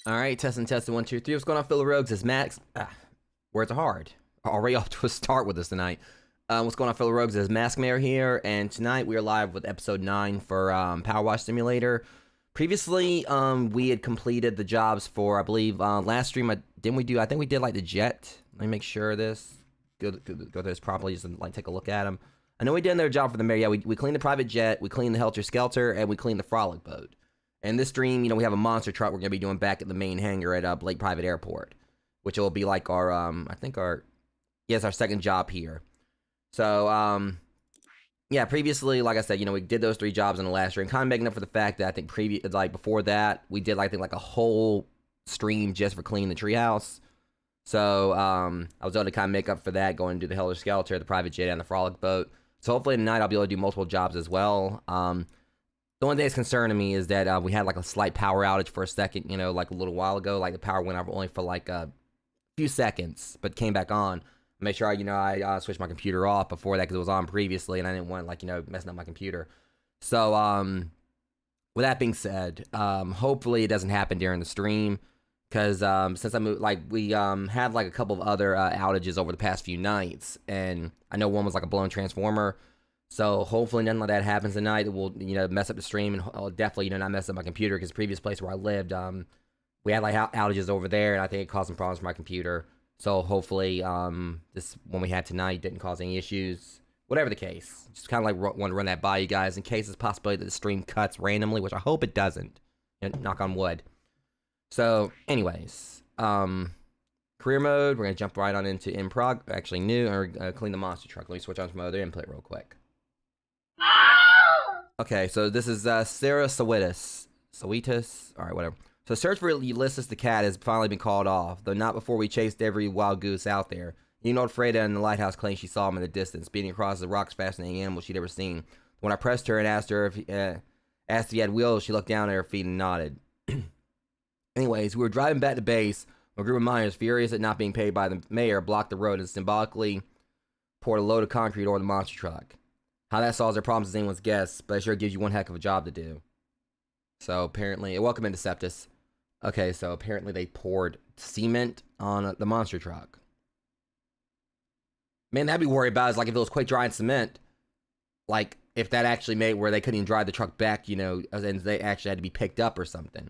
Alright, testing, 1, 2, 3. What's going on, fellow rogues? It's Max. Words are hard. Already off to a start with us tonight. What's going on, fellow rogues? It's Maskmare here, and tonight we are live with episode 9 for Powerwash Simulator. Previously, we had completed the jobs for, I believe, last stream, I think we did, like, the jet. Let me make sure of this. Go through this properly, just, like, take a look at them. I know we did another job for the mayor. Yeah, we cleaned the private jet, we cleaned the Helter Skelter, and we cleaned the Frolic boat. And this stream, you know, we have a monster truck we're going to be doing back at the main hangar at Blake Private Airport, which will be like our, it's our second job here. So, yeah, previously, like I said, you know, we did those 3 jobs in the last stream, kind of making up for the fact that I think before that, we did, like a whole stream just for cleaning the treehouse. So, I was able to kind of make up for that, going to do the Helter Skelter, the private jet, and the Frolic boat. So hopefully tonight I'll be able to do multiple jobs as well. The only thing that's concerning me is that we had like a slight power outage for a second, you know, like a little while ago. Like the power went out only for like a few seconds, but came back on. Make sure, you know, I switched my computer off before that because it was on previously, and I didn't want, like, you know, messing up my computer. So, with that being said, hopefully it doesn't happen during the stream, because since I moved, like, we had like a couple of other outages over the past few nights, and I know one was like a blown transformer. So hopefully nothing like that happens tonight. It will, you know, mess up the stream, and I'll definitely, you know, not mess up my computer, because the previous place where I lived, we had like outages over there, and I think it caused some problems for my computer. So hopefully this one we had tonight didn't cause any issues. Whatever the case, just kind of like want to run that by you guys in case there's a possibility that the stream cuts randomly, which I hope it doesn't. You know, knock on wood. So anyways, career mode, we're gonna jump right on into actually new, or clean the monster truck. Let me switch on to my other input real quick. Okay, so this is Sarah Sawitis. Alright, whatever. So search for Ulysses the cat has finally been called off, though not before we chased every wild goose out there. You know, Freda in the lighthouse claimed she saw him in the distance, speeding across the rocks faster than any animal she'd ever seen. When I pressed her and asked if he had wheels, she looked down at her feet and nodded. Anyways, we were driving back to base. A group of miners, furious at not being paid by the mayor, blocked the road and symbolically poured a load of concrete over the monster truck. How that solves their problems is anyone's guess, but it sure gives you one heck of a job to do. So apparently, welcome into Septus. Okay, so apparently they poured cement on the monster truck. Man, that'd be worried about is like if it was quick drying cement, like if that actually made where they couldn't even drive the truck back, you know, and they actually had to be picked up or something.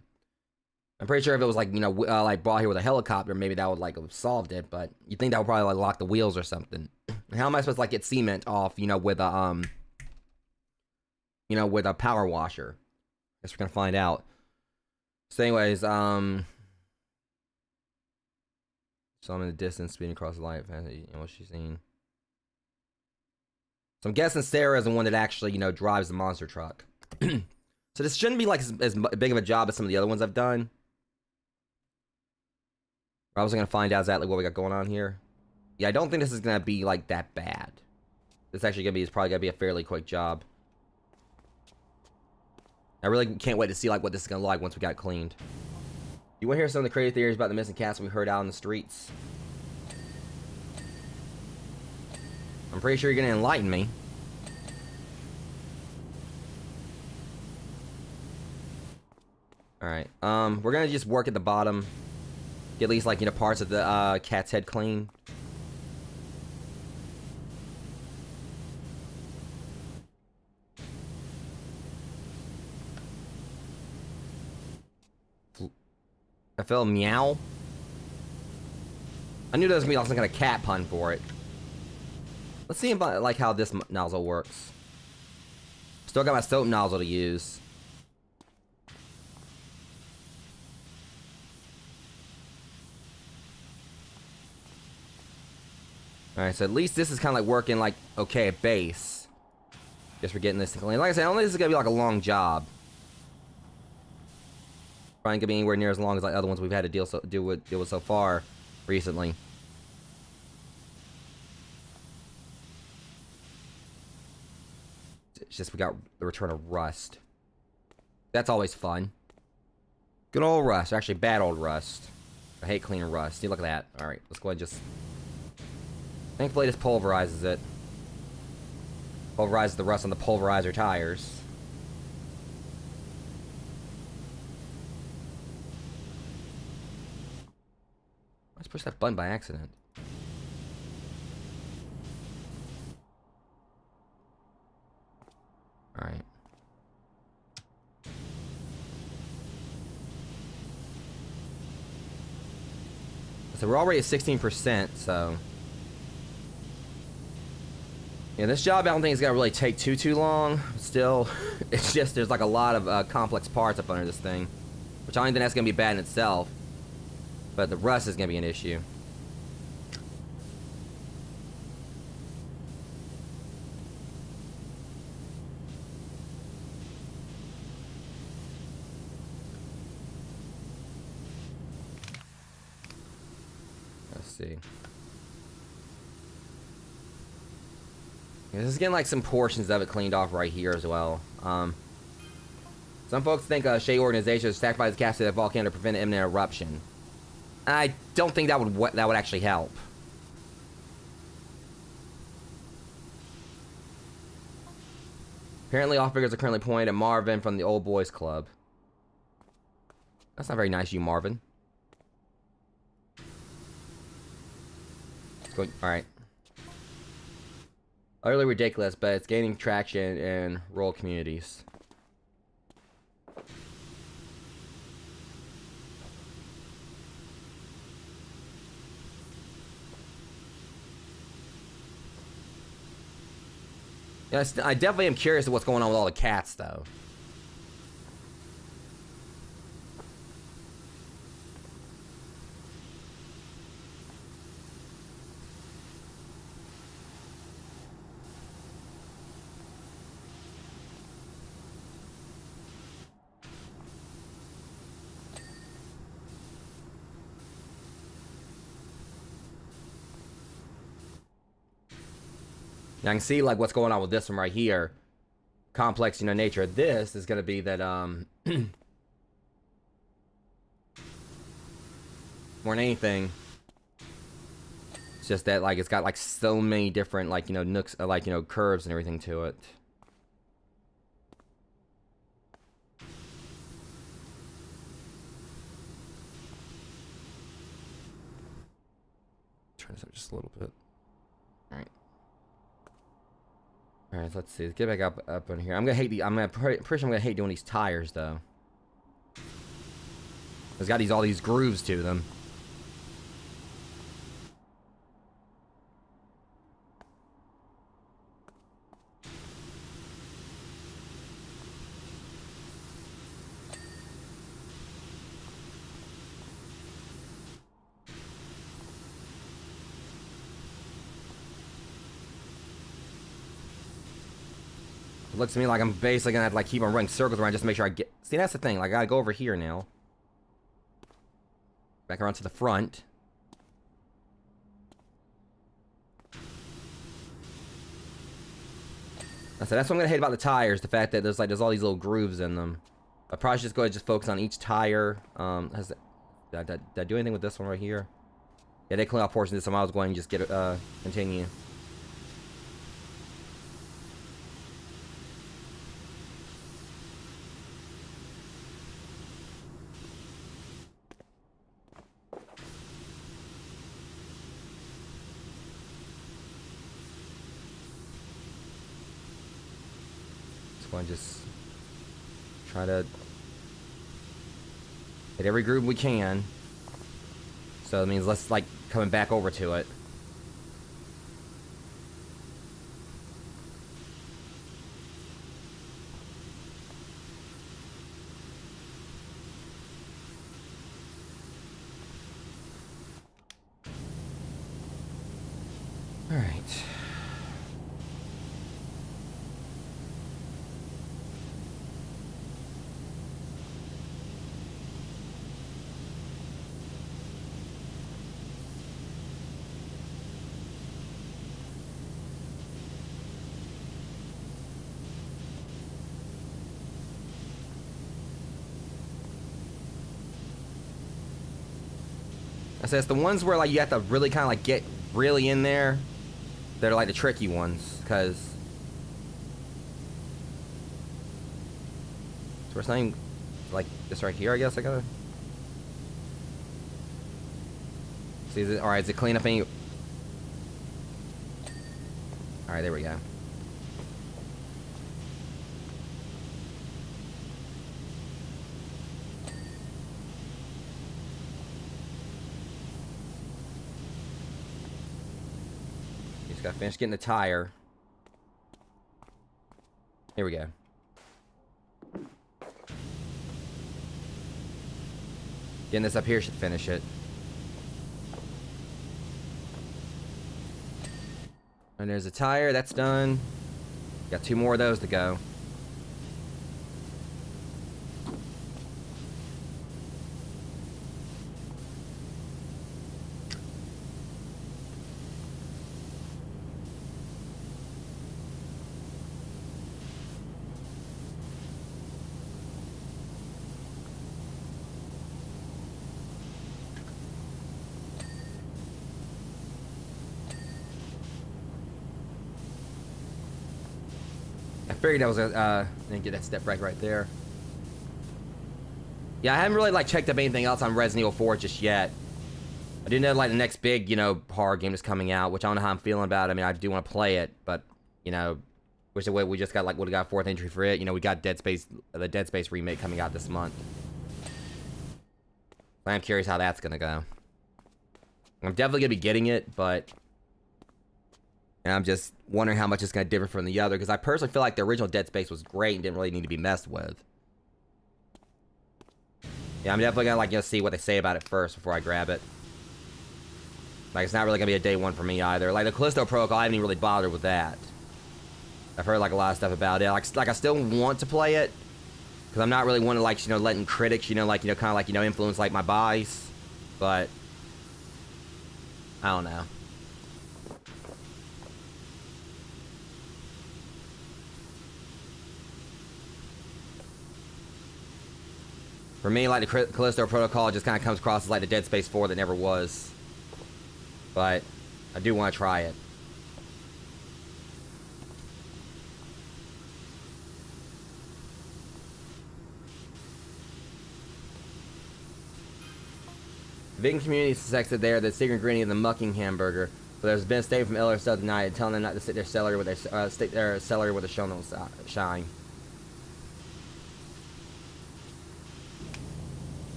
I'm pretty sure if it was like, you know, like brought here with a helicopter, maybe that would like have solved it, but you think that would probably like lock the wheels or something. How am I supposed to like get cement off, you know, with a power washer? Guess we're gonna find out. So anyways, so I'm in the distance speeding across the light. You know what she's seen. So I'm guessing Sarah is the one that actually, you know, drives the monster truck. So this shouldn't be like as big of a job as some of the other ones I've done. I was gonna find out exactly what we got going on here. Yeah, I don't think this is gonna be like that bad. This actually it's probably gonna be a fairly quick job. I really can't wait to see like what this is gonna look like once we got it cleaned. You want to hear some of the crazy theories about the missing cats we heard out in the streets? I'm pretty sure you're gonna enlighten me. Alright, we're gonna just work at the bottom. Get at least like, you know, parts of the cat's head clean. I feel meow. I knew there was gonna be like some kind of cat pun for it. Let's see about like how this nozzle works. Still got my soap nozzle to use. Alright, so at least this is kind of like working like okay at base. Guess we're getting this clean. Like I said, I don't think this is gonna be like a long job. Probably not gonna be anywhere near as long as like other ones we've had to deal with so far recently. It's just we got the return of rust. That's always fun. Good old rust. Actually, bad old rust. I hate cleaning rust. See, look at that. Alright, let's go ahead and just... Thankfully, this pulverizes it. Pulverizes the rust on the pulverizer tires. I just pushed that button by accident. Alright. So we're already at 16%, so... Yeah, this job I don't think is gonna really take too long. Still, it's just there's like a lot of complex parts up under this thing, which I don't think that's gonna be bad in itself. But the rust is gonna be an issue. Let's see. Yeah, this is getting like some portions of it cleaned off right here as well. Some folks think Shea organization is sacrificed the cast of the volcano to prevent an imminent eruption. I don't think that would actually help. Apparently, all figures are currently pointed at Marvin from the Old Boys Club. That's not very nice, of you, Marvin. All right. Utterly ridiculous, but it's gaining traction in rural communities. Yes, I definitely am curious of what's going on with all the cats, though. Now, I can see like what's going on with this one right here. Complex, you know, nature of this is going to be that more than anything, it's just that, like, it's got, like, so many different, like, you know, nooks, like, you know, curves and everything to it. Turn this up just a little bit. Alright. Alright, let's see. Let's get back up in here. I'm gonna hate the, pretty sure I'm gonna hate doing these tires, though. It's got all these grooves to them. It looks to me like I'm basically gonna have to, like, keep on running circles around just to make sure I get... See, that's the thing. Like, I gotta go over here now. Back around to the front. That's what I'm gonna hate about the tires. The fact that there's all these little grooves in them. I probably should just go ahead and just focus on each tire. Did I do anything with this one right here? Yeah, they clean off portions of this, so I was going to just get it, continue. Going to just try to hit every groove we can. So that means let's, like, coming back over to it. All right. I say it's the ones where, like, you have to really kind of, like, get really in there. They're, like, the tricky ones, because... So we're saying, like, this right here, I guess I gotta... See, is it... Alright, is it clean up any... Alright, there we go. Gotta finish getting the tire. Here we go. Getting this up here should finish it. And there's a tire, that's done. Got 2 more of those to go. I figured I was gonna get that step right there. Yeah, I haven't really, like, checked up anything else on Resident Evil 4 just yet. I do know, like, the next big, you know, horror game is coming out, which I don't know how I'm feeling about it. I mean, I do want to play it, but, you know, wish the way we just got, like, we got 4th entry for it. You know, we got the Dead Space remake coming out this month. I'm curious how that's gonna go. I'm definitely gonna be getting it, but... And I'm just wondering how much it's going to differ from the other, because I personally feel like the original Dead Space was great and didn't really need to be messed with. Yeah, I'm definitely going to, like, you know, see what they say about it first before I grab it. Like, it's not really going to be a day one for me either. Like, the Callisto Protocol, I haven't even really bothered with that. I've heard, like, a lot of stuff about it. Like I still want to play it, because I'm not really one to, like, you know, letting critics, you know, like, you know, kind of, like, you know, influence, like, my buys. But, I don't know. For me, like, the Callisto Protocol just kind of comes across as, like, the Dead Space 4 that never was. But, I do want to try it. The vegan community suspects that they are the secret ingredient of the mucking hamburger, but there's been a statement from Eller Stuff tonight telling them not to stick their celery with a show no shine.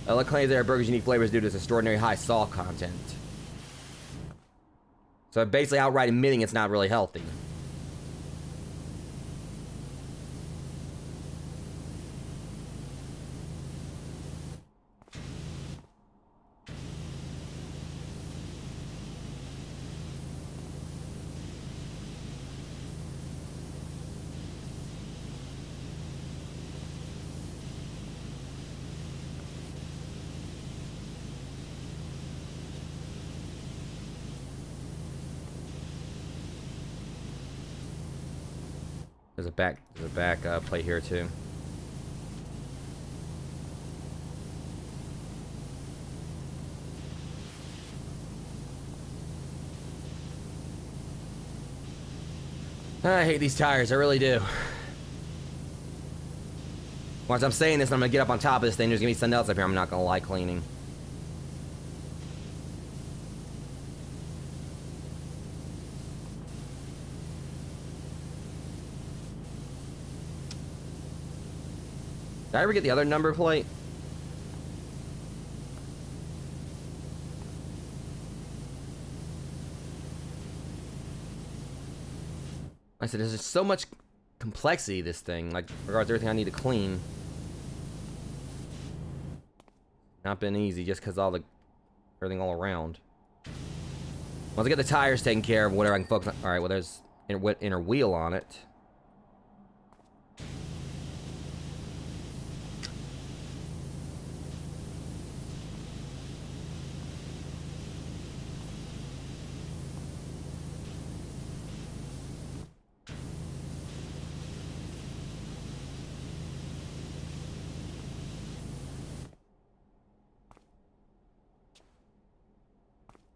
Eller claims their burger's unique flavors due to its extraordinary high salt content. So basically outright admitting it's not really healthy. There's a back plate here too. I hate these tires, I really do. Once I'm saying this, I'm gonna get up on top of this thing. There's gonna be something else up here I'm not gonna like cleaning. Did I ever get the other number plate? I said, there's just so much complexity to this thing, like, regards to everything I need to clean. Not been easy, just because everything all around. Once I get the tires taken care of, whatever I can focus on. Alright, well, there's inner wheel on it.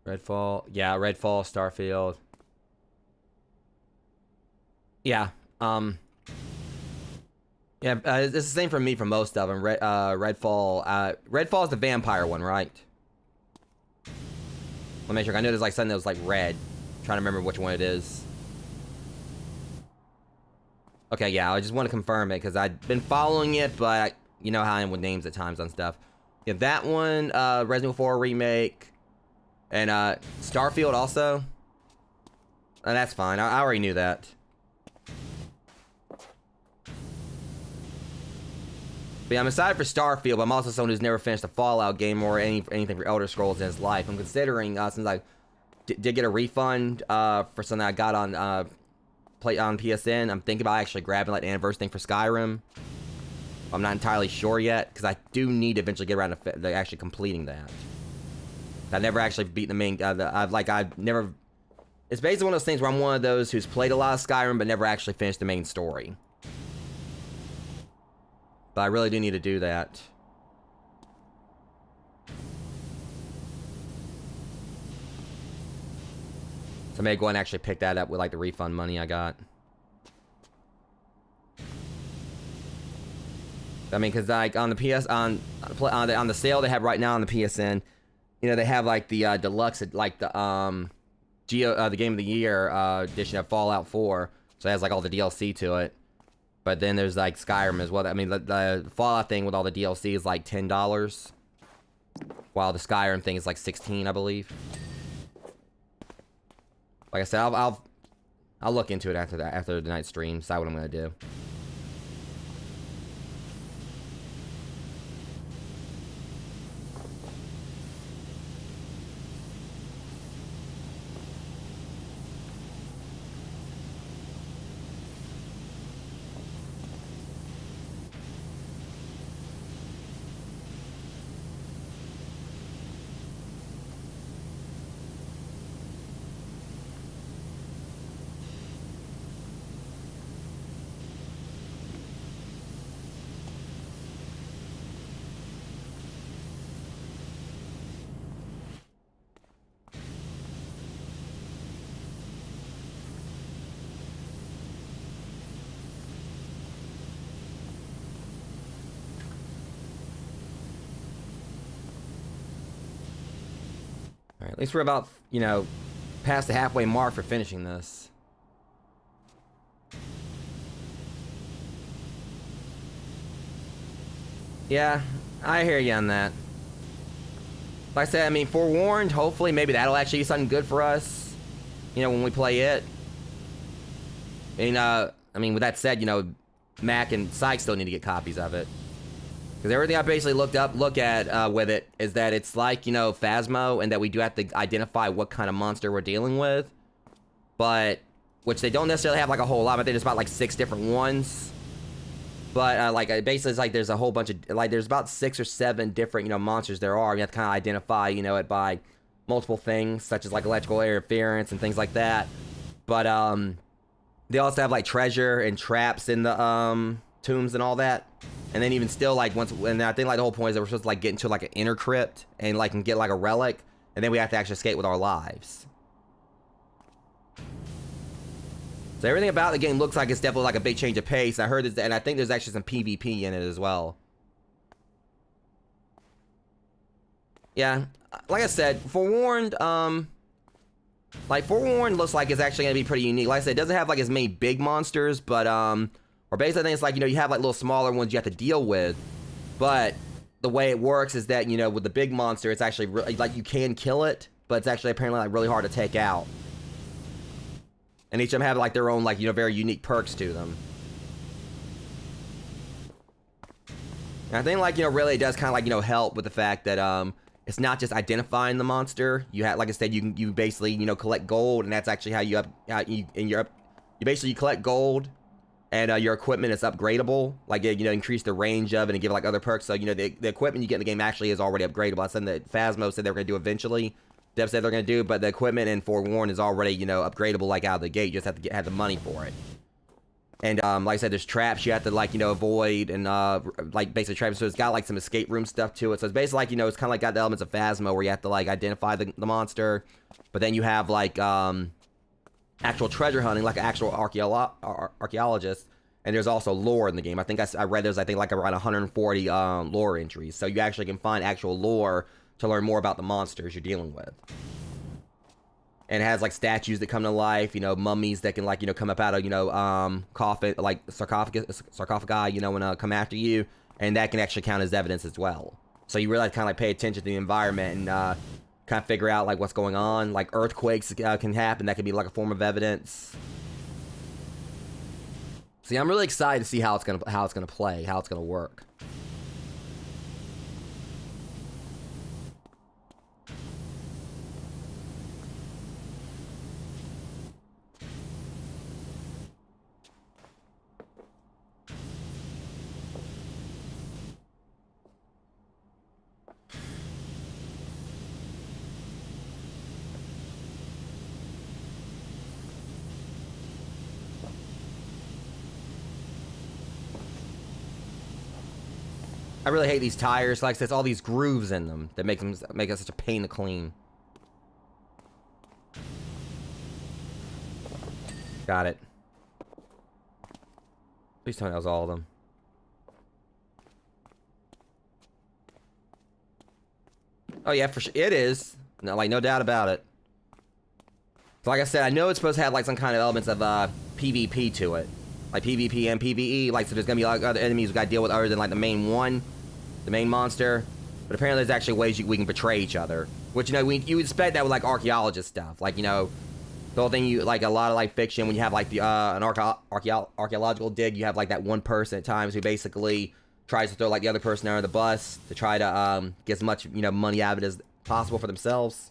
Redfall, yeah, Redfall, Starfield. Yeah, yeah, it's the same for me for most of them. Redfall, Redfall is the vampire one, right? Let me make sure. I know there's like something that was like red. I'm trying to remember which one it is. Okay, yeah, I just want to confirm it because I've been following it, but you know how I am with names at times on stuff. Yeah, that one, Resident Evil 4 remake. And Starfield also. And that's fine. I already knew that. But yeah, I'm excited for Starfield, but I'm also someone who's never finished a Fallout game or anything for Elder Scrolls in his life. I'm considering, since I did get a refund for something I got on PSN, I'm thinking about actually grabbing like the anniversary thing for Skyrim. I'm not entirely sure yet, because I do need to eventually get around to actually completing that. I never actually beat the main. I've never. It's basically one of those things where I'm one of those who's played a lot of Skyrim but never actually finished the main story. But I really do need to do that. So I may go and actually pick that up with like the refund money I got. I mean, because like on the on the sale they have right now on the PSN. You know, they have like the deluxe, like the the Game of the Year edition of Fallout 4, so it has like all the DLC to it. But then there's like Skyrim as well. I mean, the Fallout thing with all the DLC is like $10, while the Skyrim thing is like $16, I believe. Like I said, I'll look into it after the night stream, decide what I'm gonna do. At least we're about, you know, past the halfway mark for finishing this. Yeah, I hear you on that. Like I said, I mean, forewarned, hopefully maybe that'll actually be something good for us, you know, when we play it. And, I mean, with that said, you know, Mac and Syke still need to get copies of it. Because everything I basically look at with it is that it's like, you know, Phasmo, and that we do have to identify what kind of monster we're dealing with. But, which they don't necessarily have like a whole lot, but there's about like 6 different ones. But, like, basically it's like there's a whole bunch of, like, there's about 6 or 7 different, you know, monsters there are. You have to kind of identify, you know, it by multiple things, such as like electrical interference and things like that. But, they also have like treasure and traps in the, tombs and all that. And then even still, like, and I think like the whole point is that we're supposed to like get into like an inner crypt and like and get like a relic, and then we have to actually escape with our lives. So everything about the game looks like it's definitely like a big change of pace. I heard this, and I think there's actually some PvP in it as well. Yeah, like I said, Forewarned, like Forewarned looks like it's actually gonna be pretty unique. Like I said, it doesn't have like as many big monsters, but or basically I think it's like, you know, you have like little smaller ones you have to deal with. But the way it works is that, you know, with the big monster, it's actually really, like, you can kill it, but it's actually apparently like really hard to take out. And each of them have like their own, like, you know, very unique perks to them. And I think, like, you know, really it does kind of like, you know, help with the fact that it's not just identifying the monster. You have, like I said, you basically, you know, collect gold, and that's actually how you basically collect gold, and your equipment is upgradable. Like, you know, increase the range of it and give like other perks. So, you know, the equipment you get in the game actually is already upgradable. I said that Phasmo said they were going to do eventually. Dev said they're going to do, but the equipment in Forewarned is already, you know, upgradable like out of the gate. You just have to have the money for it. And like I said, there's traps you have to, like, you know, avoid, and like basically traps. So it's got like some escape room stuff to it. So it's basically like, you know, it's kind of like got the elements of Phasmo where you have to like identify the monster, but then you have like actual treasure hunting, like an actual archaeologist. And there's also lore in the game. I think I read there's, I think, like around 140 lore entries. So you actually can find actual lore to learn more about the monsters you're dealing with. And it has like statues that come to life, you know, mummies that can, like, you know, come up out of, you know, coffin, like sarcophagi, you know, and come after you. And that can actually count as evidence as well. So you really have to kind of like pay attention to the environment and kind of figure out like what's going on. Like earthquakes can happen. That can be like a form of evidence. See, I'm really excited to see how it's gonna play, how it's gonna work. I really hate these tires. Like, there's all these grooves in them that make it such a pain to clean. Got it. Please tell me that was all of them. Oh yeah, for sure it is. No, like, no doubt about it. So like I said, I know it's supposed to have like some kind of elements of PvP to it, like PvP and PvE. Like, so there's gonna be like other enemies we gotta deal with other than like the main one. The main monster, but apparently there's actually ways we can betray each other, which, you know, you would expect that with like archaeologist stuff, like, you know, the whole thing. You like a lot of like fiction when you have like the an archaeological dig, you have like that one person at times who basically tries to throw like the other person under the bus to try to get as much, you know, money out of it as possible for themselves.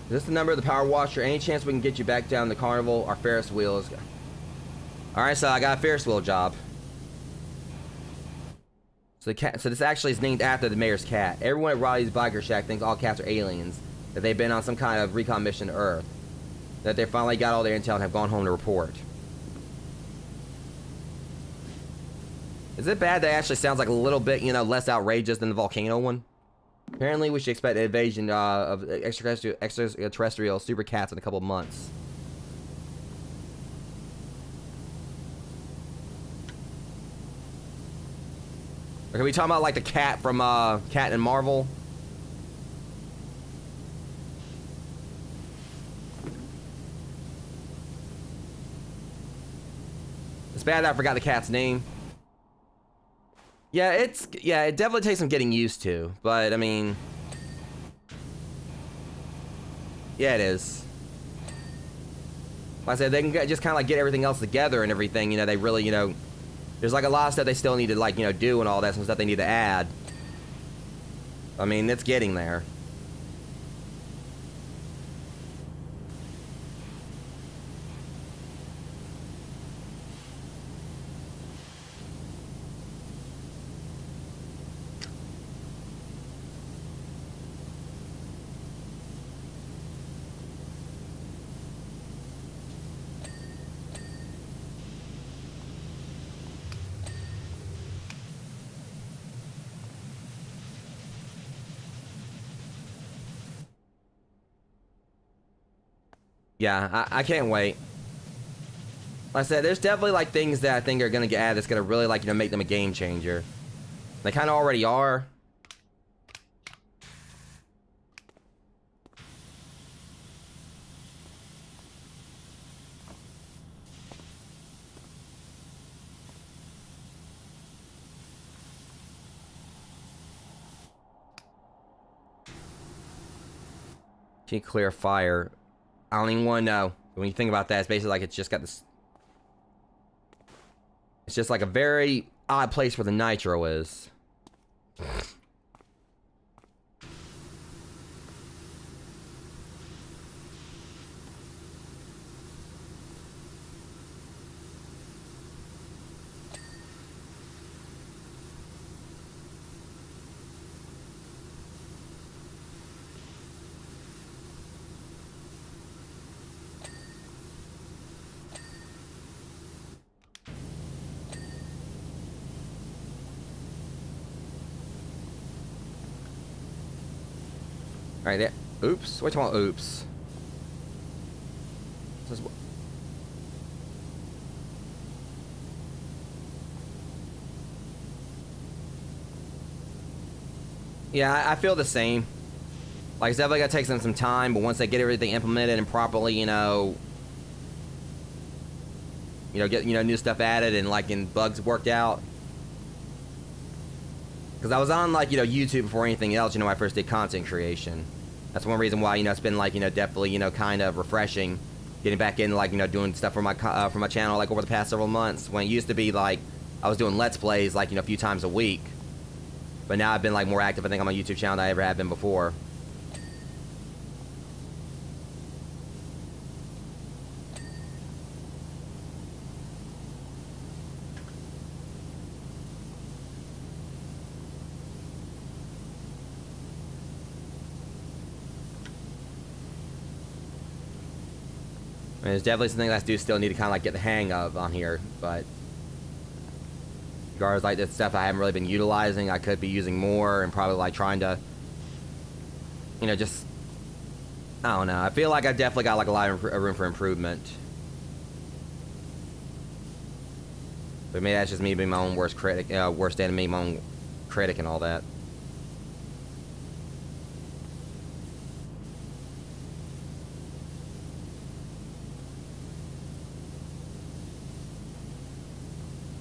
Is this the number of the Powerwash? Any chance we can get you back down the carnival? Our Ferris wheel is... Alright, so I got a Ferris wheel job. So this actually is named after the mayor's cat. Everyone at Roddy's Biker Shack thinks all cats are aliens, that they've been on some kind of recon mission to Earth, that they finally got all their intel and have gone home to report. Is it bad that it actually sounds like a little bit, you know, less outrageous than the volcano one? Apparently, we should expect an invasion of extraterrestrial super cats in a couple of months. Or can we talk about like the cat from Cat and Marvel? It's bad that I forgot the cat's name. Yeah, it definitely takes some getting used to, but I mean, yeah, it is. Like I said, they can just kind of like get everything else together and everything. You know, they really, you know, there's like a lot of stuff they still need to like, you know, do and all that, some stuff they need to add. I mean, it's getting there. Yeah, I can't wait. Like I said, there's definitely like things that I think are gonna get added that's gonna really like, you know, make them a game changer. They kind of already are. Can you clear fire? I don't even want to know. When you think about that, it's basically like it's just got this. It's just like a very odd place where the nitro is. Right there. Oops. What are you talking about? Oops. This is yeah, I feel the same. Like, it's definitely gonna take them some time, but once they get everything implemented and properly, you know, get, you know, new stuff added and like in bugs worked out. Because I was on like, you know, YouTube before anything else, you know, when I first did content creation. That's one reason why, you know, it's been like, you know, definitely, you know, kind of refreshing getting back in, like, you know, doing stuff for my channel like over the past several months, when it used to be like I was doing Let's Plays like, you know, a few times a week. But now I've been like more active, I think, on my YouTube channel than I ever have been before. I mean, there's definitely something that I do still need to kind of like get the hang of on here, but regardless, like, this stuff I haven't really been utilizing, I could be using more and probably like trying to, you know, just, I don't know. I feel like I definitely got like a lot of room for improvement. But maybe that's just me being my own worst critic, worst enemy, my own critic and all that.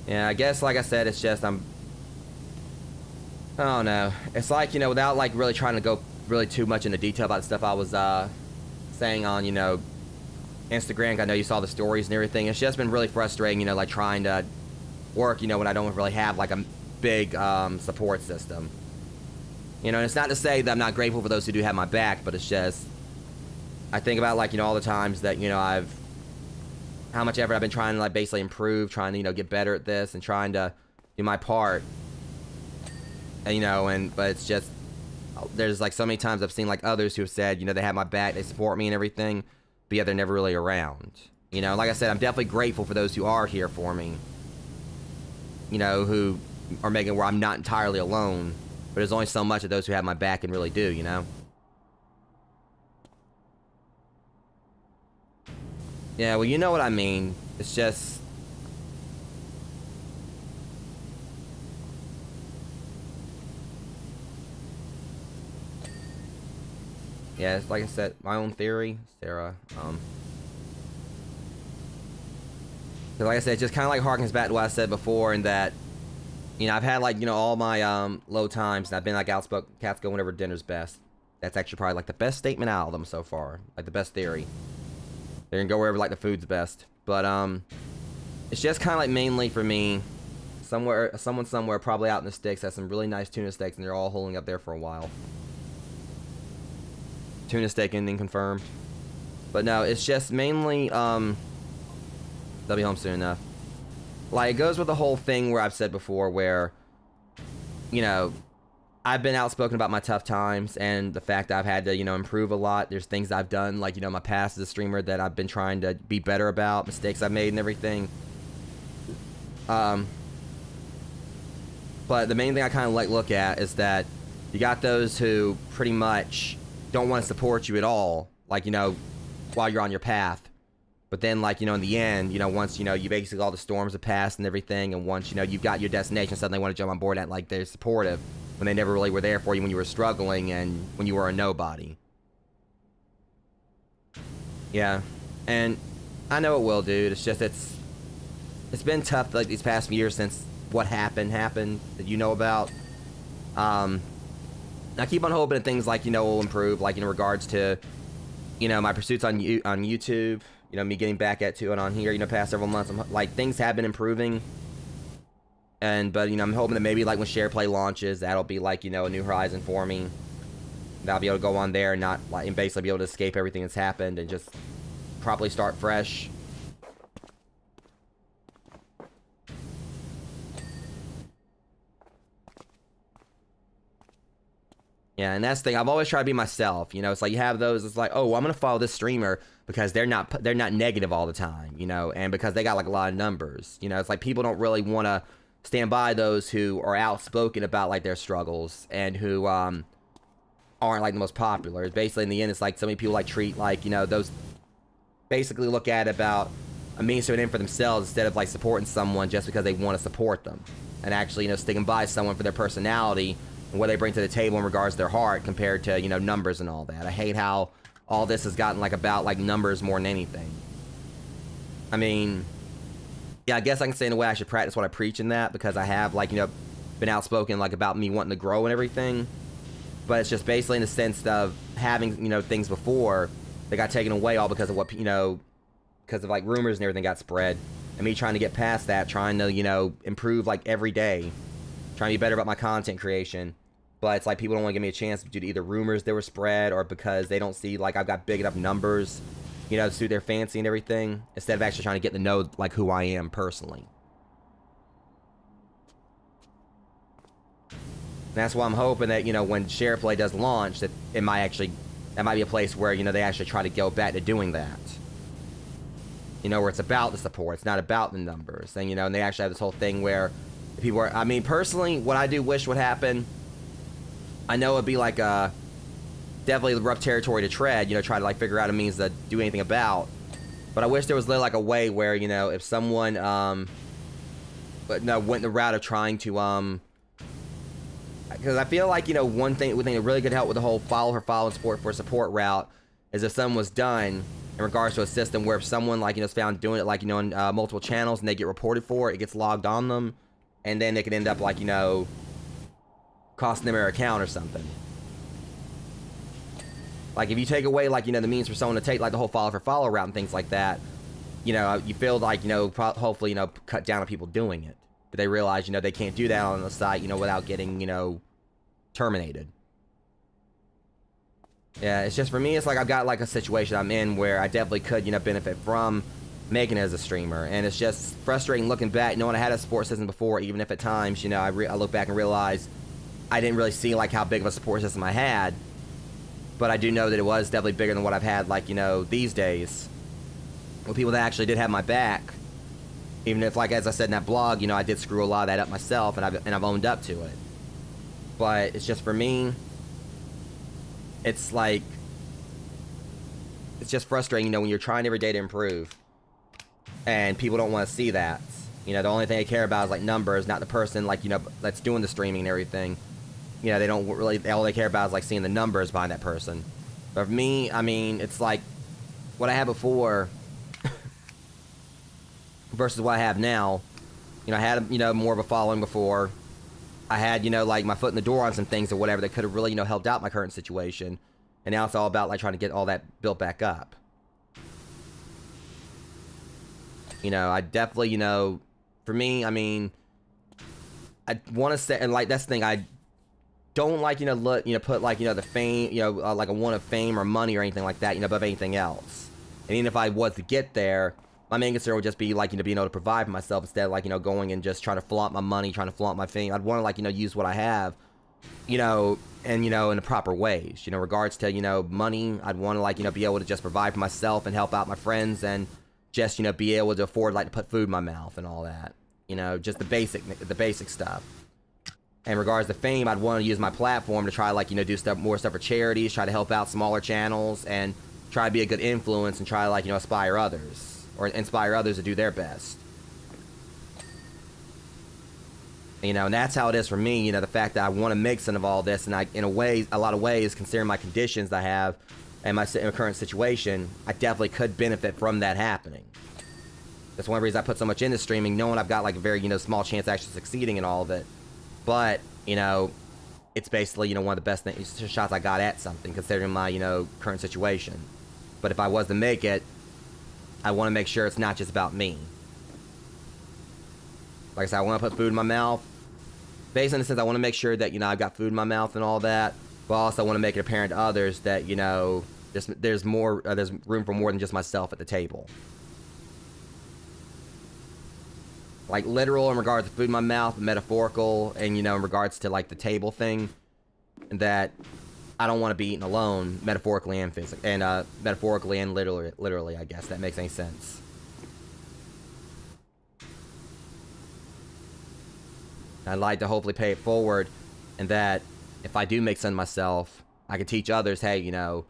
Yeah, I guess, like I said, it's just I don't know. It's like, you know, without like really trying to go really too much into detail about the stuff I was saying on, you know, Instagram. I know you saw the stories and everything. It's just been really frustrating, you know, like trying to work, you know, when I don't really have like a big support system. You know, and it's not to say that I'm not grateful for those who do have my back, but it's just, I think about, like, you know, all the times that, you know, how much effort I've been trying to like basically improve, trying to, you know, get better at this and trying to do my part. And, you know, but it's just, there's like so many times I've seen like others who have said, you know, they have my back, they support me and everything, but yet they're never really around. You know, like I said, I'm definitely grateful for those who are here for me. you know, who are making it where I'm not entirely alone. But there's only so much of those who have my back can really do, you know? Yeah, well, you know what I mean. It's just... yeah, it's like I said, my own theory, Sarah. Because like I said, it just kind of like harkens back to what I said before, in that, you know, I've had like, you know, all my low times, and I've been like outspoken. Cats go whenever dinner's best. That's actually probably like the best statement out of them so far, like the best theory. They're gonna go wherever like the food's best. But it's just kind of like mainly for me, someone somewhere probably out in the sticks has some really nice tuna steaks, and they're all holding up there for a while. Tuna steak ending confirmed. But no, it's just mainly they'll be home soon enough. Like, it goes with the whole thing where I've said before, where, you know, I've been outspoken about my tough times and the fact that I've had to, you know, improve a lot. There's things I've done, like, you know, my past as a streamer that I've been trying to be better about, mistakes I've made and everything. But the main thing I kind of like look at is that you got those who pretty much don't want to support you at all, like, you know, while you're on your path. But then, like, you know, in the end, you know, once, you know, you basically all the storms have passed and everything, and once, you know, you've got your destination, suddenly they want to jump on board at, like, they're supportive, when they never really were there for you when you were struggling and when you were a nobody. Yeah. And I know it will, dude. It's just, it's been tough, like, these past few years since what happened that you know about. I keep on hoping that things, like, you know, will improve, like, in regards to, you know, my pursuits on YouTube, you know, me getting back at to it on here, you know, past several months. Like, things have been improving. But, you know, I'm hoping that maybe, like, when SharePlay launches, that'll be, like, you know, a new horizon for me. That I'll be able to go on there and not, like, and basically be able to escape everything that's happened and just properly start fresh. Yeah, and that's the thing. I've always tried to be myself. You know, it's like you have those. It's like, oh, well, I'm gonna follow this streamer because they're not negative all the time. You know, and because they got like a lot of numbers. You know, it's like people don't really want to stand by those who are outspoken about like their struggles and who aren't like the most popular. Basically, in the end, it's like so many people like treat like, you know, those basically look at about a means to an end for themselves instead of like supporting someone just because they want to support them, and actually, you know, sticking by someone for their personality and what they bring to the table in regards to their heart compared to, you know, numbers and all that. I hate how all this has gotten like about like numbers more than anything. I mean, yeah, I guess I can say in a way I should practice what I preach in that, because I have, like, you know, been outspoken like about me wanting to grow and everything. But it's just basically in the sense of having, you know, things before that got taken away all because of what, you know, because of like rumors and everything got spread, and me trying to get past that, trying to, you know, improve like every day, trying to be better about my content creation. But it's like people don't want to give me a chance due to either rumors that were spread or because they don't see like I've got big enough numbers, you know, to suit their fancy and everything, instead of actually trying to get to know like who I am personally. And that's why I'm hoping that, you know, when SharePlay does launch, that that might be a place where, you know, they actually try to go back to doing that. You know, where it's about the support, it's not about the numbers. And, you know, and they actually have this whole thing where people are, I mean, personally, what I do wish would happen, I know it'd be like definitely rough territory to tread, you know, try to like figure out a means to do anything about. But I wish there was like a way where, you know, if someone went the route of trying to because I feel like, you know, one thing that really could help with the whole follow for follow and support for support route is if something was done in regards to a system where if someone, like, you know, is found doing it, like, you know, on multiple channels and they get reported for it, it gets logged on them, and then they could end up, like, you know, costing them their account or something. Like, if you take away, like, you know, the means for someone to take, like, the whole follow for follow route and things like that, you know, you feel like, you know, hopefully, you know, cut down on people doing it. But they realize, you know, they can't do that on the site, you know, without getting, you know, terminated. Yeah, it's just, for me, it's like I've got, like, a situation I'm in where I definitely could, you know, benefit from making it as a streamer. And it's just frustrating looking back, knowing I had a support system before, even if at times, you know, I look back and realize I didn't really see, like, how big of a support system I had. But I do know that it was definitely bigger than what I've had, like, you know, these days. With people that actually did have my back. Even if, like, as I said in that blog, you know, I did screw a lot of that up myself, and I've owned up to it. But it's just, for me, it's like, it's just frustrating, you know, when you're trying every day to improve, and people don't want to see that. You know, the only thing they care about is, like, numbers, not the person, like, you know, that's doing the streaming and everything. You know, they don't really, all they care about is, like, seeing the numbers behind that person. But for me, I mean, it's like, what I had before versus what I have now. You know, I had, you know, more of a following before. I had, you know, like, my foot in the door on some things or whatever that could have really, you know, helped out my current situation. And now it's all about, like, trying to get all that built back up. You know, I definitely, you know, for me, I mean, I want to say, and, like, that's the thing, I don't like, you know, put, like, you know, the fame, you know, like a want of fame or money or anything like that, you know, above anything else. And even if I was to get there, my main concern would just be, like, you know, being able to provide for myself instead of, like, you know, going and just trying to flaunt my money, trying to flaunt my fame. I'd want to, like, you know, use what I have, you know, and, you know, in the proper ways. You know, regards to, you know, money, I'd want to, like, you know, be able to just provide for myself and help out my friends and just, you know, be able to afford, like, to put food in my mouth and all that. You know, just the basic stuff. And regards to fame, I'd want to use my platform to try, like, you know, do more stuff for charities, try to help out smaller channels, and try to be a good influence and try to, like, you know, inspire others. Or inspire others to do their best. You know, and that's how it is for me, you know, the fact that I want to make some of all this, and I, in a lot of ways, considering my conditions that I have and my current situation, I definitely could benefit from that happening. That's one reason I put so much into streaming, knowing I've got, like, a very, you know, small chance of actually succeeding in all of it. But, you know, it's basically, you know, one of the best shots I got at something, considering my, you know, current situation. But if I was to make it, I want to make sure it's not just about me. Like I said, I want to put food in my mouth. Based on the sense, I want to make sure that, you know, I've got food in my mouth and all that. But also I want to make it apparent to others that, you know, there's more, there's room for more than just myself at the table. Like, literal in regards to food in my mouth, metaphorical, and, you know, in regards to, like, the table thing, that I don't want to be eaten alone, metaphorically and physically, and metaphorically and literally, I guess, that makes any sense. I'd like to hopefully pay it forward, and that if I do make some myself, I can teach others, hey, you know,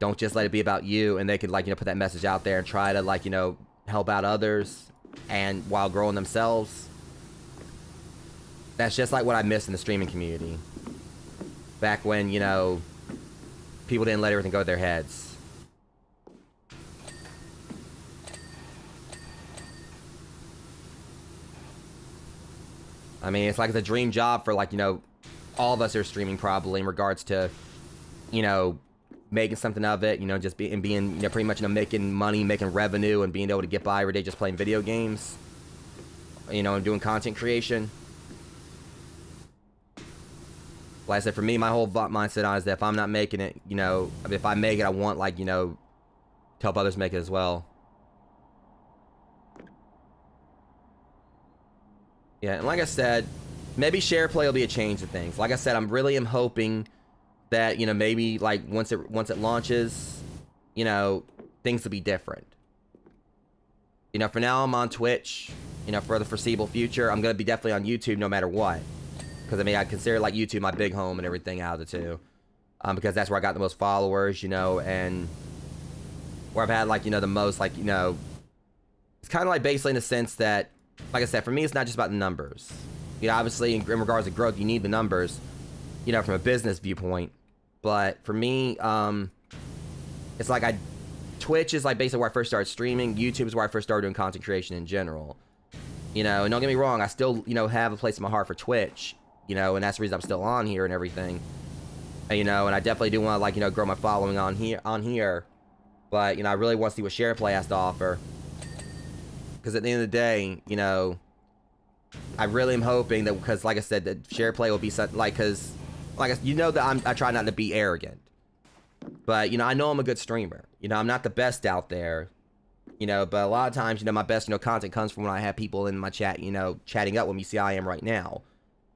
don't just let it be about you, and they could, like, you know, put that message out there and try to, like, you know, help out others, and while growing themselves. That's just like what I miss in the streaming community. Back when, you know, people didn't let everything go to their heads. I mean, it's like it's a dream job for, like, you know, all of us who are streaming probably in regards to, you know, making something of it, you know, just being, you know, pretty much, you know, making money, making revenue, and being able to get by every day just playing video games, you know, and doing content creation. Like I said, for me, my whole mindset on is that if I'm not making it, you know, if I make it, I want, like, you know, to help others make it as well. Yeah, and like I said, maybe share play will be a change of things. Like I said, I'm really hoping that, you know, maybe, like, once it launches, you know, things will be different. You know, for now I'm on Twitch, you know, for the foreseeable future. I'm going to be definitely on YouTube no matter what. Because, I mean, I consider, like, YouTube my big home and everything out of the two. Because that's where I got the most followers, you know, and where I've had, like, you know, the most, like, you know, it's kind of like basically in the sense that, like I said, for me, it's not just about the numbers. You know, obviously, in regards to growth, you need the numbers, you know, from a business viewpoint. But for me, it's like Twitch is, like, basically where I first started streaming. YouTube is where I first started doing content creation in general. You know, and don't get me wrong, I still, you know, have a place in my heart for Twitch. You know, and that's the reason I'm still on here and everything. And, you know, and I definitely do want to, like, you know, grow my following on here. But, you know, I really want to see what SharePlay has to offer. Because at the end of the day, you know, I really am hoping that, because, like I said, that SharePlay will be such, like, because, like, you know that I try not to be arrogant. But, you know, I know I'm a good streamer. You know, I'm not the best out there. You know, but a lot of times, you know, my best, you know, content comes from when I have people in my chat, you know, chatting up with me. See how I am right now.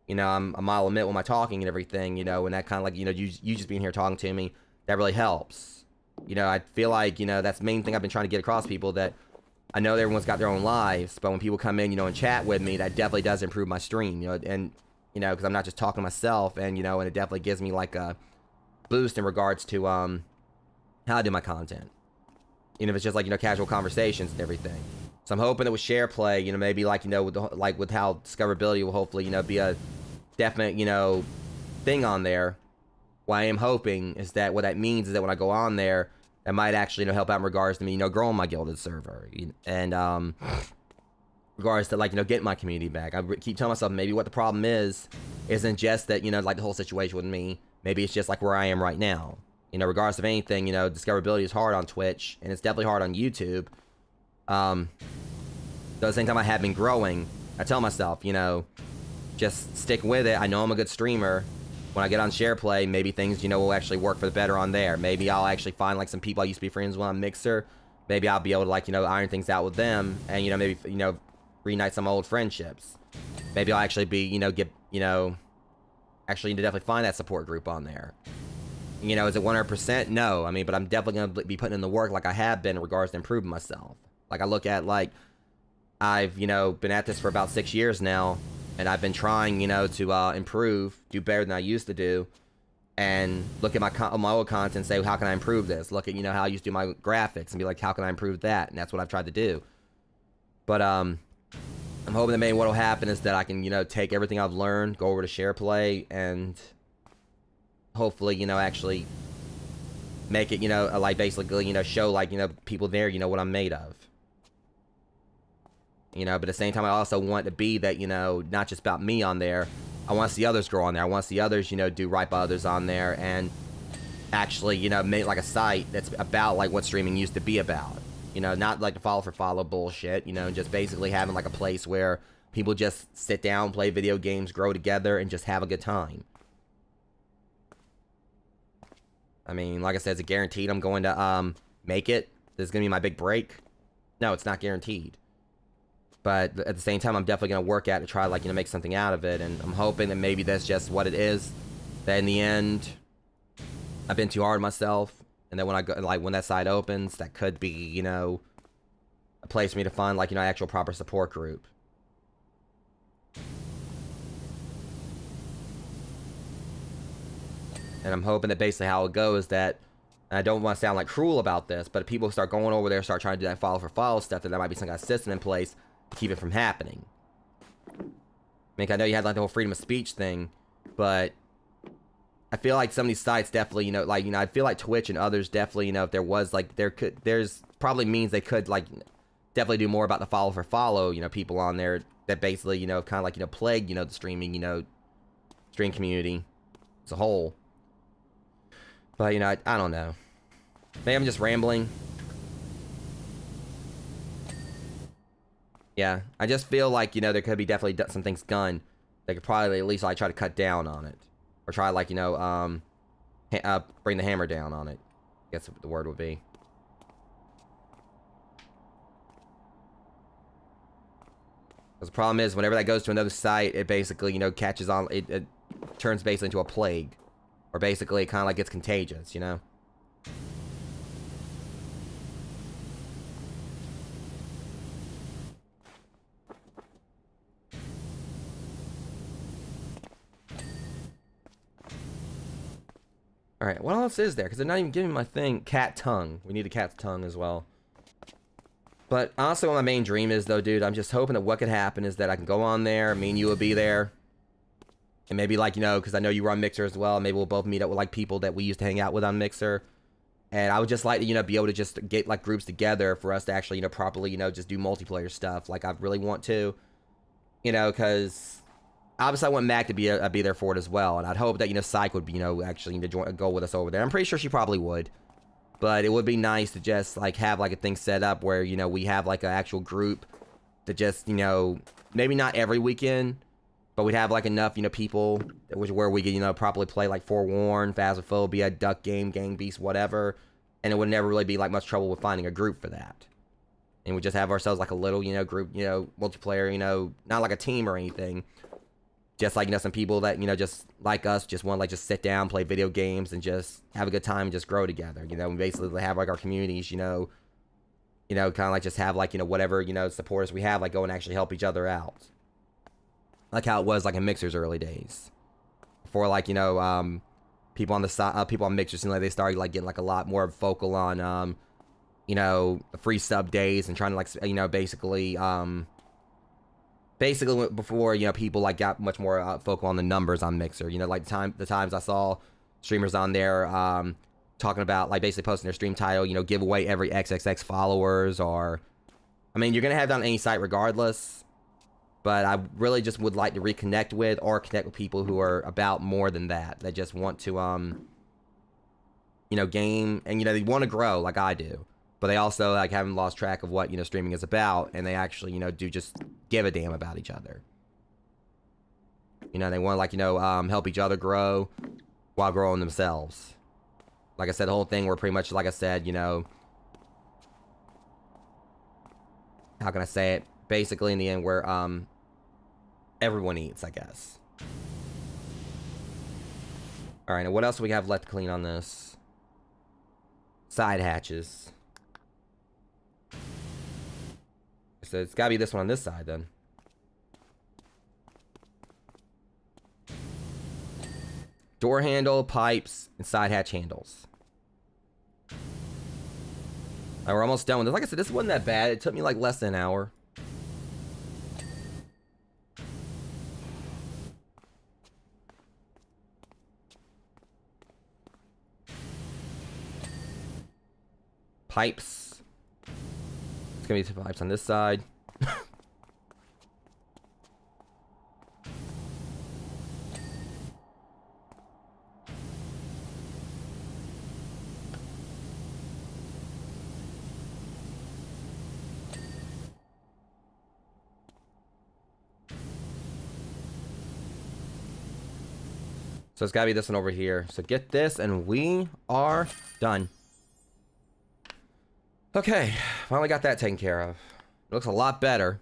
You know, I'm a mile a minute with my talking and everything, you know, and that kind of, like, you know, you just being here talking to me, that really helps. You know, I feel like, you know, that's the main thing I've been trying to get across to people, that I know everyone's got their own lives, but when people come in, you know, and chat with me, that definitely does improve my stream, you know, and, you know, because I'm not just talking to myself, and, you know, and it definitely gives me, like, a boost in regards to, how I do my content. You know, if it's just, like, you know, casual conversations and everything. So I'm hoping that with share play, you know, maybe, like, you know, with, with how discoverability will hopefully, you know, be a definite, you know, thing on there. What I am hoping is that what that means is that when I go on there, that might actually, you know, help out in regards to me, you know, growing my gilded server. And, regards to, like, you know, getting my community back. I keep telling myself maybe what the problem isn't just that, you know, like the whole situation with me. Maybe it's just like where I am right now. You know, regardless of anything, you know, discoverability is hard on Twitch, and it's definitely hard on YouTube. Though at the same time I have been growing, I tell myself, you know, just stick with it. I know I'm a good streamer. When I get on SharePlay, maybe things, you know, will actually work for the better on there. Maybe I'll actually find, like, some people I used to be friends with on Mixer. Maybe I'll be able to, like, you know, iron things out with them. And, you know, maybe, you know, reunite some old friendships. Maybe I'll actually be, you know, actually need to definitely find that support group on there. You know, is it 100%? No. I mean, but I'm definitely going to be putting in the work like I have been in regards to improving myself. Like, I look at, like, I've, you know, been at this for about 6 years now. And I've been trying, you know, to improve, do better than I used to do, and look at my old content and say, how can I improve this? Look at, you know, how I used to do my graphics and be like, how can I improve that? And that's what I've tried to do. But I'm hoping that maybe what will happen is that I can, you know, take everything I've learned, go over to SharePlay, and hopefully, you know, actually make it, you know, like basically, you know, show, like, you know, people there, you know, what I'm made of. You know, but at the same time, I also want to be that, you know, not just about me on there. I want to see others grow on there. I want to see others, you know, do right by others on there and actually, you know, make like a site that's about like what streaming used to be about. You know, not like the follow for follow bullshit, you know, just basically having like a place where people just sit down, play video games, grow together, and just have a good time. I mean, like I said, is it guaranteed I'm going to make it? This is going to be my big break? No, it's not guaranteed. But at the same time, I'm definitely going to work at it to try, like, you know, make something out of it. And I'm hoping that maybe that's just what it is. That in the end, I've been too hard on myself. And then when I go, like, when that site opens, that could be, you know, a place for me to find, like, you know, actual proper support group. And I'm hoping that basically how it goes that, and I don't want to sound like cruel about this, but if people start going over there, start trying to do that follow for follow stuff, that there might be some kind of system in place to keep it from happening. I mean, I know you had like the whole freedom of speech thing, but I feel like some of these sites definitely, you know, like, you know, I feel like Twitch and others definitely, you know, if there was like, there's probably means they could like definitely do more about the follow for follow, you know, people on there that basically, you know, kind of like, you know, plague, you know, the streaming, you know, stream community as a whole. But, you know, I don't know. Maybe I'm just rambling. Yeah, I just feel like, you know, there could be definitely some things done. They could probably at least like try to cut down on it. Or try like, you know, bring the hammer down on it. I guess what the word would be. Because the problem is, whenever that goes to another site, it basically, you know, catches on, it turns basically into a plague. Or basically, it kind of like gets contagious, you know? Alright, what else is there? Because they're not even giving me my thing. Cat tongue. We need a cat's tongue as well. But honestly, what my main dream is, though, dude, I'm just hoping that what could happen is that I can go on there, me and you will be there. And maybe, like, you know, because I know you were on Mixer as well. Maybe we'll both meet up with, like, people that we used to hang out with on Mixer. And I would just like to, you know, be able to just get, like, groups together for us to actually, you know, properly, you know, just do multiplayer stuff. Like, I really want to. You know, because obviously I want Mac to be there for it as well. And I'd hope that, you know, Psych would be, you know, actually to go with us over there. I'm pretty sure she probably would. But it would be nice to just, like, have, like, a thing set up where, you know, we have, like, an actual group to just, you know, maybe not every weekend, but we'd have, like, enough, you know, people where we could, you know, properly play, like, Forewarned, Phasmophobia, Duck Game, Gang Beast, whatever. And it would never really be, like, much trouble with finding a group for that. And we just have ourselves, like, a little, you know, group, you know, multiplayer, you know, not like a team or anything. Just, like, you know, some people that, you know, just like us, just want to, like, just sit down, play video games, and just have a good time and just grow together. You know, we basically have, like, our communities, you know, You know, kind of like just have like, you know, whatever, you know, supporters we have, like go and actually help each other out. Like how it was like in Mixer's early days. Before like, you know, people on the side, people on Mixer seemed like they started like getting like a lot more vocal on, you know, free sub days and trying to like, you know, basically before, you know, people like got much more vocal on the numbers on Mixer. You know, like the times I saw streamers on there talking about like basically posting their stream title, you know, give away every XXX followers, or I mean, you're gonna have that on any site regardless, but I really just would like to reconnect with or connect with people who are about more than that. They just want to you know, game, and you know, they want to grow like I do, but they also like haven't lost track of what, you know, streaming is about, and they actually, you know, do just give a damn about each other. You know, they want to like, you know, help each other grow while growing themselves. Like I said, the whole thing, we're pretty much, like I said, you know, how can I say it? Basically, in the end, we're, everyone eats, I guess. Alright, now what else do we have left to clean on this? Side hatches. So it's gotta be this one on this side, then. Door handle, pipes, and side hatch handles. Alright, we're almost done with this. Like I said, this wasn't that bad. It took me like less than an hour. Pipes. It's gonna be 2 pipes on this side. So it's gotta be this one over here. So get this, and we are done. Okay, finally got that taken care of. It looks a lot better.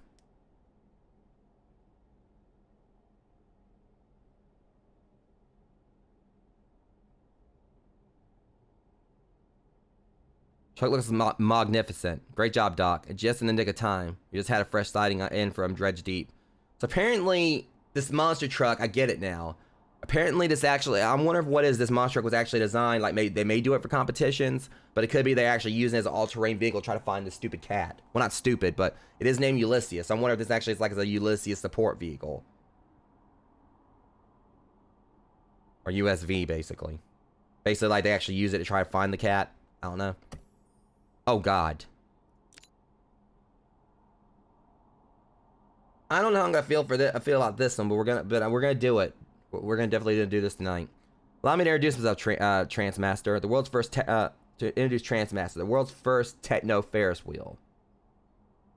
Truck looks magnificent. Great job, Doc. Just in the nick of time. You just had a fresh sighting in from Dredge Deep. So apparently, this monster truck, I get it now. Apparently this actually, I'm wondering what is this monster truck was actually designed, like they may do it for competitions, but it could be they're actually using it as an all-terrain vehicle to try to find this stupid cat. Well, not stupid, but it is named Ulysses. So I'm wondering if this actually is like a Ulysses support vehicle. Or USV, basically. Basically, like they actually use it to try to find the cat. I don't know. Oh, God. I don't know how I'm gonna feel for this. I feel about this one, but we're gonna do it. We're gonna definitely do this tonight. Allow me to introduce myself, Transmaster, the world's first to introduce Transmaster, the world's first techno Ferris wheel.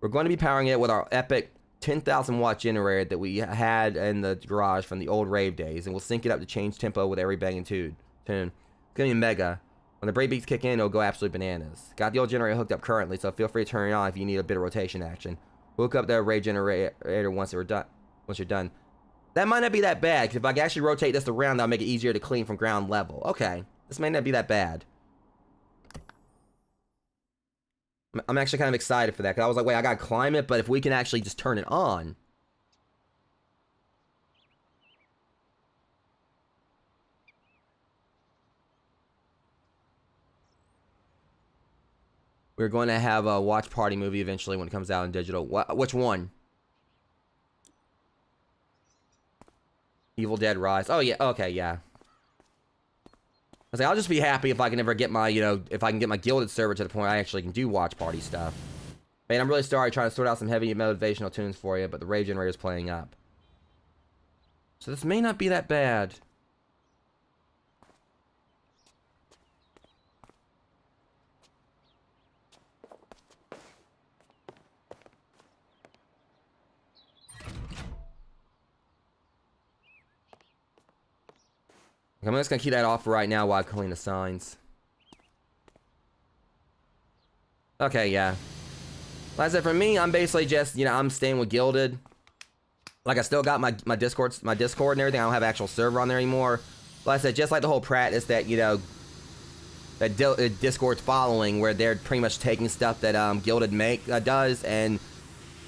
We're going to be powering it with our epic 10,000 watt generator that we had in the garage from the old rave days, and we'll sync it up to change tempo with every banging tune. It's gonna be mega. When the brake beats kick in, it'll go absolutely bananas. Got the old generator hooked up currently, so feel free to turn it on if you need a bit of rotation action. We'll hook up the rave generator once you're done. That might not be that bad, because if I can actually rotate this around, that'll make it easier to clean from ground level. Okay, this may not be that bad. I'm actually kind of excited for that, because I was like, wait, I gotta climb it, but if we can actually just turn it on. We're going to have a watch party movie eventually when it comes out in digital. Which one? Evil Dead Rise. Oh, yeah. Okay, yeah. I was like, I'll just be happy if I can ever get my, you know, if I can get my Gilded server to the point I actually can do watch party stuff. Man, I'm really sorry trying to sort out some heavy motivational tunes for you, but the rave generator is playing up. So this may not be that bad. I'm just gonna keep that off for right now while I clean the signs. Okay, yeah. Like I said, for me, I'm basically just, you know, I'm staying with Gilded. Like, I still got my Discord and everything. I don't have actual server on there anymore. Like I said, just like the whole practice that, you know, that Discord's following, where they're pretty much taking stuff that Gilded does and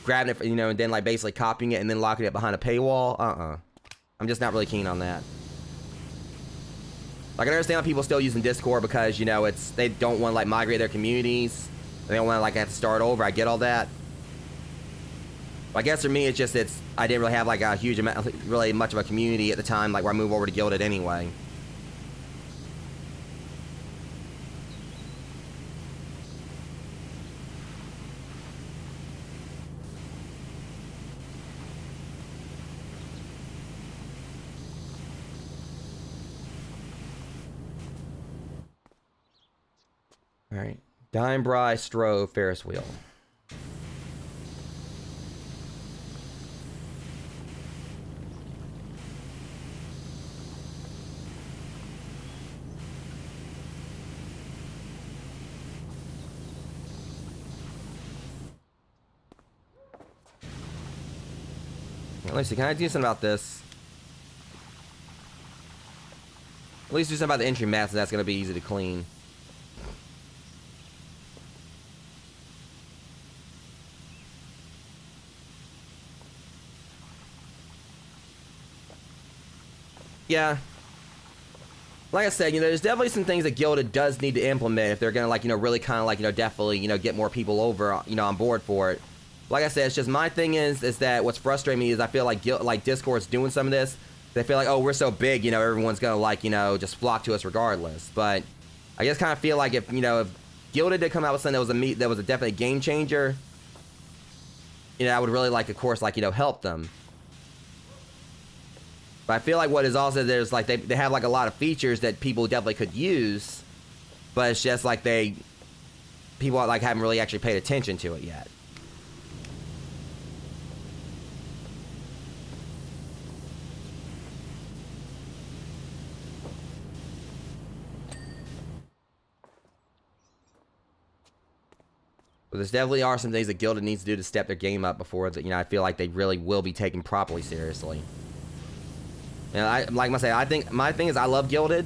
grabbing it, and then like basically copying it and then locking it behind a paywall. I'm just not really keen on that. Like, I understand people still using Discord because, they don't want to, like, migrate their communities. They don't want to, like, have to start over. I get all that. But I guess for me, it's just, I didn't really have, like, a huge amount, really much of a community at the time, like, where I moved over to Gilded anyway. Alright. Dime Bry Strove Ferris wheel. Let's see, can I do something about this? At least do something about the entry mats, and that's going to be easy to clean. Yeah. Like I said, there's definitely some things that Gilded does need to implement if they're going to, like, really kind of, like, definitely, get more people over, on board for it. Like I said, it's just my thing is that what's frustrating me is I feel like Discord's doing some of this. They feel like, oh, we're so big, everyone's going to, like, just flock to us regardless. But I just kind of feel like if Gilded did come out with something that was a definite game changer, I would really, like, of course, like, help them. But I feel like what is also, there's, like, they have, like, a lot of features that people definitely could use, but it's just, like, people, like, haven't really actually paid attention to it yet. But there's definitely are some things that Gilded needs to do to step their game up before that, I feel like they really will be taken properly seriously. Like I say, I think my thing is I love Gilded,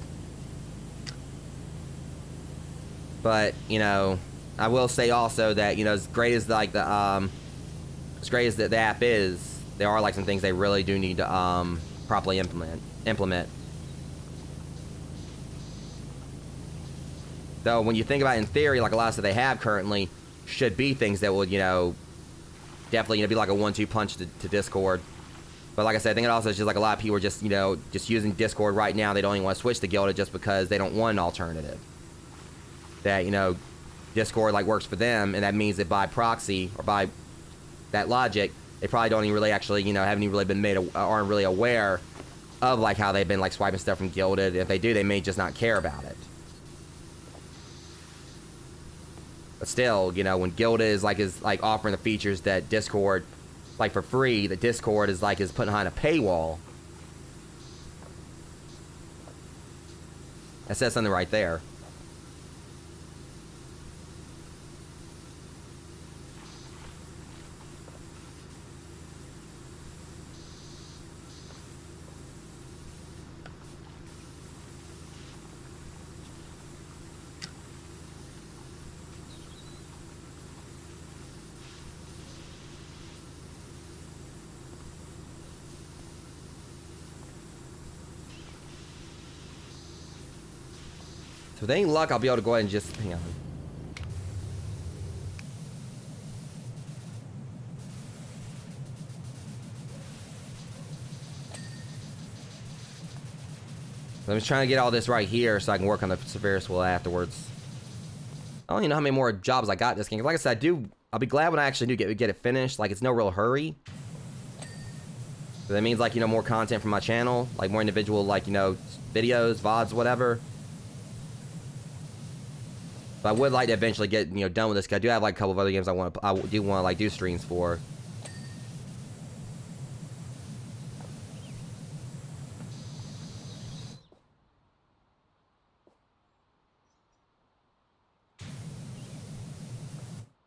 but I will say also that as great as like the app is, there are like some things they really do need to properly implement. Though when you think about it in theory, like a lot of stuff they have currently should be things that would definitely be like a 1-2 punch to Discord. But like I said, I think it also is just like a lot of people are just, just using Discord right now. They don't even want to switch to Gilded just because they don't want an alternative. That, Discord, like, works for them, and that means that by proxy, or by that logic, they probably don't even really actually, haven't even really been aren't really aware of, like, how they've been, like, swiping stuff from Gilded. If they do, they may just not care about it. But still, when Gilded is offering the features that Discord, like, for free, that Discord is putting behind a paywall. That says something right there. So with any luck, I'll be able to go ahead and just hang on. I'm just trying to get all this right here so I can work on the Ferris wheel afterwards. I don't even know how many more jobs I got in this game. Like I said, I'll be glad when I actually do get it finished. Like, it's no real hurry. So that means, like, more content from my channel, like more individual, like, videos, VODs, whatever. But I would like to eventually get, done with this, because I do have, like, a couple of other games I do want to, like, do streams for.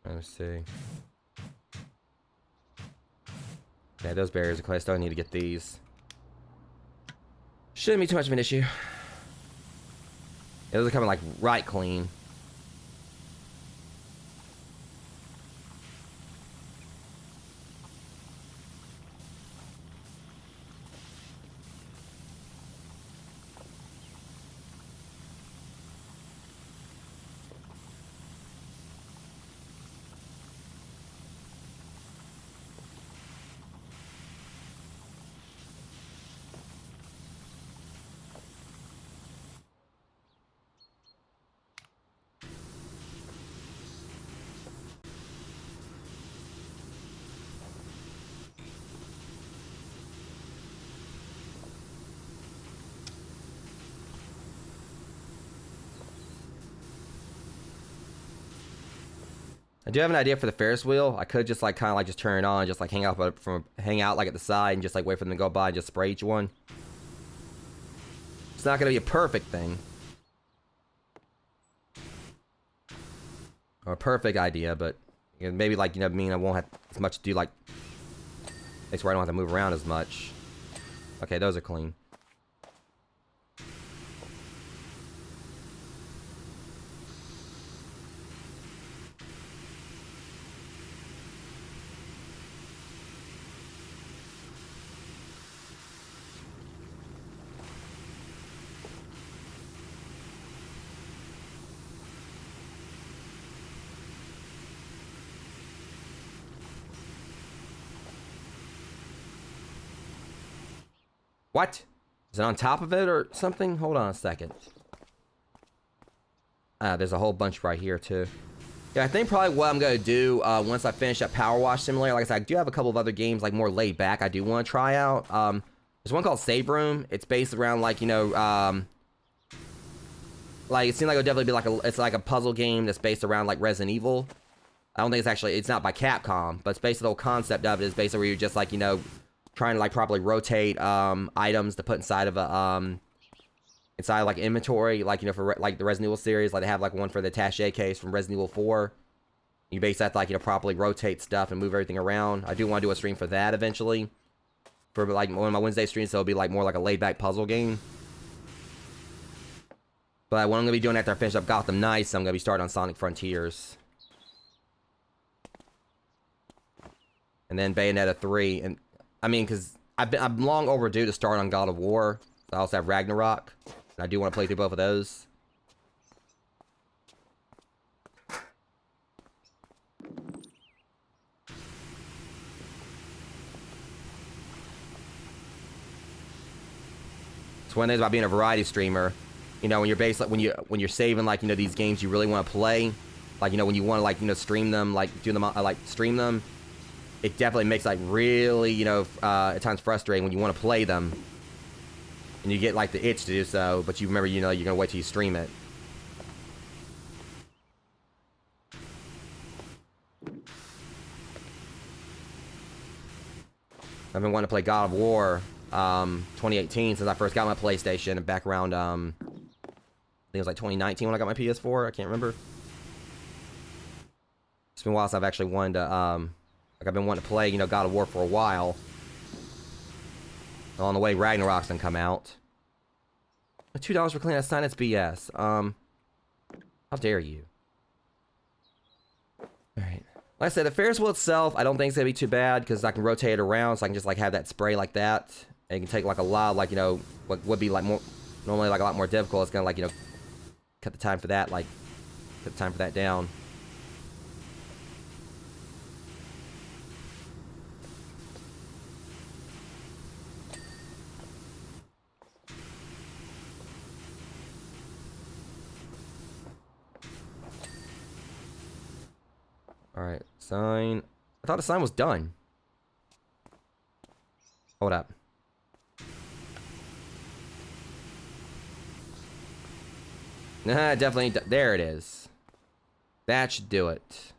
Let's see. Yeah, those barriers are close. I still need to get these. Shouldn't be too much of an issue. Those are coming like right clean. I do have an idea for the Ferris wheel. I could just like kind of like just turn it on, just like hang out like at the side and just like wait for them to go by and just spray each one. It's not gonna be a perfect thing. Or a perfect idea, but you know, maybe like, you know, mean I won't have as much to do, like makes where I don't have to move around as much. Okay, those are clean. What? Is it on top of it or something? Hold on a second. There's a whole bunch right here too. Yeah, I think probably what I'm gonna do once I finish that Powerwash simulator, like I said, I do have a couple of other games like more laid back I do want to try out. There's one called Save Room. It's based around like, you know, like it seems like it would definitely be like it's like a puzzle game that's based around like Resident Evil. I don't think it's not by Capcom, but it's based the whole concept of it is basically where you're just like, you know, trying to like properly rotate items to put inside of a inside like inventory, like, you know, for like the Resident Evil series, like they have like one for the attaché case from Resident Evil 4. You basically have to like, you know, properly rotate stuff and move everything around. I do want to do a stream for that eventually, for like one of my Wednesday streams, so it'll be like more like a laid back puzzle game. But what I'm gonna be doing after I finish up Gotham Knights, I'm gonna be starting on Sonic Frontiers, and then Bayonetta 3, and I mean, because I'm long overdue to start on God of War. I also have Ragnarok, and I do want to play through both of those. It's one of the things about being a variety streamer. You know, when you're when you're saving like, you know, these games you really want to play, like, you know, when you want to like, you know, stream them, like do them, like stream them. It definitely makes like really, you know, at times frustrating when you want to play them and you get like the itch to do so, but you remember, you know, you're gonna wait till you stream it. I've been wanting to play God of War 2018 since I first got my PlayStation, and back around I think it was like 2019 when I got my PS4. I can't remember. It's been a while since I've actually wanted to like I've been wanting to play, you know, God of War for a while. On the way, Ragnarok's gonna come out. $2 for cleaning that sign, it's BS. How dare you? Alright. Like I said, the Ferris wheel itself, I don't think it's gonna be too bad, because I can rotate it around, so I can just like have that spray like that. And it can take like a lot, like, you know, what would be like more, normally like a lot more difficult. It's gonna like, you know, cut the time for that, like, cut the time for that down. Alright, sign. I thought the sign was done. Hold up. Nah, definitely. There it is. That should do it.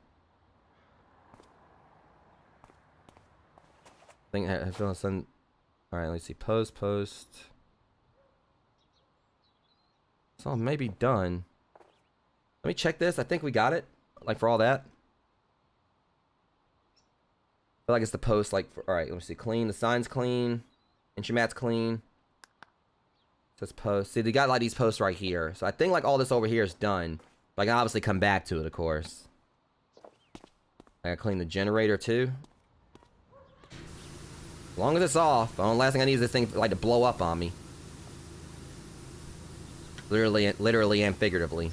I think I feel some. Alright, let's see. Post. So maybe done. Let me check this. I think we got it. Like for all that. I feel like it's the post, like, all right, let me see. Clean. The sign's clean. Entry mat's clean. This post. See, they got like these posts right here. So I think like all this over here is done. But I can obviously come back to it, of course. I gotta clean the generator too. As long as it's off. The last thing I need is this thing like to blow up on me. Literally and figuratively.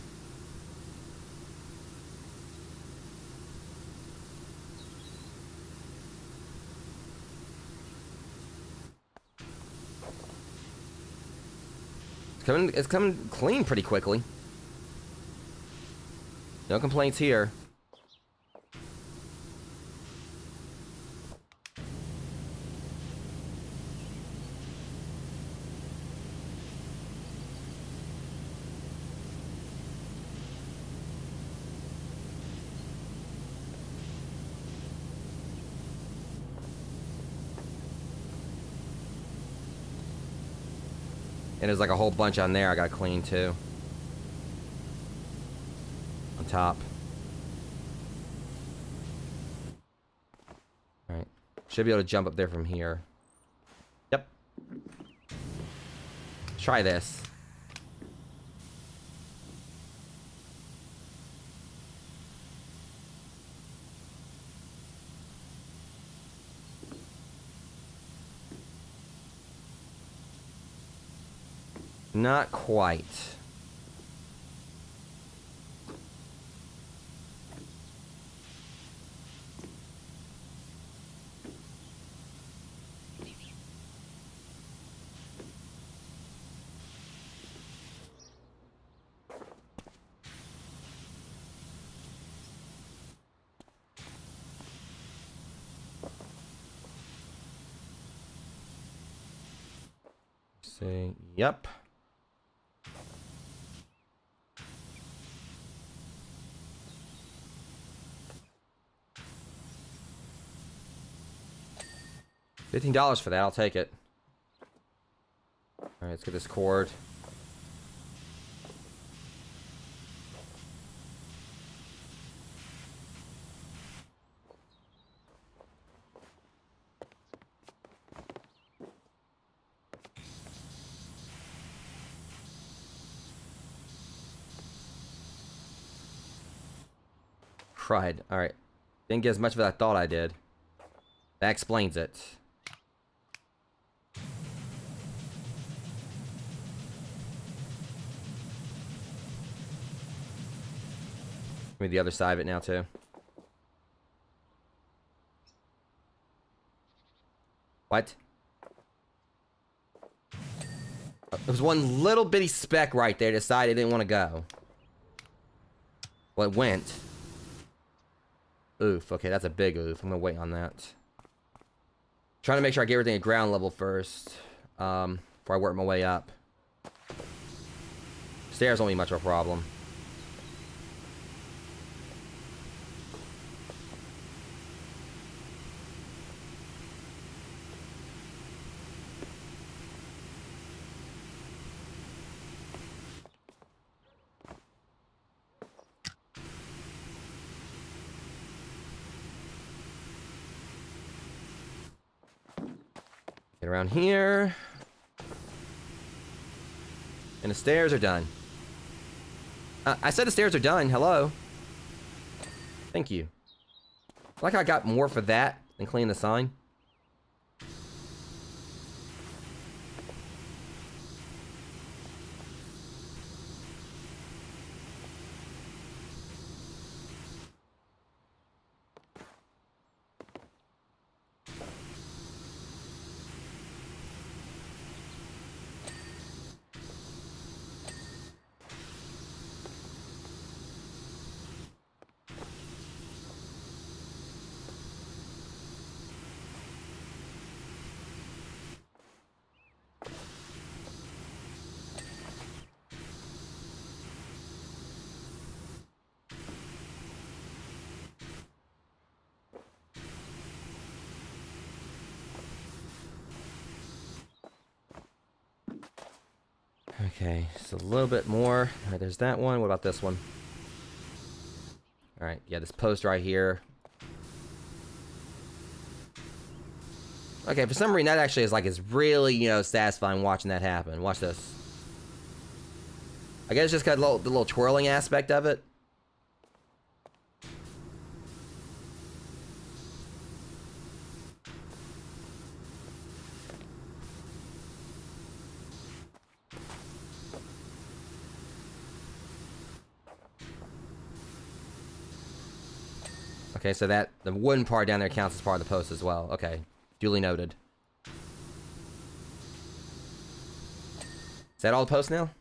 It's coming clean pretty quickly. No complaints here. And there's like a whole bunch on there I gotta clean too. On top. Alright. Should be able to jump up there from here. Yep. Try this. Not quite. See, yep. $15 for that, I'll take it. Alright, let's get this cord. Cried. Alright. Didn't get as much of it as I thought I did. That explains it. Give me the other side of it now, too. What? There was one little bitty speck right there that decided it didn't want to go. Well, it went. Oof. Okay, that's a big oof. I'm gonna wait on that. Trying to make sure I get everything at ground level first. Before I work my way up. Stairs won't be much of a problem. Get around here. And the stairs are done. I said the stairs are done. Hello. Thank you. Like I got more for that than cleaning the sign. Okay, just a little bit more. Alright, there's that one. What about this one? Alright, yeah, this post right here. Okay, for some reason that actually is like, it's really, you know, satisfying watching that happen. Watch this. I guess just got the little twirling aspect of it. Okay, so that the wooden part down there counts as part of the post as well. Okay, duly noted. Is that all the posts now?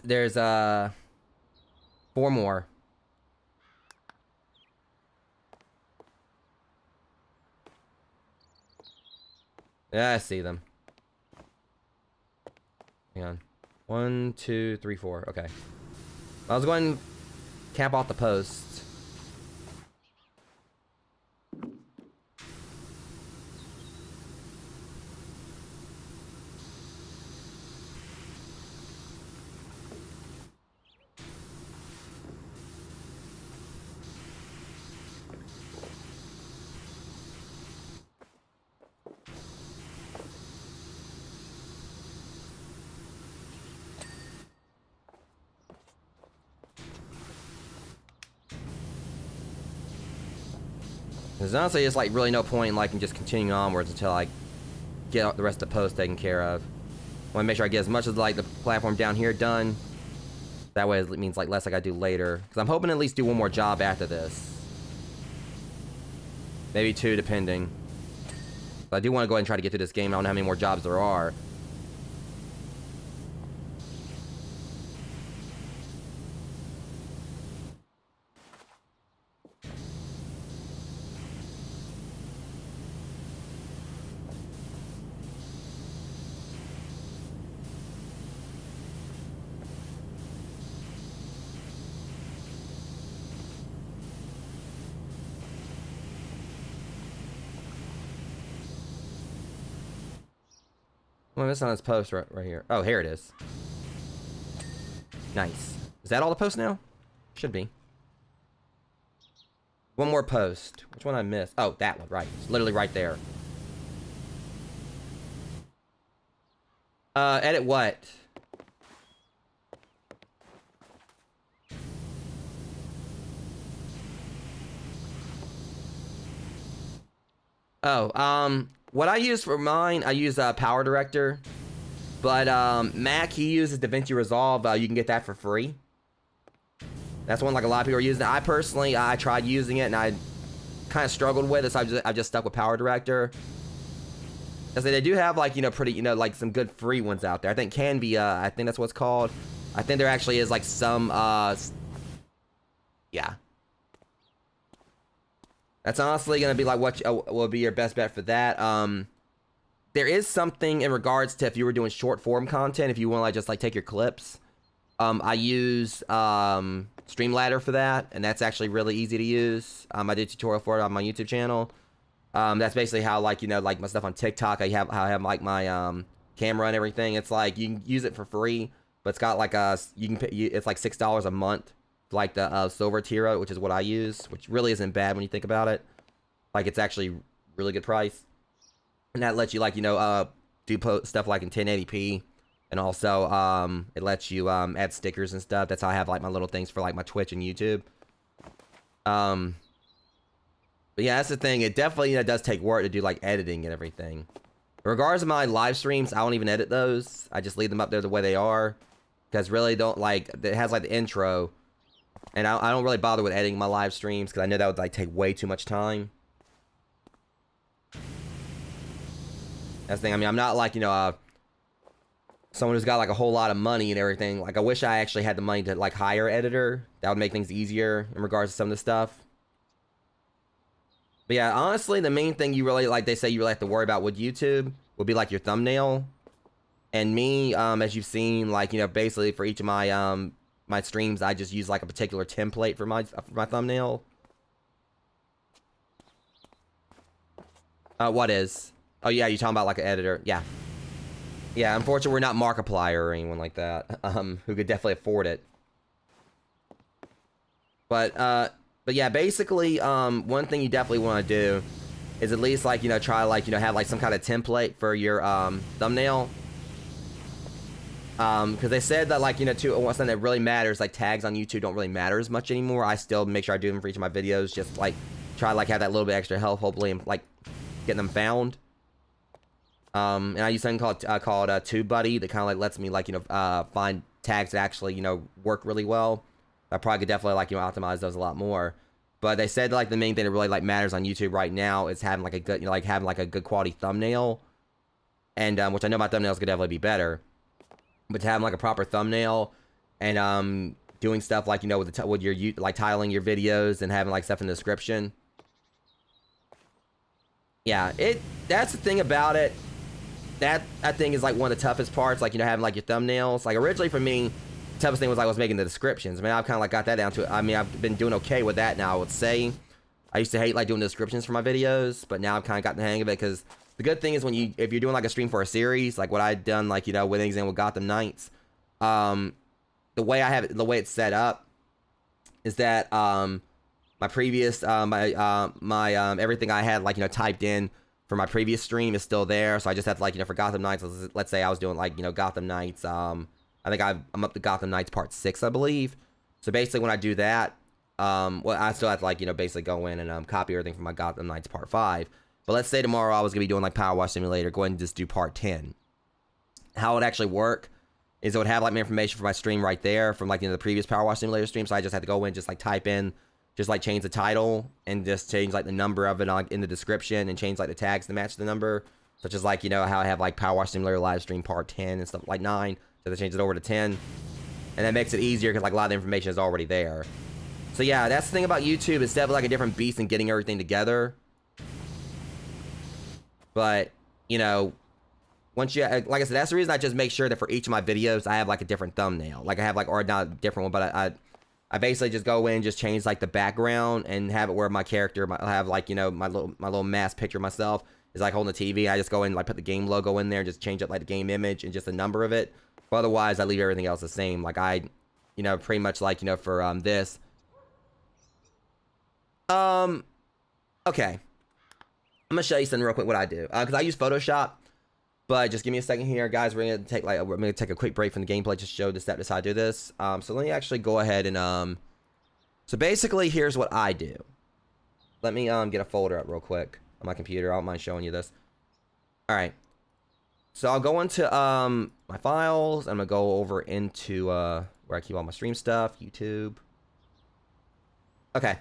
There's 4 more. Yeah, I see them. Hang on. 1, 2, 3, 4. Okay. I was going to cap off the posts. There's honestly just like really no point in like in just continuing onwards until I get the rest of the post taken care of. I want to make sure I get as much of like the platform down here done. That way it means like less I gotta do later. Because I'm hoping to at least do one more job after this. Maybe 2 depending. But I do want to go ahead and try to get through this game. I don't know how many more jobs there are. Well, this on this post right here. Oh, here it is. Nice. Is that all the posts now? Should be. One more post. Which one I missed? Oh, that one, right. It's literally right there. Edit what? Oh, what I use for mine, I use Power Director. But Mac, he uses DaVinci Resolve. You can get that for free. That's one like a lot of people are using. I personally, I tried using it and I kind of struggled with it, so I've just stuck with Power Director. Because they do have like, you know, pretty, you know, like some good free ones out there. I think Canva, I think that's what it's called. I think there actually is like some, yeah. That's honestly going to be like what will be your best bet for that. There is something in regards to if you were doing short form content, if you want to like just like take your clips. I use Streamladder for that, and that's actually really easy to use. I did a tutorial for it on my YouTube channel. That's basically how like, you know, like my stuff on TikTok, I have like my camera and everything. It's like you can use it for free, but it's got like you can pay, it's like $6 a month, like the silver tier, which is what I use, which really isn't bad when you think about it. Like it's actually really good price. And that lets you, like, you know, do stuff like in 1080p. And also, it lets you add stickers and stuff. That's how I have, like, my little things for, like, my Twitch and YouTube. But yeah, that's the thing. It definitely, you know, does take work to do, like, editing and everything. In regards to my live streams, I don't even edit those. I just leave them up there the way they are. Because really don't, like, it has, like, the intro. And I don't really bother with editing my live streams because I know that would, like, take way too much time. That's the thing. I mean, I'm not like, you know, someone who's got like a whole lot of money and everything. Like, I wish I actually had the money to like hire an editor. That would make things easier in regards to some of the stuff. But yeah, honestly, the main thing you really, like they say you really have to worry about with YouTube would be like your thumbnail. And me, as you've seen, like, you know, basically for each of my my streams, I just use like a particular template for my thumbnail. What is? Oh yeah, you're talking about like an editor. Yeah. Yeah, unfortunately we're not Markiplier or anyone like that. Who could definitely afford it. But yeah, basically, one thing you definitely want to do is at least like, you know, try like, you know, have like some kind of template for your thumbnail. Because they said that, like, you know, too, one thing that really matters, like, tags on YouTube don't really matter as much anymore. I still make sure I do them for each of my videos, just, like, try to, like, have that little bit extra help, hopefully, and, like, getting them found. And I use something called TubeBuddy that kind of, like, lets me, like, you know, find tags that actually, you know, work really well. I probably could definitely, like, you know, optimize those a lot more. But they said, like, the main thing that really, like, matters on YouTube right now is having, like, a good, you know, like, having, like, a good quality thumbnail. And, which I know my thumbnails could definitely be better. But to have like a proper thumbnail and doing stuff like, you know, with your like titling your videos and having like stuff in the description. Yeah, that's the thing about it. That I think is like one of the toughest parts, like, you know, having like your thumbnails. Like originally for me, the toughest thing was like I was making the descriptions. I mean, I've kind of like got that down to it. I mean, I've been doing okay with that now, I would say. I used to hate like doing the descriptions for my videos, but now I've kind of gotten the hang of it because the good thing is if you're doing like a stream for a series, like what I've done, like, you know, with an example with Gotham Knights, the way it's set up is that my previous everything I had, like, you know, typed in for my previous stream is still there. So I just have to, like, you know, for Gotham Knights, let's say I was doing like, you know, Gotham Knights. I think I'm up to Gotham Knights Part 6, I believe. So basically when I do that, well, I still have to, like, you know, basically go in and copy everything from my Gotham Knights Part 5. But let's say tomorrow I was going to be doing, like, Powerwash Simulator. Go ahead and just do Part 10. How it would actually work is it would have, like, my information for my stream right there from, like, you know, the previous Powerwash Simulator stream. So I just had to go in, just, like, type in, just, like, change the title and just change, like, the number of it in the description and change, like, the tags to match the number. Such as, like, you know, how I have, like, Powerwash Simulator live stream Part 10 and stuff, like 9. So they change it over to 10. And that makes it easier because, like, a lot of the information is already there. So, yeah, that's the thing about YouTube. It's definitely, like, a different beast in getting everything together. But, you know, once you, like I said, that's the reason I just make sure that for each of my videos, I have, like, a different thumbnail. Like, I have, like, or not a different one, but I basically just go in, just change, like, the background and have it where my character, I have, like, you know, my little mask picture of myself is, like, holding the TV. I just go in, like, put the game logo in there, just change up, like, the game image and just the number of it. But otherwise, I leave everything else the same. Like, you know, pretty much, like, you know, for, this. Okay. I'm gonna show you something real quick what I do, because I use Photoshop, but just give me a second here, guys. We're gonna take a quick break from the gameplay to show the steps how to do this. So let me actually go ahead and so basically here's what I do. Let me get a folder up real quick on my computer. I don't mind showing you this. All right, so I'll go into my files. I'm gonna go over into where I keep all my stream stuff, YouTube. Okay.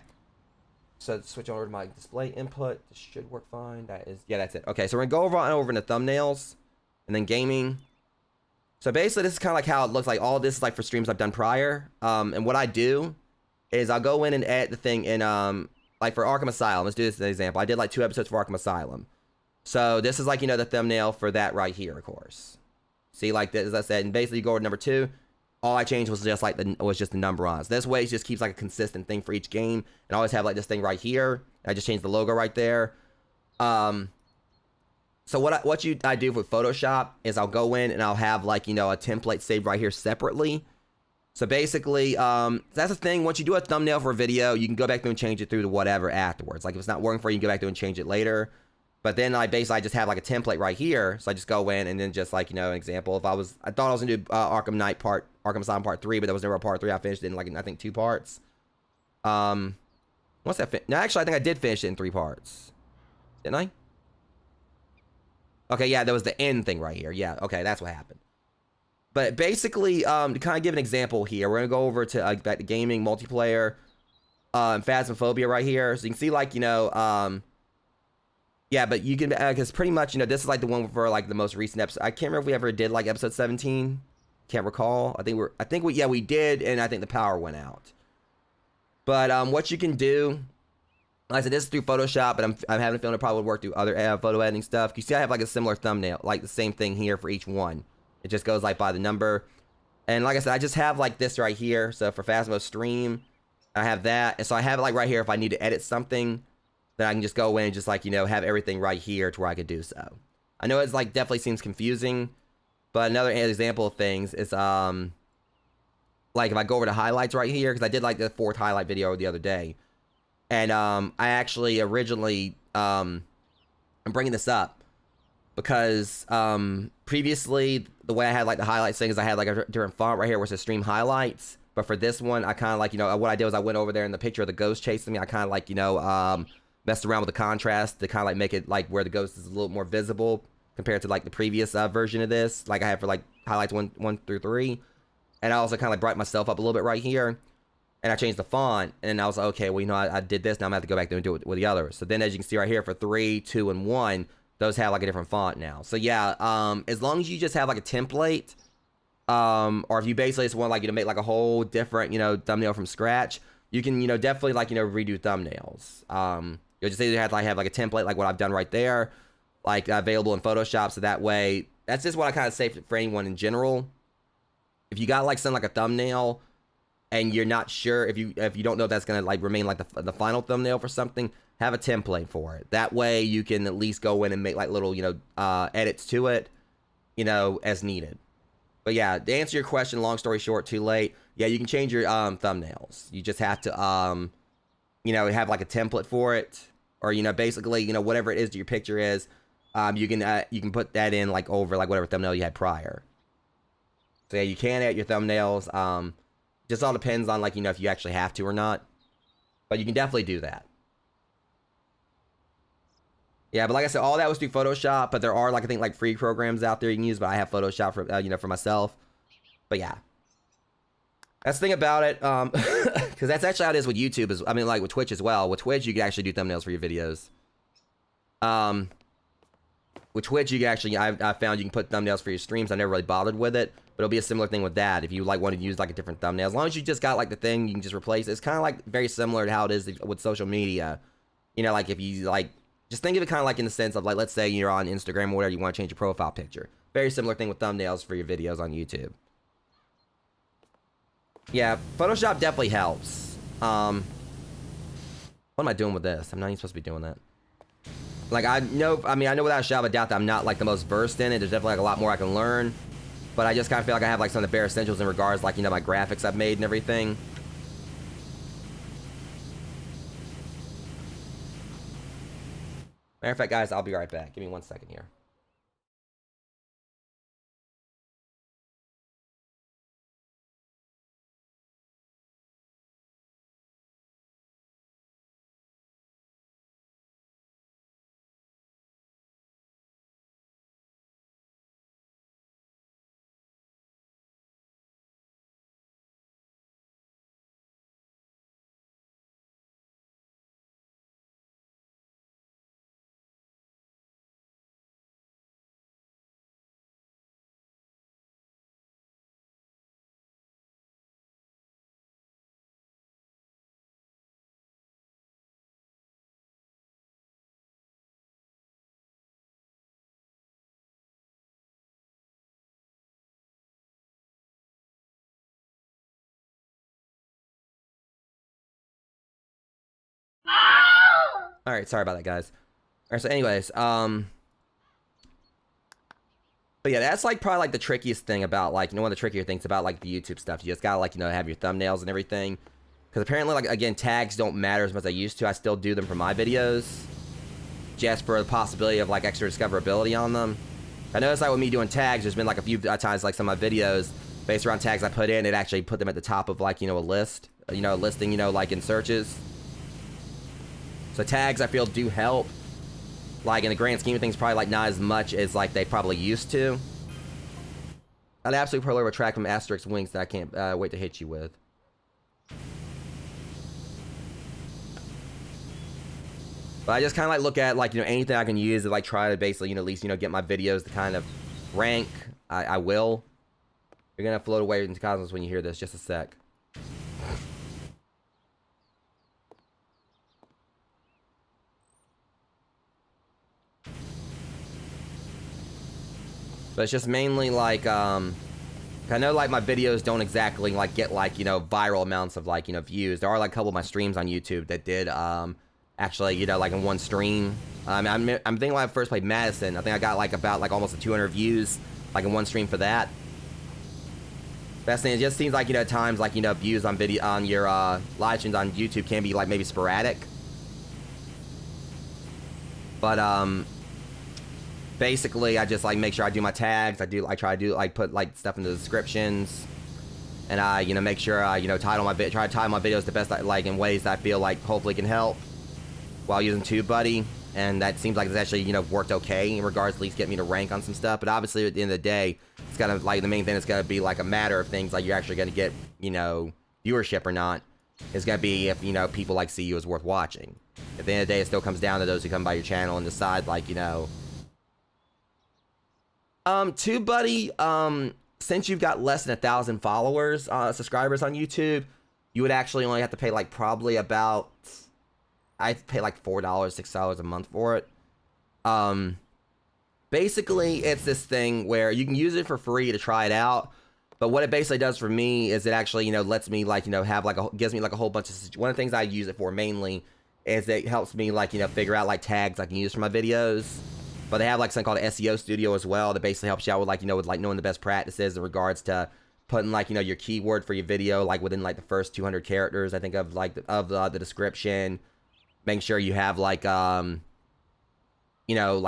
So switch over to my display input. This should work fine. Yeah, that's it. Okay, so we're gonna go over into thumbnails and then gaming. So basically this is kind of like how it looks like. All this is like for streams I've done prior. And what I do is I'll go in and edit the thing in like for Arkham Asylum. Let's do this as an example. I did like 2 episodes for Arkham Asylum. So this is like, you know, the thumbnail for that right here, of course. See, like this, as I said, and basically you go to number 2. All I changed was just like the number on. So this way it just keeps like a consistent thing for each game. And I always have like this thing right here. I just changed the logo right there. So what I do with Photoshop is I'll go in and I'll have like, you know, a template saved right here separately. So basically, that's the thing. Once you do a thumbnail for a video, you can go back through and change it through to whatever afterwards. Like if it's not working for you, you can go back through and change it later. But then I just have like a template right here. So I just go in and then just like, you know, an example. I thought I was gonna do Arkham Asylum Part 3, but there was never a Part 3. I finished it in like, I think 2 parts. Once that no, actually I think I did finish it in 3 parts. Didn't I? Okay, yeah, there was the end thing right here. Yeah, okay, that's what happened. But basically, to kind of give an example here, we're gonna go over to back to gaming, multiplayer, Phasmophobia right here. So you can see like, you know, yeah, but you can, because pretty much, you know, this is like the one for like the most recent episode. I can't remember if we ever did like episode 17. Can't recall. Yeah, we did, and I think the power went out. But what you can do, like I said, this is through Photoshop, but I'm having a feeling it probably would work through other photo editing stuff. You see, I have like a similar thumbnail, like the same thing here for each one. It just goes like by the number. And like I said, I just have like this right here. So for Phasmo Stream, I have that. And so I have it like right here if I need to edit something. Then I can just go in and just like, you know, have everything right here to where I could do so. I know it's like definitely seems confusing, but another example of things is like if I go over to highlights right here, because I did like the 4th highlight video the other day, and I actually originally I'm bringing this up because previously the way I had like the highlights thing is I had like a different font right here where it says stream highlights. But for this one, I kind of like, you know, what I did was I went over there in the picture of the ghost chasing me. I kind of like, you know, messed around with the contrast to kind of like make it like where the ghost is a little more visible compared to like the previous version of this. Like I had for like highlights 1 through 3. And I also kind of like brightened myself up a little bit right here. And I changed the font. And I was like, okay, well, you know, I did this. Now I'm going to have to go back there and do it with the others. So then as you can see right here for 3, 2, and 1, those have like a different font now. So yeah, as long as you just have like a template, or if you basically just want like you to make like a whole different, you know, thumbnail from scratch, you can, you know, definitely like, you know, redo thumbnails. You'll just either have like a template like what I've done right there, like available in Photoshop. So that way, that's just what I kind of say for anyone in general. If you got like something like a thumbnail and you're not sure if you don't know if that's gonna like remain like the final thumbnail for something, have a template for it. That way you can at least go in and make like little, you know, edits to it, you know, as needed. But yeah, to answer your question, long story short, too late. Yeah, you can change your thumbnails. You just have to, you know, have like a template for it, or you know, basically, you know, whatever it is that your picture is, you can put that in like over like whatever thumbnail you had prior. So yeah, you can edit your thumbnails. Just all depends on like, you know, if you actually have to or not. But you can definitely do that. Yeah, but like I said, all that was through Photoshop, but there are like I think like free programs out there you can use, but I have Photoshop for you know, for myself. But yeah, that's the thing about it, because that's actually how it is with YouTube. I mean, like with Twitch as well. With Twitch, you can actually do thumbnails for your videos. With Twitch, you can actually I found you can put thumbnails for your streams. I never really bothered with it, but it'll be a similar thing with that. If you like want to use like a different thumbnail, as long as you just got like the thing, you can just replace it. It's kind of like very similar to how it is with social media. You know, like if you like. Just think of it kind of like in the sense of like, let's say you're on Instagram or whatever, you want to change your profile picture. Very similar thing with thumbnails for your videos on YouTube. Yeah, Photoshop definitely helps. What am I doing with this? I'm not even supposed to be doing that. Like I know without a shadow of a doubt that I'm not like the most versed in it. There's definitely like a lot more I can learn. But I just kind of feel like I have like some of the bare essentials in regards like, you know, my graphics I've made and everything. Matter of fact, guys, I'll be right back. Give me 1 second here. All right, sorry about that, guys. All right, so anyways, but yeah, that's like probably like the trickiest thing about like, you know, one of the trickier things about like the YouTube stuff. You just gotta like, you know, have your thumbnails and everything. Because apparently, like, again, tags don't matter as much as I used to. I still do them for my videos. Just for the possibility of like extra discoverability on them. I noticed like with me doing tags, there's been like a few times like some of my videos based around tags I put in, it actually put them at the top of like, you know, a list. You know, a listing, you know, like in searches. So tags, I feel, do help. Like, in the grand scheme of things, probably, like, not as much as, like, they probably used to. An absolute pearler retract from Asterix wings that I can't wait to hit you with. But I just kind of, like, look at, like, you know, anything I can use to, like, try to basically, you know, at least, you know, get my videos to kind of rank. I will. You're gonna float away into cosmos when you hear this. Just a sec. But it's just mainly like, I know like my videos don't exactly like get like, you know, viral amounts of like, you know, views. There are like a couple of my streams on YouTube that did, actually, you know, like in one stream. I'm thinking when I first played Madison, I think I got like about like almost 200 views, like in one stream for that. Best thing, it just seems like, you know, at times like, you know, views on video, on your, live streams on YouTube can be like maybe sporadic. But, basically I just like make sure I do my tags. I try to do like put like stuff in the descriptions, and I make sure I try to title my videos the best like in ways that I feel like hopefully can help while using TubeBuddy. And that seems like it's actually worked okay in regards to at least get me to rank on some stuff. But obviously at the end of the day, it's gotta like the main thing is gonna be like a matter of things like you're actually gonna get viewership or not. It's gonna be if people like see you as worth watching. At the end of the day, it still comes down to those who come by your channel and decide like TubeBuddy, since you've got less than 1,000 followers, subscribers on YouTube, you would actually only have to pay like probably about, I'd pay like $4, $6 a month for it. Basically, it's this thing where you can use it for free to try it out. But what it basically does for me is it actually, lets me like, have like gives me like a whole bunch of, one of the things I use it for mainly is it helps me like, figure out like tags I can use for my videos. But they have like something called SEO Studio as well that basically helps you out with like, with like knowing the best practices in regards to putting like, your keyword for your video, like within like the first 200 characters, I think of like the description. Making sure you have like, like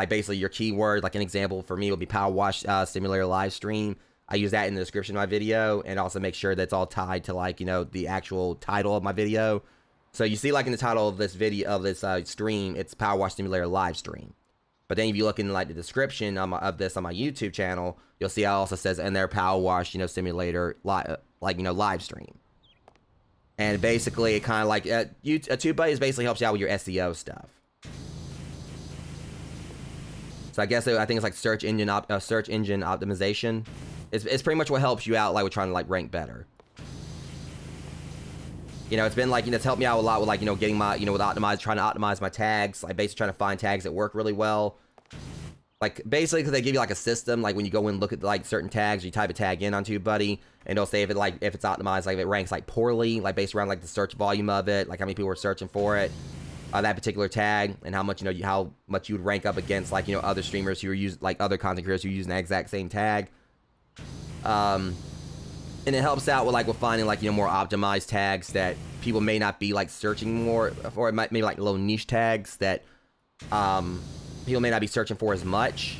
basically your keyword, like an example for me would be Powerwash Simulator Livestream. I use that in the description of my video, and also make sure that's all tied to like, the actual title of my video. So you see like in the title of this video, of this stream, it's Powerwash Simulator Livestream. But then if you look in like the description of this on my YouTube channel, you'll see it also says in there Powerwash, Simulator, live stream. And basically it kind of like, TubeBuddy basically helps you out with your SEO stuff. So I guess I think it's like search engine optimization. It's pretty much what helps you out like with trying to like rank better. It's been like, it's helped me out a lot with like, getting my, with trying to optimize my tags, like basically trying to find tags that work really well. Like basically because they give you like a system, like when you go in and look at like certain tags, you type a tag in on TubeBuddy and it'll say if it's optimized, like if it ranks like poorly, like based around like the search volume of it, like how many people are searching for it, that particular tag, and how much, how much you would rank up against like, other streamers who are using, like other content creators who are using the exact same tag. And it helps out with like with finding like more optimized tags that people may not be like searching more for. It might maybe like little niche tags that people may not be searching for as much,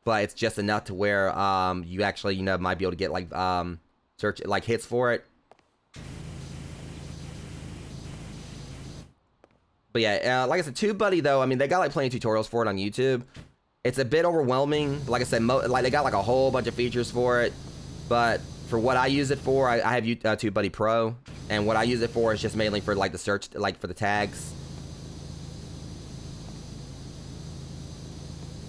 but it's just enough to where you actually might be able to get like search like hits for it. But yeah, like I said, TubeBuddy though, I mean they got like plenty of tutorials for it on YouTube. It's a bit overwhelming. Like I said, like they got like a whole bunch of features for it, but for what I use it for, I have TubeBuddy Pro, and what I use it for is just mainly for like the search, like for the tags.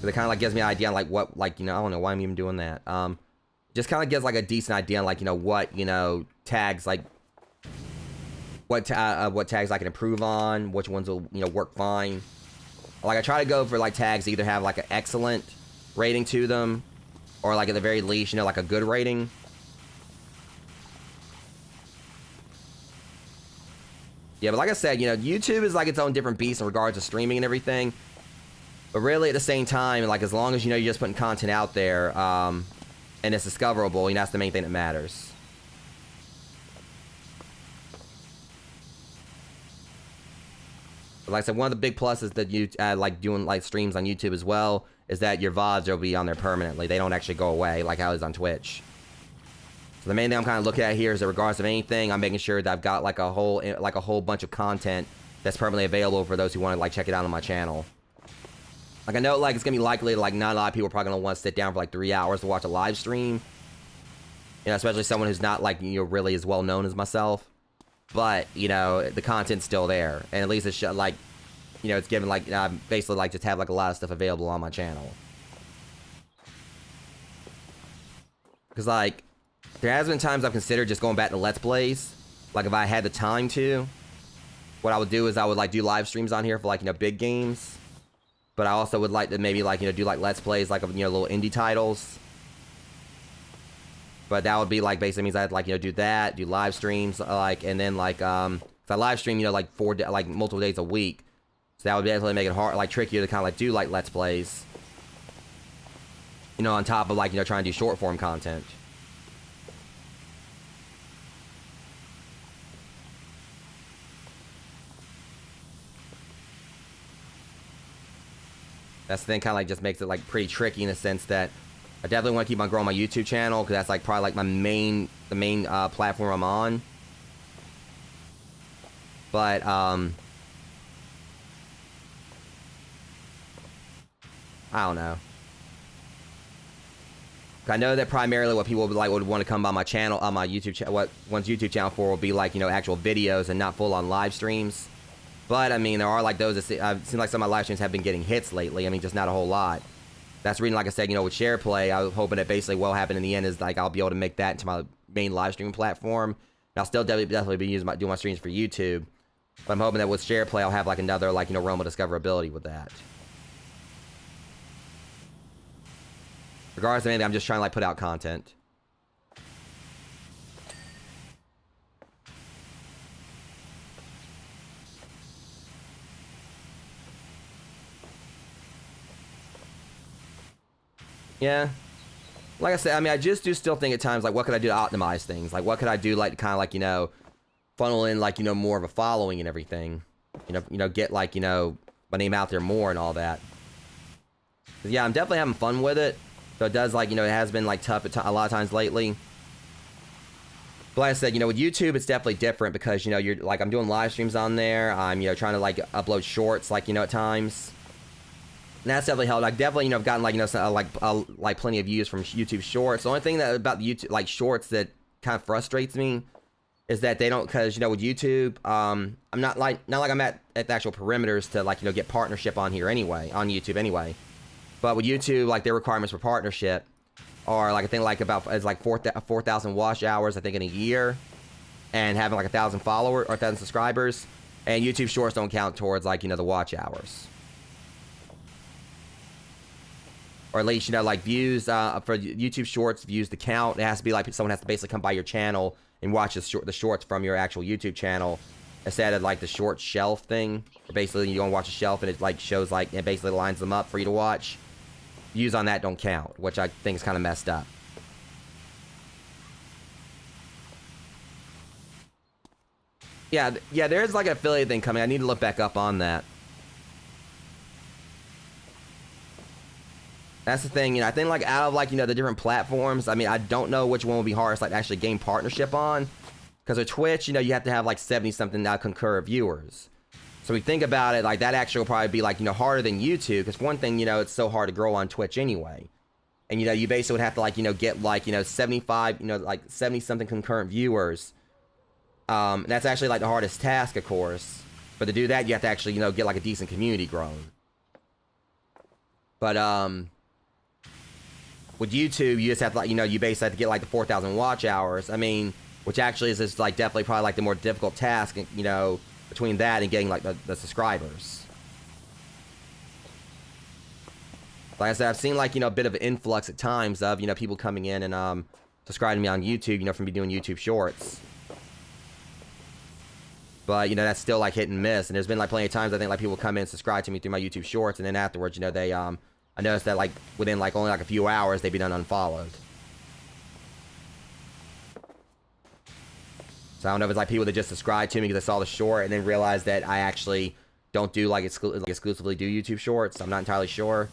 It kind of like gives me an idea on like what, like I don't know why I'm even doing that. Just kind of gives like a decent idea on like what tags, like what tags I can improve on, which ones will work fine. Like I try to go for like tags that either have like an excellent rating to them, or like at the very least like a good rating. Yeah, but like I said, YouTube is like its own different beast in regards to streaming and everything. But really, at the same time, like as long as you're just putting content out there, and it's discoverable, that's the main thing that matters. But like I said, one of the big pluses that you like doing like streams on YouTube as well is that your VODs will be on there permanently. They don't actually go away like how it is on Twitch. So the main thing I'm kind of looking at here is in regards to anything, I'm making sure that I've got like a whole bunch of content that's permanently available for those who want to like check it out on my channel. Like I know like it's gonna be likely like not a lot of people are probably gonna want to sit down for like 3 hours to watch a live stream. Especially someone who's not like really as well known as myself. But the content's still there, and at least it's like it's given like basically like just have like a lot of stuff available on my channel. Because like there has been times I've considered just going back to Let's Plays. Like if I had the time to, what I would do is I would like do live streams on here for like big games. But I also would like to maybe like do like Let's Plays like of little indie titles. But that would be like basically means I'd like do that, do live streams like, and then like so I live stream like like multiple days a week. So that would definitely make it hard, like trickier to kind of like do like Let's Plays. On top of like trying to do short form content. That's the thing, kind of like just makes it like pretty tricky in the sense that I definitely want to keep on growing my YouTube channel because that's like probably like the main platform I'm on. But I don't know. I know that primarily what people would want to come by my channel, on my YouTube channel, what one's YouTube channel for will be like, you know, actual videos and not full on live streams. But I mean, there are like those that seem like some of my live streams have been getting hits lately. I mean, just not a whole lot. That's the reason, like I said, you know, with share play, I was hoping that basically what will happen in the end is like I'll be able to make that into my main live streaming platform. And I'll still definitely be doing my streams for YouTube. But I'm hoping that with share play, I'll have like another like, you know, realm of discoverability with that. Regardless of anything, I'm just trying to like put out content. Yeah. Like I said, I mean, I just do still think at times, like, what could I do to optimize things? Like, what could I do, like, to kind of, like, you know, funnel in, like, you know, more of a following and everything. You know, get, like, you know, my name out there more and all that. Yeah, I'm definitely having fun with it. So it does, like, you know, it has been, like, tough a lot of times lately. But like I said, you know, with YouTube, it's definitely different because, you know, you're, like, I'm doing live streams on there. I'm, you know, trying to, like, upload shorts, like, you know, at times. And that's definitely helped. I definitely, you know, have gotten, like, you know, some, like plenty of views from YouTube Shorts. The only thing that about the YouTube, like, Shorts that kind of frustrates me is that they don't, because, you know, with YouTube, I'm not like I'm at the actual perimeters to, like, you know, get partnership on here anyway, on YouTube anyway. But with YouTube, like, their requirements for partnership are, like, I think, like, it's like 4,000 watch hours, I think, in a year, and having, like, 1,000 followers or 1,000 subscribers. And YouTube Shorts don't count towards, like, you know, the watch hours. Or at least, you know, like, views, for YouTube Shorts, views to count. It has to be, like, someone has to basically come by your channel and watch the shorts from your actual YouTube channel instead of, like, the short shelf thing. Where basically, you go and watch a shelf and it, like, shows, like, it basically lines them up for you to watch. Views on that don't count, which I think is kind of messed up. Yeah, there's, like, an affiliate thing coming. I need to look back up on that. That's the thing, you know, I think, like, out of, like, you know, the different platforms, I mean, I don't know which one will be hardest, like, to actually gain partnership on. Because with Twitch, you know, you have to have, like, 70-something concurrent viewers. So we think about it, like, that actually will probably be, like, you know, harder than YouTube. Because one thing, you know, it's so hard to grow on Twitch anyway. And, you know, you basically would have to, like, you know, get, like, you know, 75, you know, like, 70-something concurrent viewers. And that's actually, like, the hardest task, of course. But to do that, you have to actually, you know, get, like, a decent community grown. But, with YouTube, you just have to, like, you know, you basically have to get, like, the 4,000 watch hours. I mean, which actually is just, like, definitely probably, like, the more difficult task, you know, between that and getting, like, the subscribers. Like I said, I've seen, like, you know, a bit of an influx at times of, you know, people coming in and, subscribing to me on YouTube, you know, from me doing YouTube Shorts. But, you know, that's still, like, hit and miss. And there's been, like, plenty of times, I think, like, people come in and subscribe to me through my YouTube Shorts, and then afterwards, you know, they, I noticed that, like, within, like, only, like, a few hours, they'd be done unfollowed. So I don't know if it's, like, people that just subscribed to me because they saw the short and then realized that I actually don't do, like, exclusively do YouTube Shorts. I'm not entirely sure.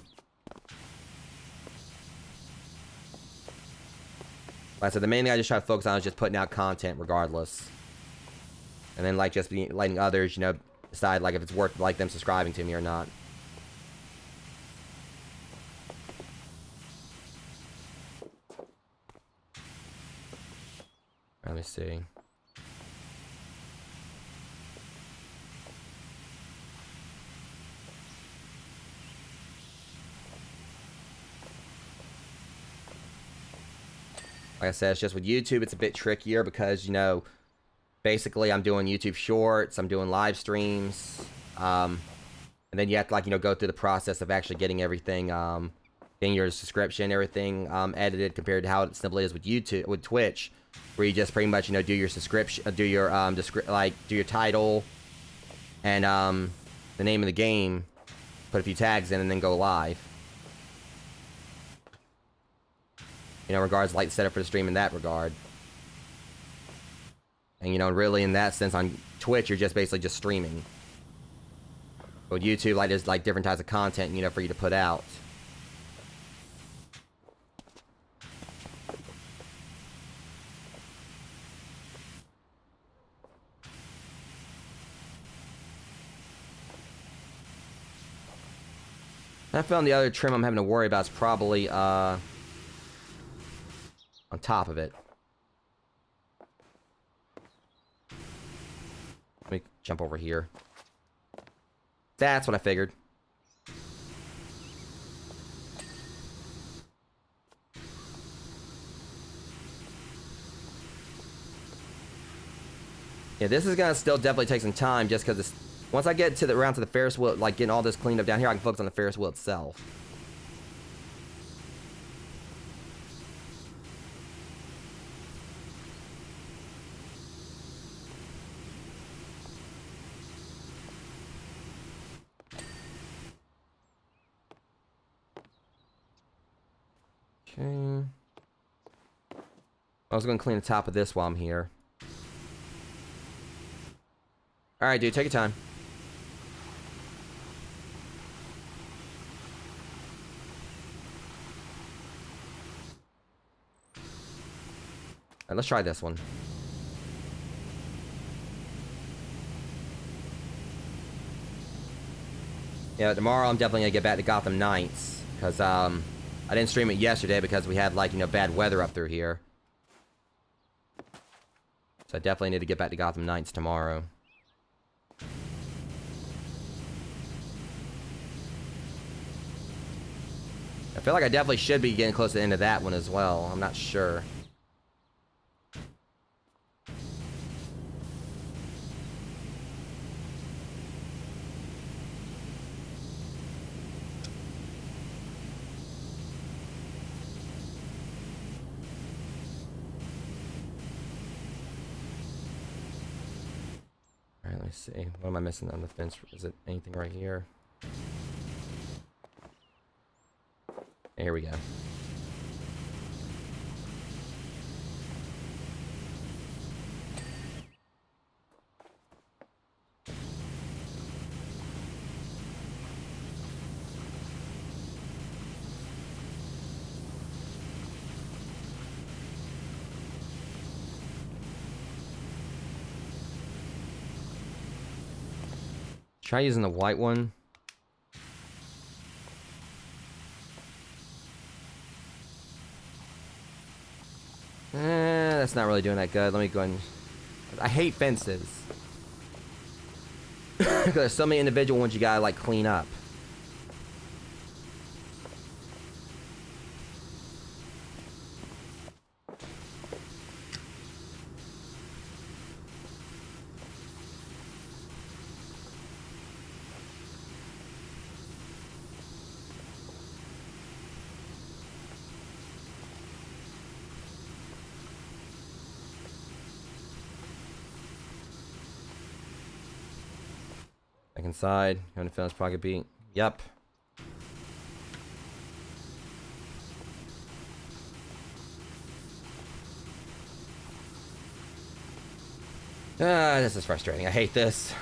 Like I said, the main thing I just try to focus on is just putting out content regardless. And then, like, just letting others, you know, decide, like, if it's worth, like, them subscribing to me or not. Let me see. Like I said, it's just with YouTube, it's a bit trickier because, you know, basically I'm doing YouTube Shorts, I'm doing live streams, and then you have to, like, you know, go through the process of actually getting everything, getting your subscription, everything, edited compared to how it simply is with YouTube, with Twitch, where you just pretty much, you know, do your subscription, do your, do your title, and, the name of the game, put a few tags in, and then go live. You know, regards like the setup for the stream in that regard. And, you know, really in that sense on Twitch, you're just basically just streaming. With YouTube, like, there's like different types of content, you know, for you to put out. I found the other trim I'm having to worry about is probably on top of it. Let me jump over here. That's what I figured. Yeah, this is gonna still definitely take some time just because once I get to the around to the Ferris wheel, like getting all this cleaned up down here, I can focus on the Ferris wheel itself. Okay. I was gonna clean the top of this while I'm here. Alright, dude, take your time. Alright, let's try this one. Yeah, tomorrow I'm definitely gonna get back to Gotham Knights. Because, I didn't stream it yesterday because we had, like, you know, bad weather up through here. So I definitely need to get back to Gotham Knights tomorrow. I feel like I definitely should be getting close to the end of that one as well. I'm not sure. Alright, let me see. What am I missing on the fence? Is it anything right here? Here we go. Try using the white one. That's not really doing that good. Let me go and... I hate fences. Because there's so many individual ones you gotta, like, clean up. Back inside. You want to finish pocket beat? Yep. This is frustrating. I hate this.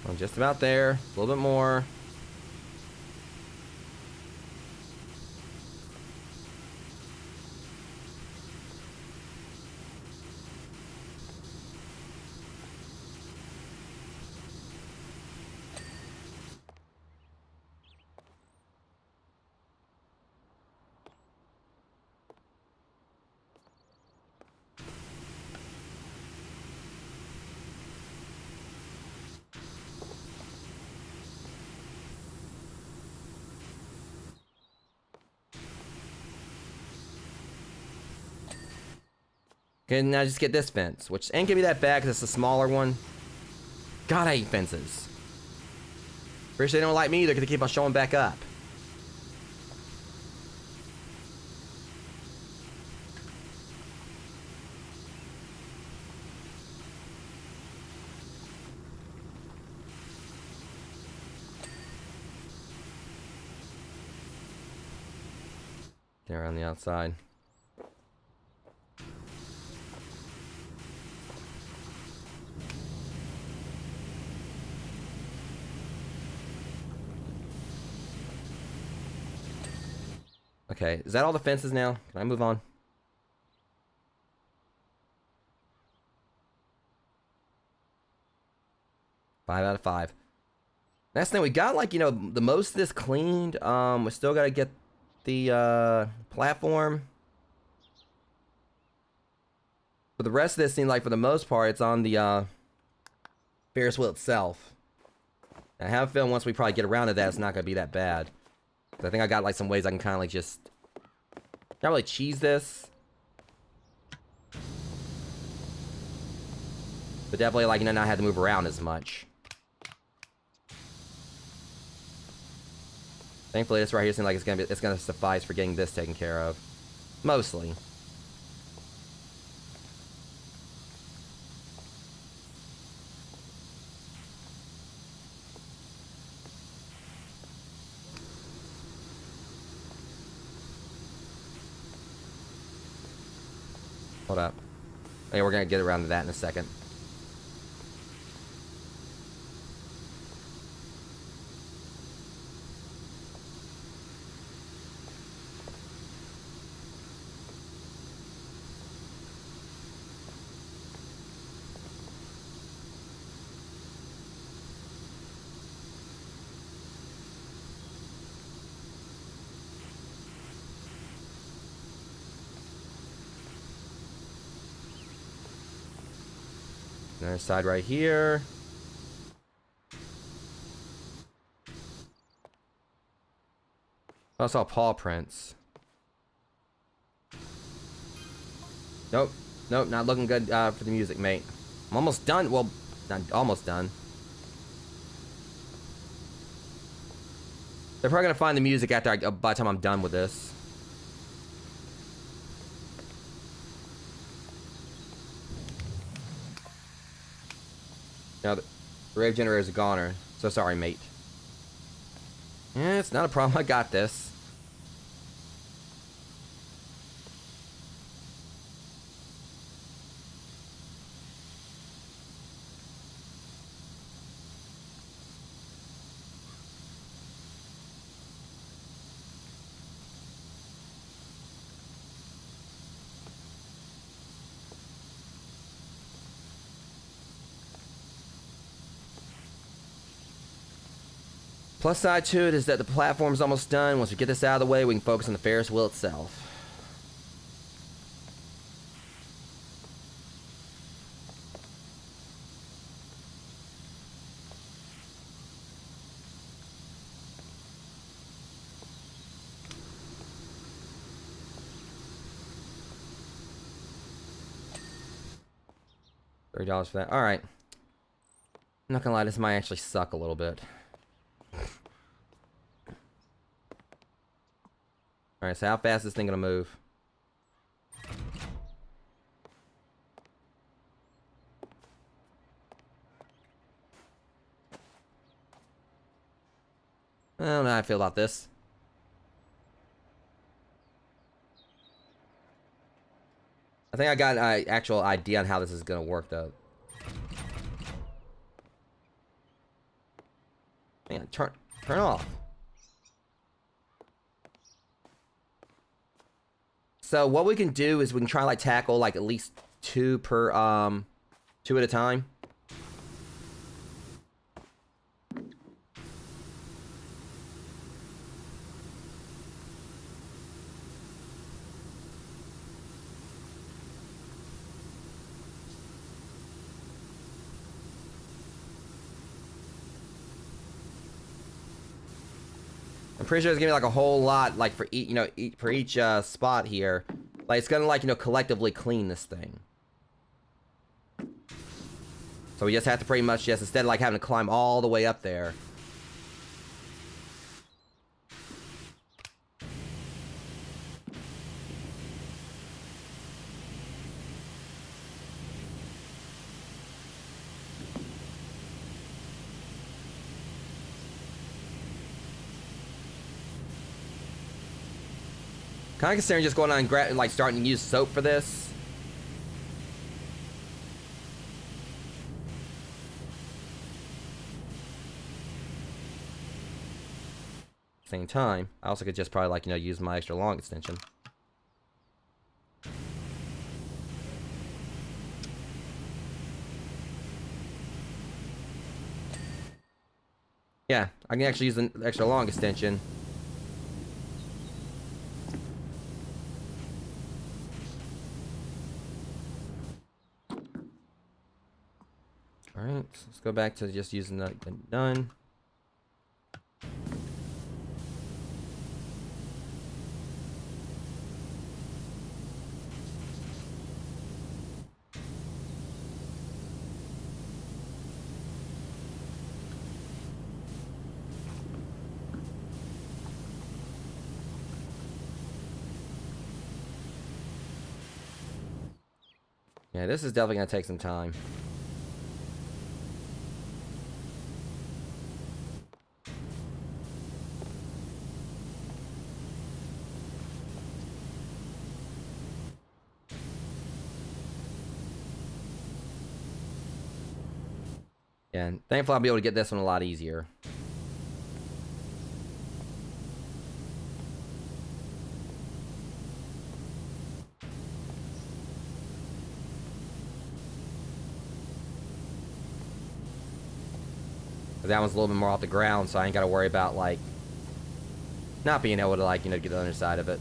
I'm just about there. A little bit more. Okay, now just get this fence, which ain't gonna be that bad because it's a smaller one. God, I hate fences. Wish they don't like me either because they keep on showing back up. There on the outside. Okay, is that all the fences now? Can I move on? Five out of 5. Next thing, we got, like, you know, the most of this cleaned. We still gotta get the platform. But the rest of this seems like, for the most part, it's on the Ferris wheel itself. I have a feeling once we probably get around to that, it's not gonna be that bad. I think I got, like, some ways I can kind of, like, just not really cheese this, but definitely, like, you know, not have to move around as much. Thankfully, this right here seems like it's gonna suffice for getting this taken care of, mostly. Hold up. Okay, we're gonna get around to that in a second. Another side right here. I saw paw prints. Nope. Nope, not looking good for the music, mate. I'm almost done. Well, not almost done. They're probably gonna find the music after by the time I'm done with this. Now the rave generator is a goner. So sorry, mate. Yeah, it's not a problem. I got this. Plus side to it is that the platform's almost done. Once we get this out of the way, we can focus on the Ferris wheel itself. $30 for that. Alright. I'm not gonna lie, this might actually suck a little bit. Alright, so how fast is this thing gonna move? I don't know how I feel about this. I think I got an actual idea on how this is gonna work, though. Man, turn off. So what we can do is we can try like tackle like at least two at a time. I'm pretty sure it's gonna be like a whole lot, like for each, for each spot here. Like it's gonna like collectively clean this thing. So we just have to pretty much just instead of like having to climb all the way up there. Kind of considering just going on and like starting to use soap for this. Same time, I also could just probably like, you know, use my extra long extension. Yeah, I can actually use an extra long extension. Alright, so let's go back to just using the done. Yeah, this is definitely going to take some time. Yeah, and thankfully I'll be able to get this one a lot easier. That one's a little bit more off the ground, so I ain't got to worry about, like, not being able to, like, you know, get the other side of it.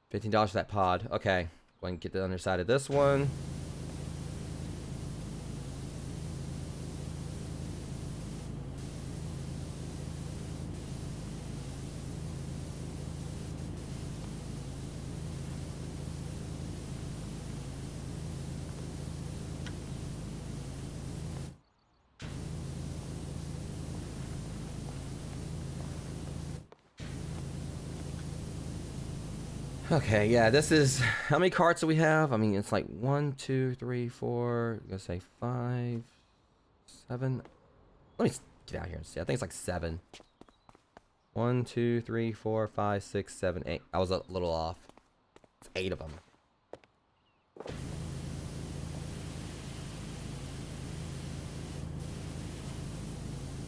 $15 for that pod. Okay. Go and get the underside of this one. Okay, yeah, this is... How many carts do we have? I mean, it's like 1, 2, 3, 4... I'm gonna say 5... 7... Let me get out here and see. I think it's like 7. 1, 2, 3, 4, 5, 6, 7, 8. I was a little off. It's 8 of them.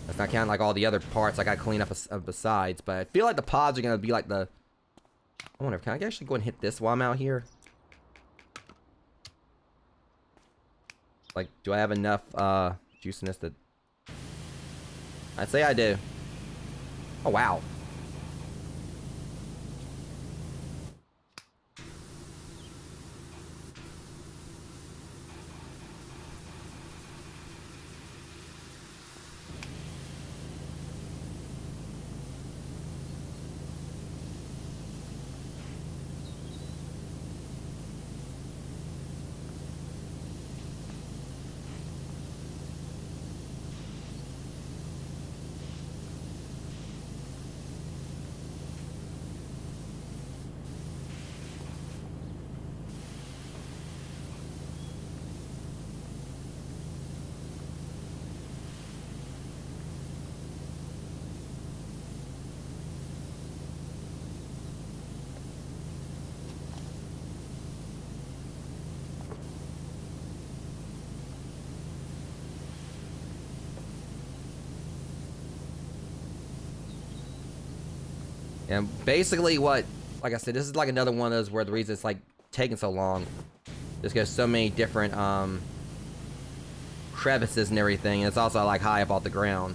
That's not counting like all the other parts I gotta clean up besides, but I feel like the pods are gonna be like the... I wonder, can I actually go and hit this while I'm out here? Like, do I have enough juiciness to... I'd say I do. Oh, wow. And basically what, like I said, this is like another one of those where the reason it's like taking so long, just because so many different crevices and everything, and it's also like high up off the ground.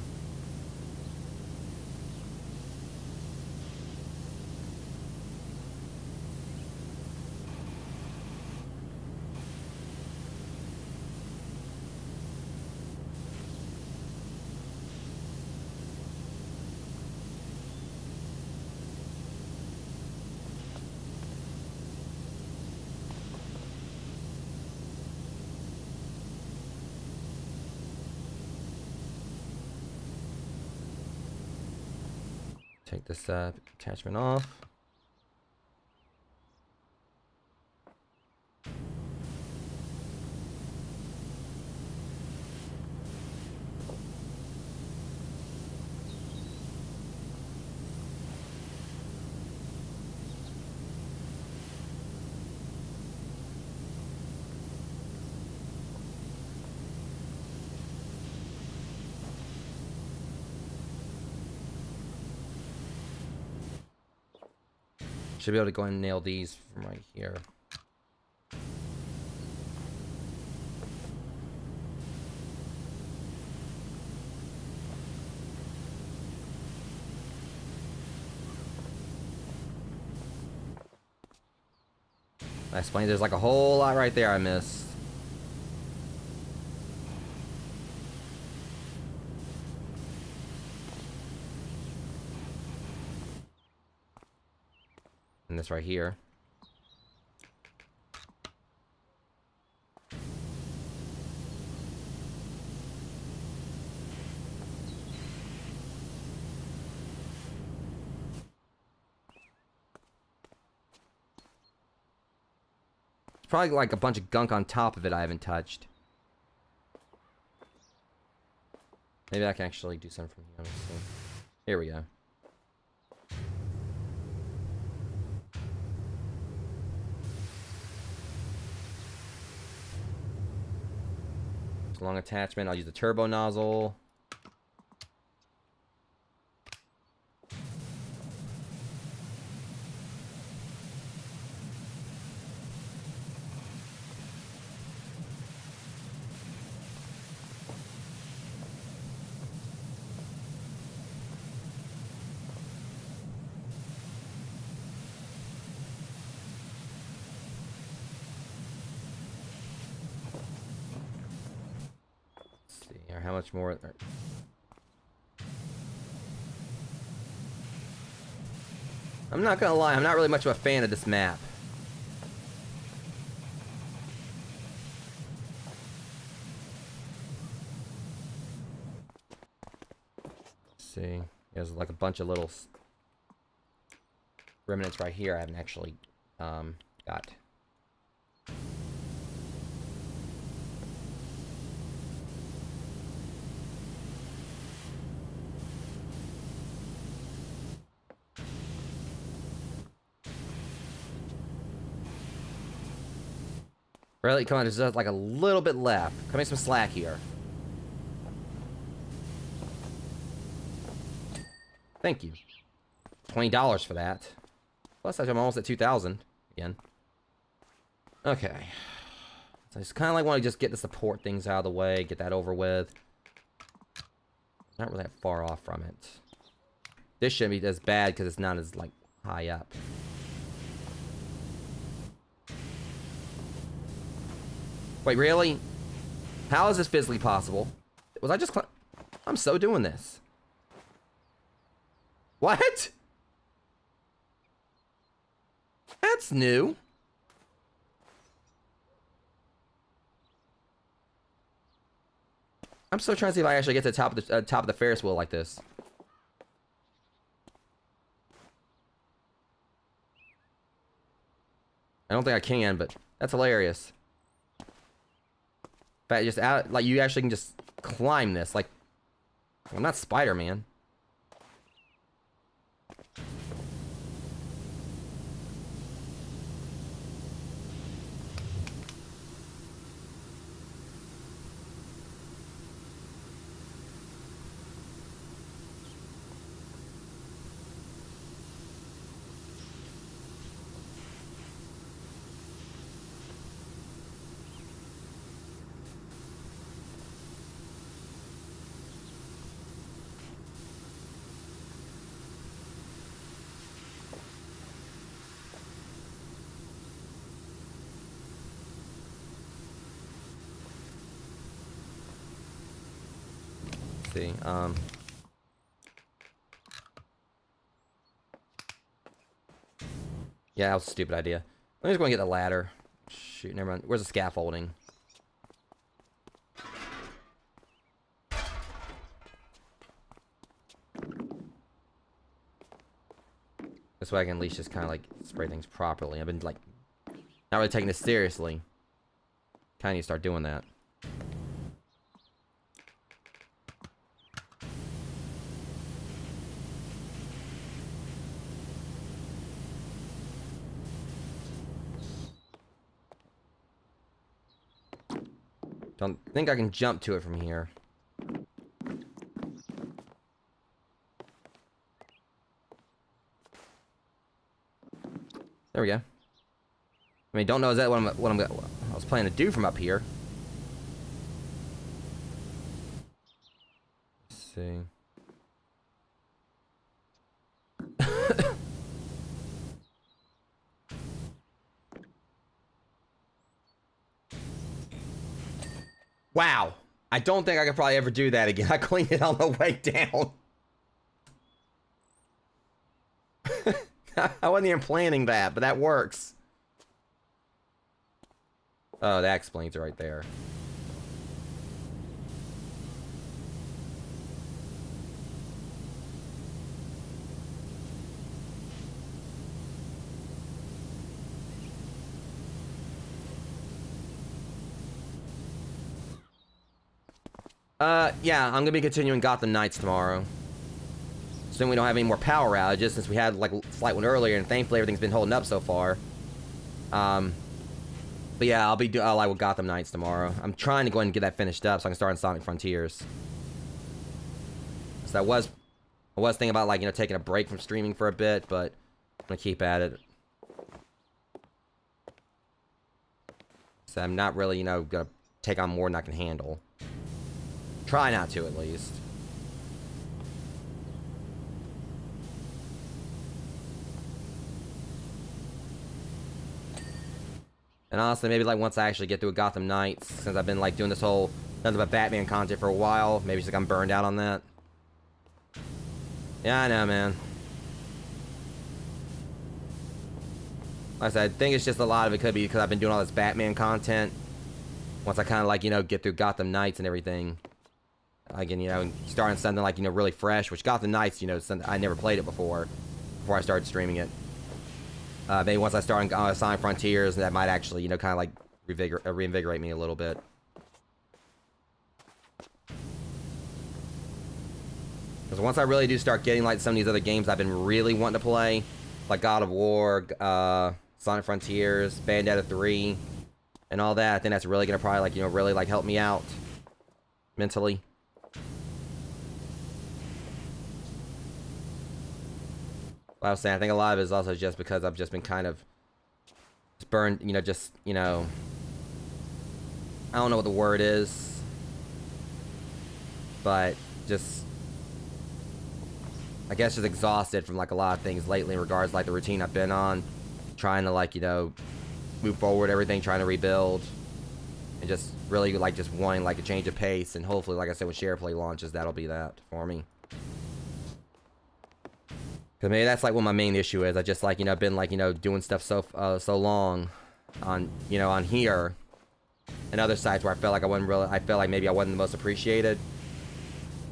Take this attachment off. Should be able to go and nail these from right here. I explained there's like a whole lot right there I missed. And this right here. It's probably like a bunch of gunk on top of it I haven't touched. Maybe I can actually do something from here. Here we go. Long attachment. I'll use the turbo nozzle. How much more? I'm not gonna lie, I'm not really much of a fan of this map. Let's see, there's like a bunch of little remnants right here I haven't actually got. Really? Come on, there's just like a little bit left. Cut me some slack here. Thank you. $20 for that. Plus, I'm almost at 2,000 again. Okay. So I just kind of like want to just get the support things out of the way, get that over with. Not really that far off from it. This shouldn't be as bad because it's not as like high up. Wait, really? How is this physically possible? Was I just I'm so doing this. What? That's new. I'm still trying to see if I actually get to the top of the Ferris wheel like this. I don't think I can, but that's hilarious. But just out, like you actually can just climb this. Like, I'm not Spider-Man. See, yeah, that was a stupid idea. Let me just go and get the ladder. Shoot, never mind. Where's the scaffolding? way I can at least just kind of like spray things properly. I've been like not really taking this seriously. Kind of need to start doing that. Don't think I can jump to it from here. There we go. I mean, don't know is that what I was planning to do from up here. Let's see. Wow. I don't think I could probably ever do that again. I cleaned it on the way down. I wasn't even planning that, but that works. Oh, that explains it right there. Yeah, I'm gonna be continuing Gotham Knights tomorrow. Assuming we don't have any more power outages, since we had like a slight one earlier, and thankfully everything's been holding up so far. But yeah, I'll live with Gotham Knights tomorrow. I'm trying to go ahead and get that finished up so I can start on Sonic Frontiers. So I was thinking about like, you know, taking a break from streaming for a bit, but I'm gonna keep at it. So I'm not really, you know, gonna take on more than I can handle. Try not to, at least. And honestly, maybe like once I actually get through Gotham Knights, since I've been like doing this whole nothing but Batman content for a while, maybe it's like I'm burned out on that. Yeah, I know, man. Like I said, I think it's just a lot of it could be because I've been doing all this Batman content. Once I kind of like, you know, get through Gotham Knights and everything, I can, you know, starting something like, you know, really fresh, which Gotham Knights, you know, I never played it before I started streaming it. Maybe once I start on Sonic Frontiers, that might actually, you know, kind of like reinvigorate me a little bit. Because once I really do start getting like some of these other games I've been really wanting to play, like God of War, Sonic Frontiers, Bayonetta 3, and all that, I think that's really gonna probably like, you know, really like help me out mentally. I was saying, I think a lot of it is also just because I've just been kind of burned, you know, just, you know, I don't know what the word is, but just, I guess just exhausted from like a lot of things lately in regards to like the routine I've been on, trying to like, you know, move forward, everything, trying to rebuild, and just really like just wanting like a change of pace, and hopefully, like I said, when SharePlay launches, that'll be that for me. Cause maybe that's like what my main issue is. I just like, you know, been like, you know, doing stuff so long on, you know, on here and other sites where I felt like I felt like maybe I wasn't the most appreciated.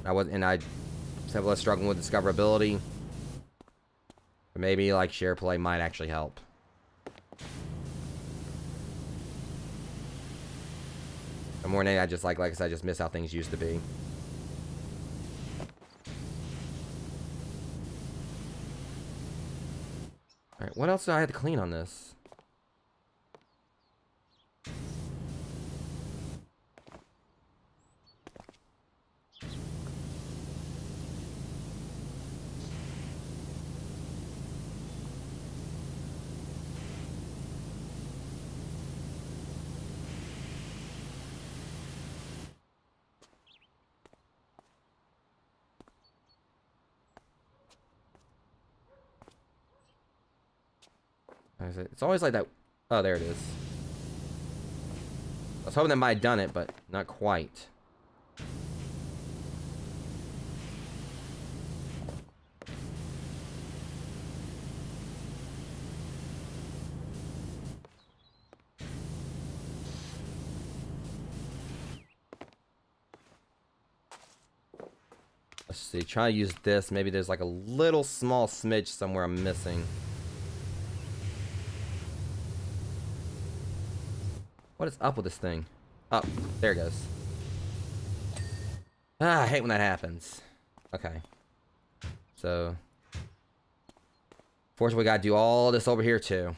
I was struggling with discoverability. But maybe like SharePlay might actually help. The more than anything, I just like I said, I just miss how things used to be. Alright, what else do I have to clean on this? It's always like that. Oh, there it is. I was hoping that might have done it, but not quite. Let's see. Try to use this. Maybe there's like a little small smidge somewhere I'm missing. What is up with this thing? Oh, there it goes. Ah, I hate when that happens. Okay. So, fortunately, we gotta do all this over here too.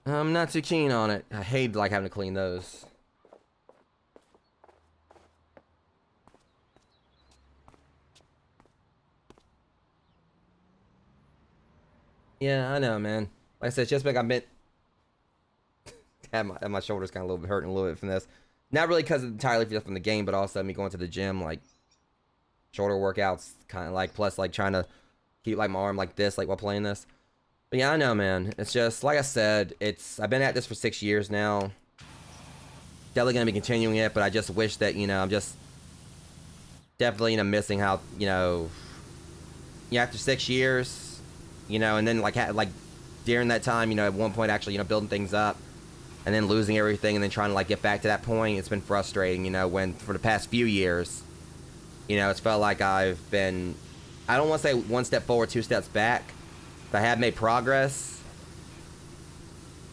I'm not too keen on it. I hate like having to clean those. Yeah, I know, man. Like I said, it's just like I've been have my shoulders kind of a little bit hurting a little bit from this. Not really because entirely just from the game, but also me going to the gym, like shoulder workouts, kind of like plus like trying to keep like my arm like this, like while playing this. But yeah, I know, man. It's just like I said. I've been at this for 6 years now. Definitely gonna be continuing it, but I just wish that I'm just definitely missing how after 6 years, and then like during that time, at one point actually building things up. And then losing everything and then trying to like get back to that point, it's been frustrating, when for the past few years, it's felt like I've been, I don't want to say one step forward, 2 steps back, but I have made progress,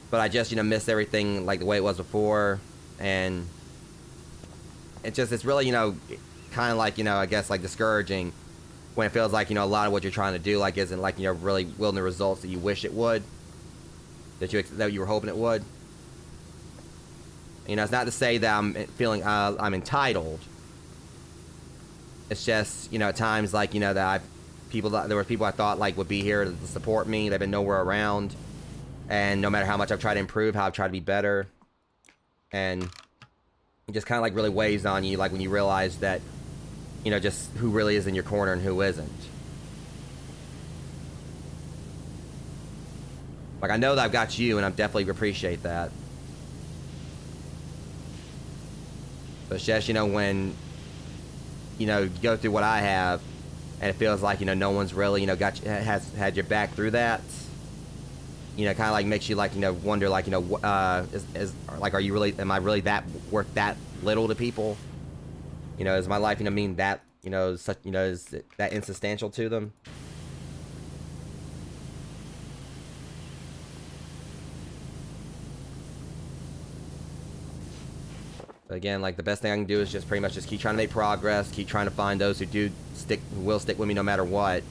but I just, miss everything like the way it was before, and it's really, kind of like, I guess like discouraging when it feels like, a lot of what you're trying to do like isn't like, really yielding the results that you wish it would, that you were hoping it would. It's not to say that I'm feeling I'm entitled. It's just, at times like, that there were people I thought like would be here to support me. They've been nowhere around. And no matter how much I've tried to improve, how I've tried to be better. And it just kind of like really weighs on you, like when you realize that, just who really is in your corner and who isn't. Like I know that I've got you and I definitely appreciate that. But it's just, when, you go through what I have, and it feels like, no one's really, has had your back through that. Kind of like makes you like, wonder like, like, am I really that worth that little to people? Is my life, mean that, such, is that insubstantial to them? Again, like the best thing I can do is just pretty much just keep trying to make progress, keep trying to find those who will stick with me no matter what,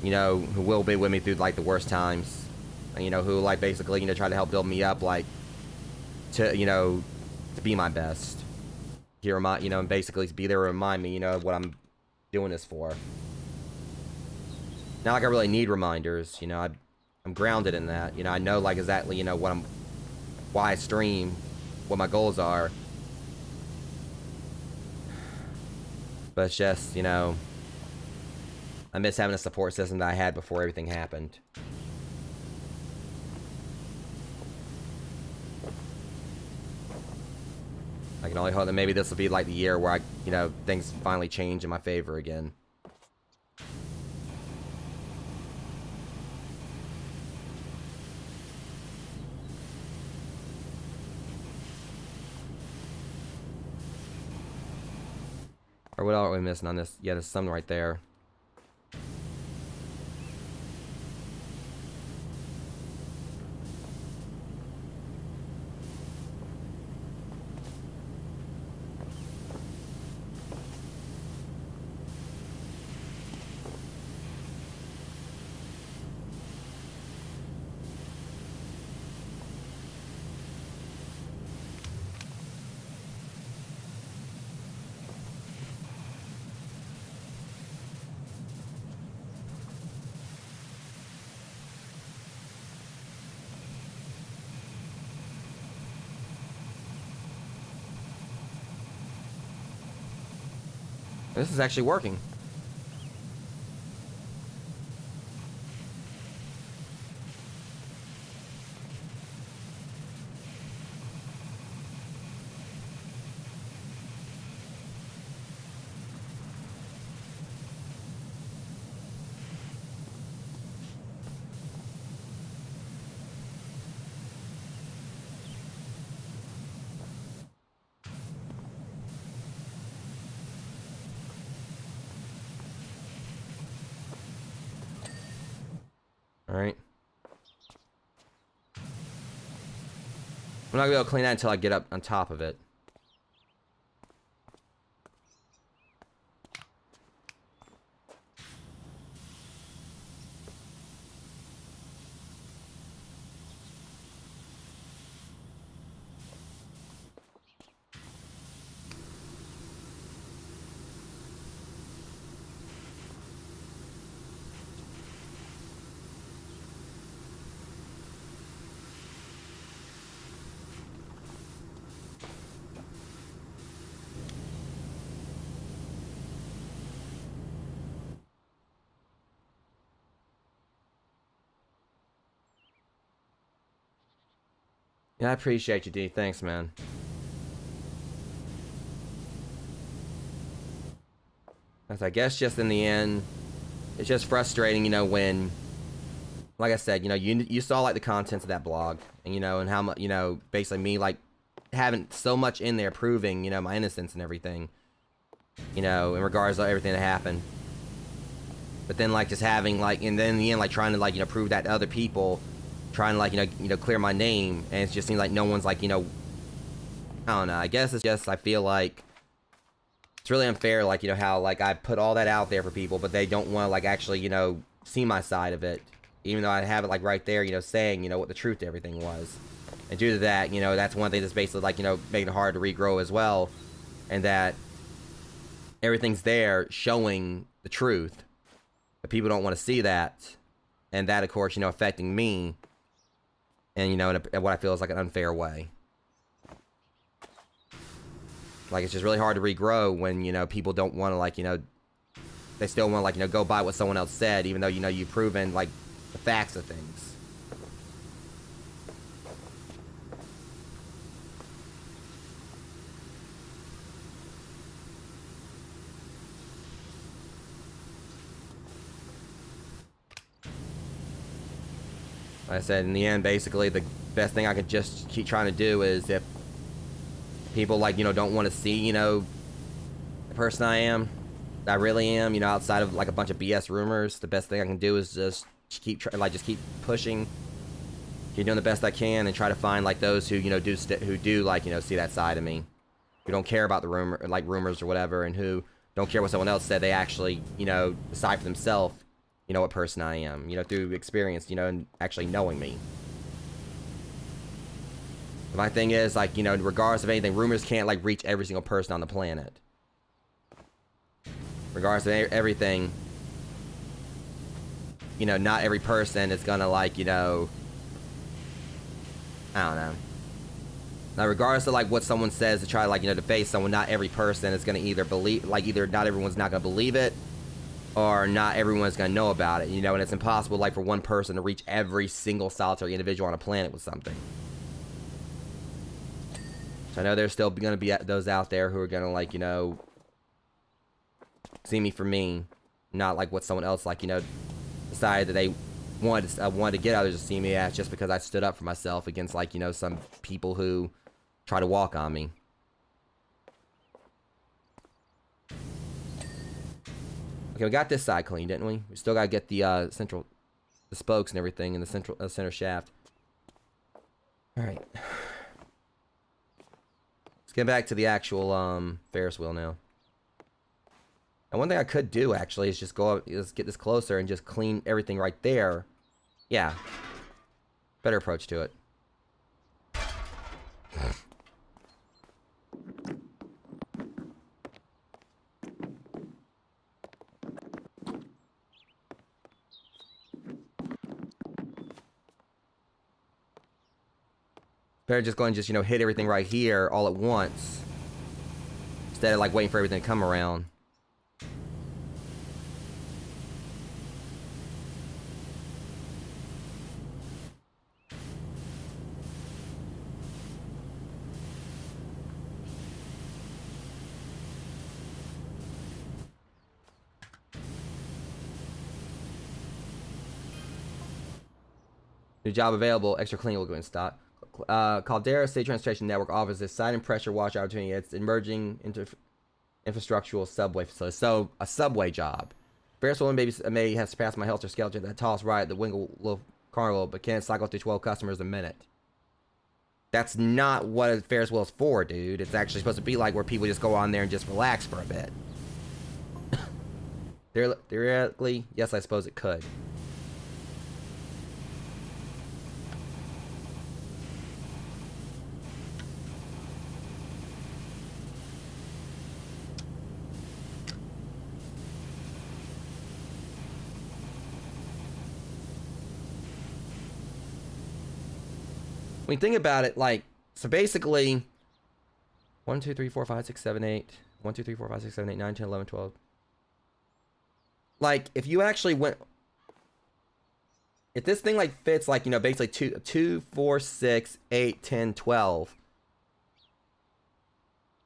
who will be with me through like the worst times, and, who like basically, try to help build me up, like to, to be my best. Here and basically be there to remind me, what I'm doing this for. Not like I really need reminders, I'm grounded in that, I know like exactly, why I stream, what my goals are. But it's just, I miss having a support system that I had before everything happened. I can only hope that maybe this will be like the year where things finally change in my favor again. Or what are we missing on this? Yeah, there's something right there. This is actually working. All right. not gonna be able to clean that until I get up on top of it. Yeah, I appreciate you, D. Thanks, man. As I guess just in the end, it's just frustrating, you know, when, like I said, you know, you saw like the contents of that blog, and you know, and how much, you know, basically me like having so much in there proving, you know, my innocence and everything, you know, in regards to everything that happened. But then like just having like, and then in the end, like trying to like, you know, prove that to other people, trying to like, you know, clear my name, and it just seems like no one's like, you know, I don't know. I guess it's just I feel like it's really unfair, like, you know, how like I put all that out there for people, but they don't want to like actually, you know, see my side of it, even though I have it like right there, you know, saying, you know, what the truth to everything was. And due to that, you know, that's one thing that's basically like, you know, making it hard to regrow as well, and that everything's there showing the truth, but people don't want to see that, and that of course, you know, affecting me, and you know, in what I feel is like an unfair way. Like, it's just really hard to regrow when, you know, people don't want to, like, you know, they still want to, like, you know, go by what someone else said, even though, you know, you've proven, like, the facts of things. Like I said, in the end, basically, the best thing I could just keep trying to do is if people, like, you know, don't want to see, you know, the person I am, I really am, you know, outside of, like, a bunch of BS rumors, the best thing I can do is just keep, just keep pushing, keep doing the best I can, and try to find, like, those who, you know, who do, like, you know, see that side of me, who don't care about the rumors or whatever, and who don't care what someone else said. They actually, you know, decide for themselves, you know, what person I am, you know, through experience, you know, and actually knowing me. My thing is, like, you know, regardless of anything, rumors can't, like, reach every single person on the planet. Regardless of everything, you know, not every person is gonna, like, you know, I don't know. Now, regardless of, like, what someone says to try to, like, you know, deface someone, not every person is gonna either believe, like, either not everyone's not gonna believe it, or not everyone's gonna know about it, you know, and it's impossible, like, for one person to reach every single solitary individual on a planet with something. So I know there's still gonna be those out there who are gonna, like, you know, see me for me, not like what someone else, like, you know, decided that they wanted to get others to see me as, just because I stood up for myself against, like, you know, some people who try to walk on me. Okay, we got this side clean, didn't we? We still gotta get the the spokes and everything in the center shaft. All right, let's get back to the actual Ferris wheel now. And one thing I could do, actually, is just get this closer and just clean everything right there. Yeah. Better approach to it. Better just go and just, you know, hit everything right here all at once, instead of, like, waiting for everything to come around. New job available. Extra clean will go in stock. Caldera State Transportation Network offers this side and pressure wash opportunity. It's emerging infrastructural subway facility. So, a subway job. Ferris wheel may have surpassed my helter skelter that toss ride at the Wingle Carnival, but can't cycle through 12 customers a minute. That's not what a Ferris wheel is for, dude. It's actually supposed to be like where people just go on there and just relax for a bit. Theoretically, yes, I suppose it could. When you think about it, like, so basically, 1, 2, 3, 4, 5, 6, 7, 8. 1, 2, 3, 4, 5, 6, 7, 8, 9, 10, 11, 12. Like, if you actually went, if this thing like fits like, you know, basically 2, 4, 6, 8, 10, 12.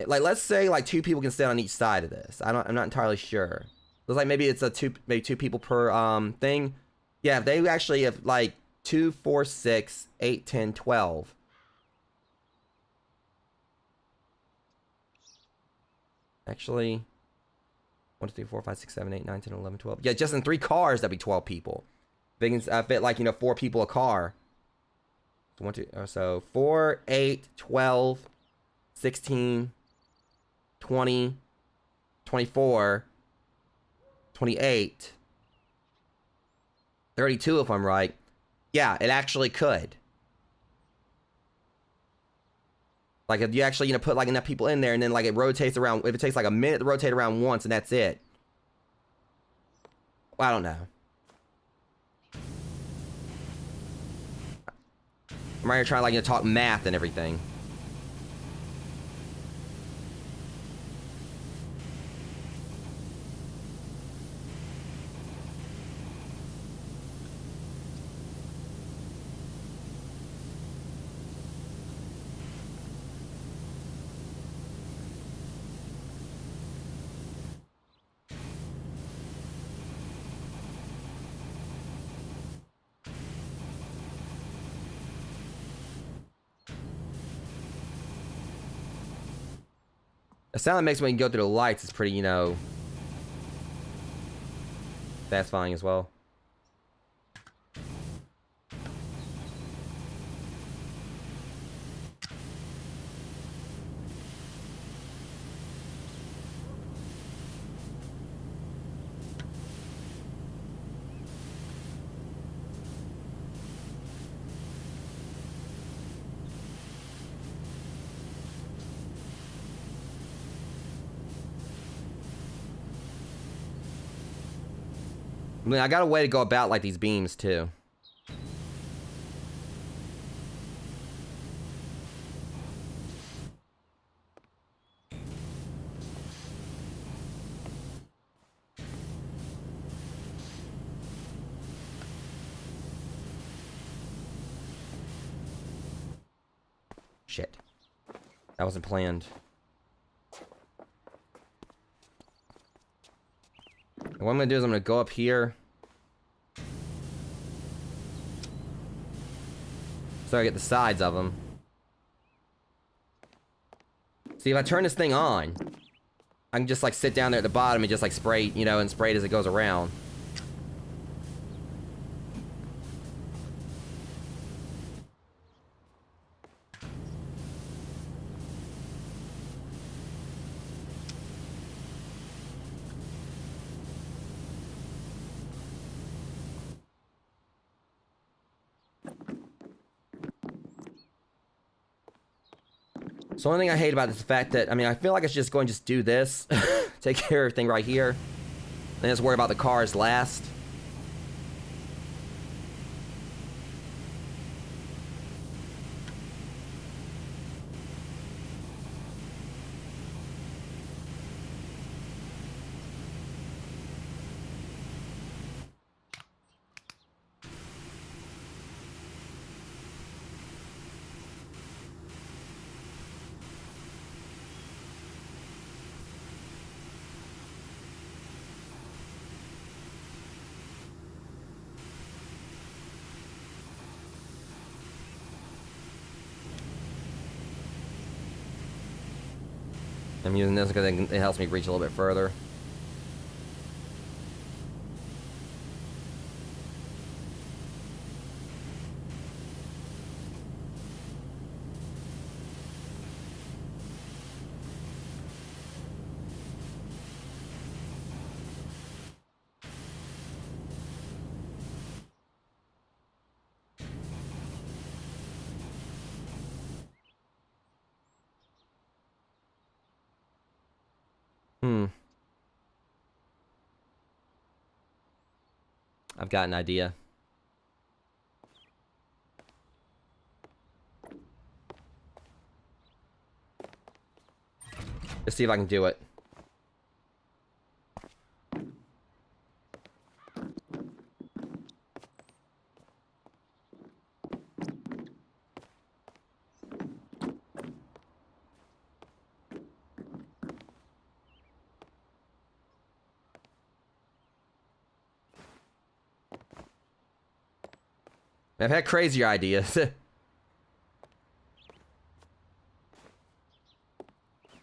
Like, let's say like 2 people can sit on each side of this. I'm not entirely sure. Looks like maybe it's maybe 2 people per thing. Yeah, if they actually have like 2, 4, 6, 8, 10, 12. Actually, 1, 2, 3, 4, 5, 6, 7, 8, 9, 10, 11, 12. Yeah, just in 3 cars, that'd be 12 people. They can fit like, you know, 4 people a car. So 1, 2, so 4, 8, 12, 16, 20, 24, 28, 32 if I'm right. Yeah, it actually could. Like, if you actually, you know, put like enough people in there and then like it rotates around, if it takes like a minute to rotate around once and that's it. Well, I don't know. I'm right here trying to, like, you know, talk math and everything. The sound it makes when you go through the lights is pretty, you know, satisfying as well. I mean, I got a way to go about, like, these beams, too. Shit. That wasn't planned. And what I'm gonna do is I'm gonna go up here. So I get the sides of them. See, if I turn this thing on, I can just, like, sit down there at the bottom and just, like, spray, you know, and spray it as it goes around. So one thing I hate about this is the fact that, I mean, I feel like I should just go and just do this. Take care of everything right here. Then just worry about the cars last. I'm using this because it helps me reach a little bit further. I've got an idea. Let's see if I can do it. I've had crazier ideas. Let's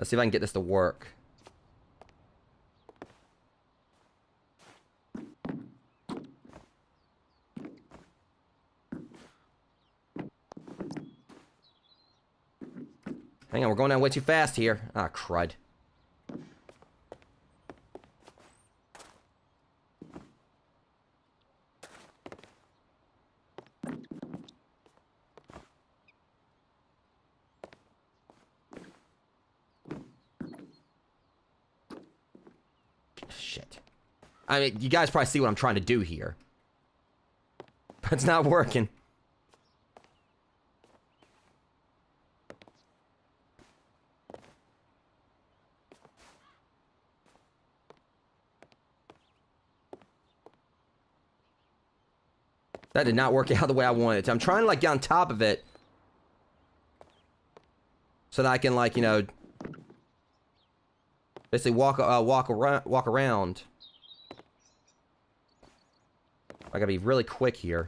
see if I can get this to work. Hang on, we're going down way too fast here. Ah, crud. Shit. I mean, you guys probably see what I'm trying to do here. But it's not working. That did not work out the way I wanted it to. I'm trying to, like, get on top of it. So that I can, like, you know... basically walk around. I gotta be really quick here.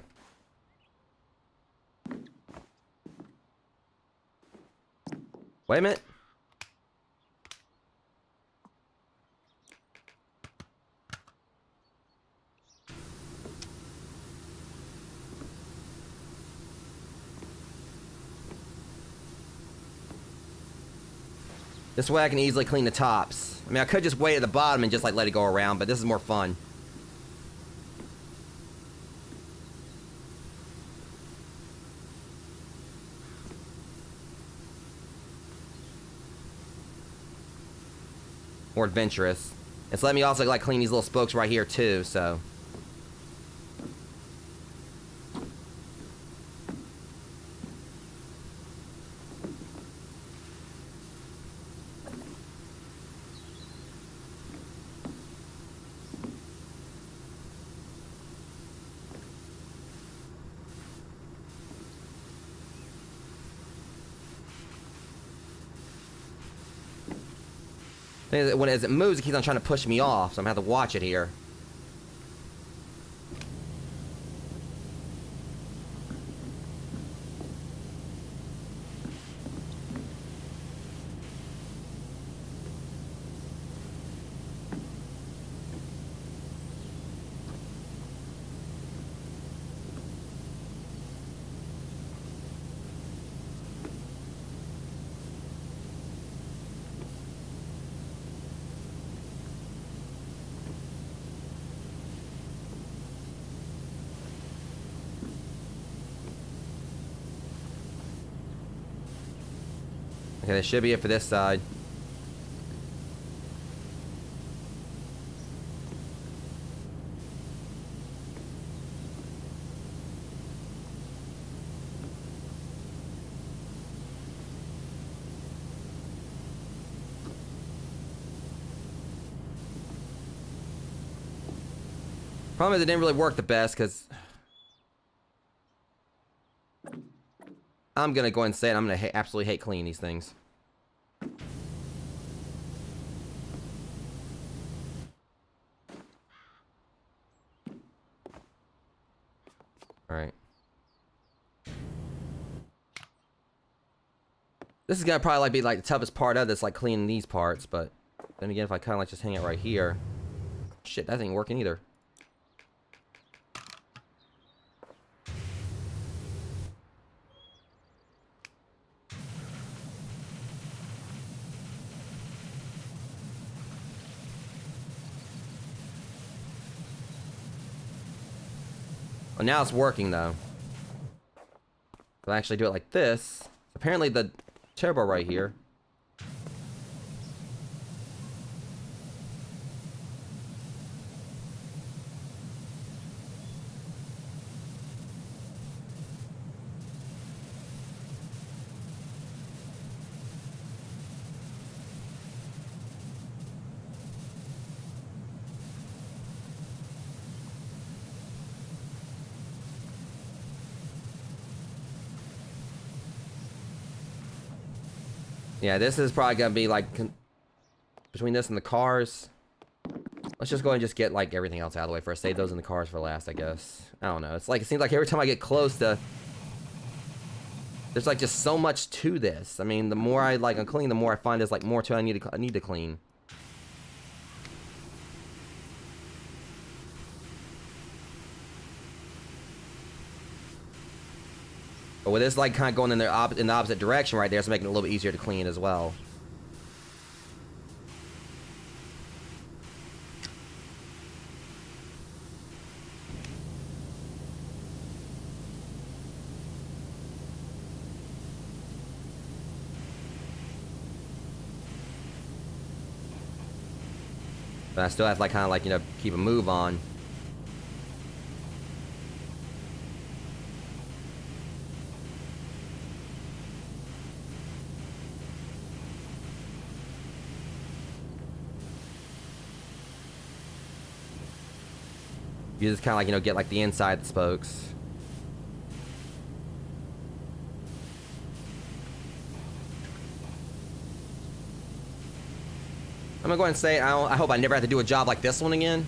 Wait a minute. This way I can easily clean the tops. I mean, I could just wait at the bottom and just, like, let it go around, but this is more fun. More adventurous. It's letting me also, like, clean these little spokes right here, too, so... As it moves, it keeps on trying to push me off, so I'm gonna have to watch it here. Okay, that should be it for this side. Problem is it didn't really work the best because I'm gonna go ahead and say it. I'm gonna absolutely hate cleaning these things. All right. This is gonna probably like be like the toughest part of this, like cleaning these parts. But then again, if I kind of like just hang it right here, shit, that ain't working either. Well, now it's working though. If I actually do it like this, apparently the turbo right here. Yeah, this is probably gonna be like between this and the cars. Let's just go ahead and just get like everything else out of the way first. Save those in the cars for last, I guess. I don't know. It's like it seems like every time I get close to, there's like just so much to this. I mean, the more I like unclean, the more I find there's like more to I need to clean. But with this like kind of going in the opposite direction right there, it's making it a little bit easier to clean as well. But I still have to like kind of like, you know, keep a move on. You just kind of like, you know, get like the inside of the spokes. I'm gonna go ahead and say I hope I never have to do a job like this one again.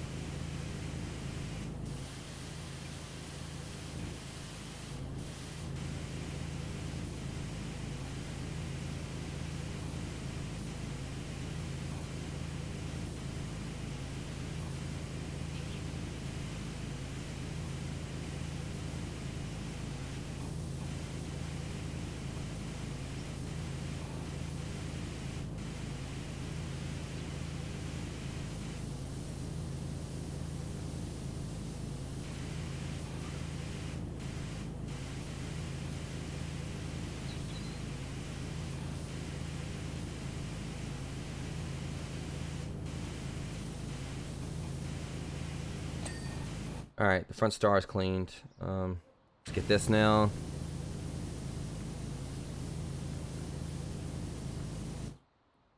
Alright, the front star is cleaned. Let's get this now.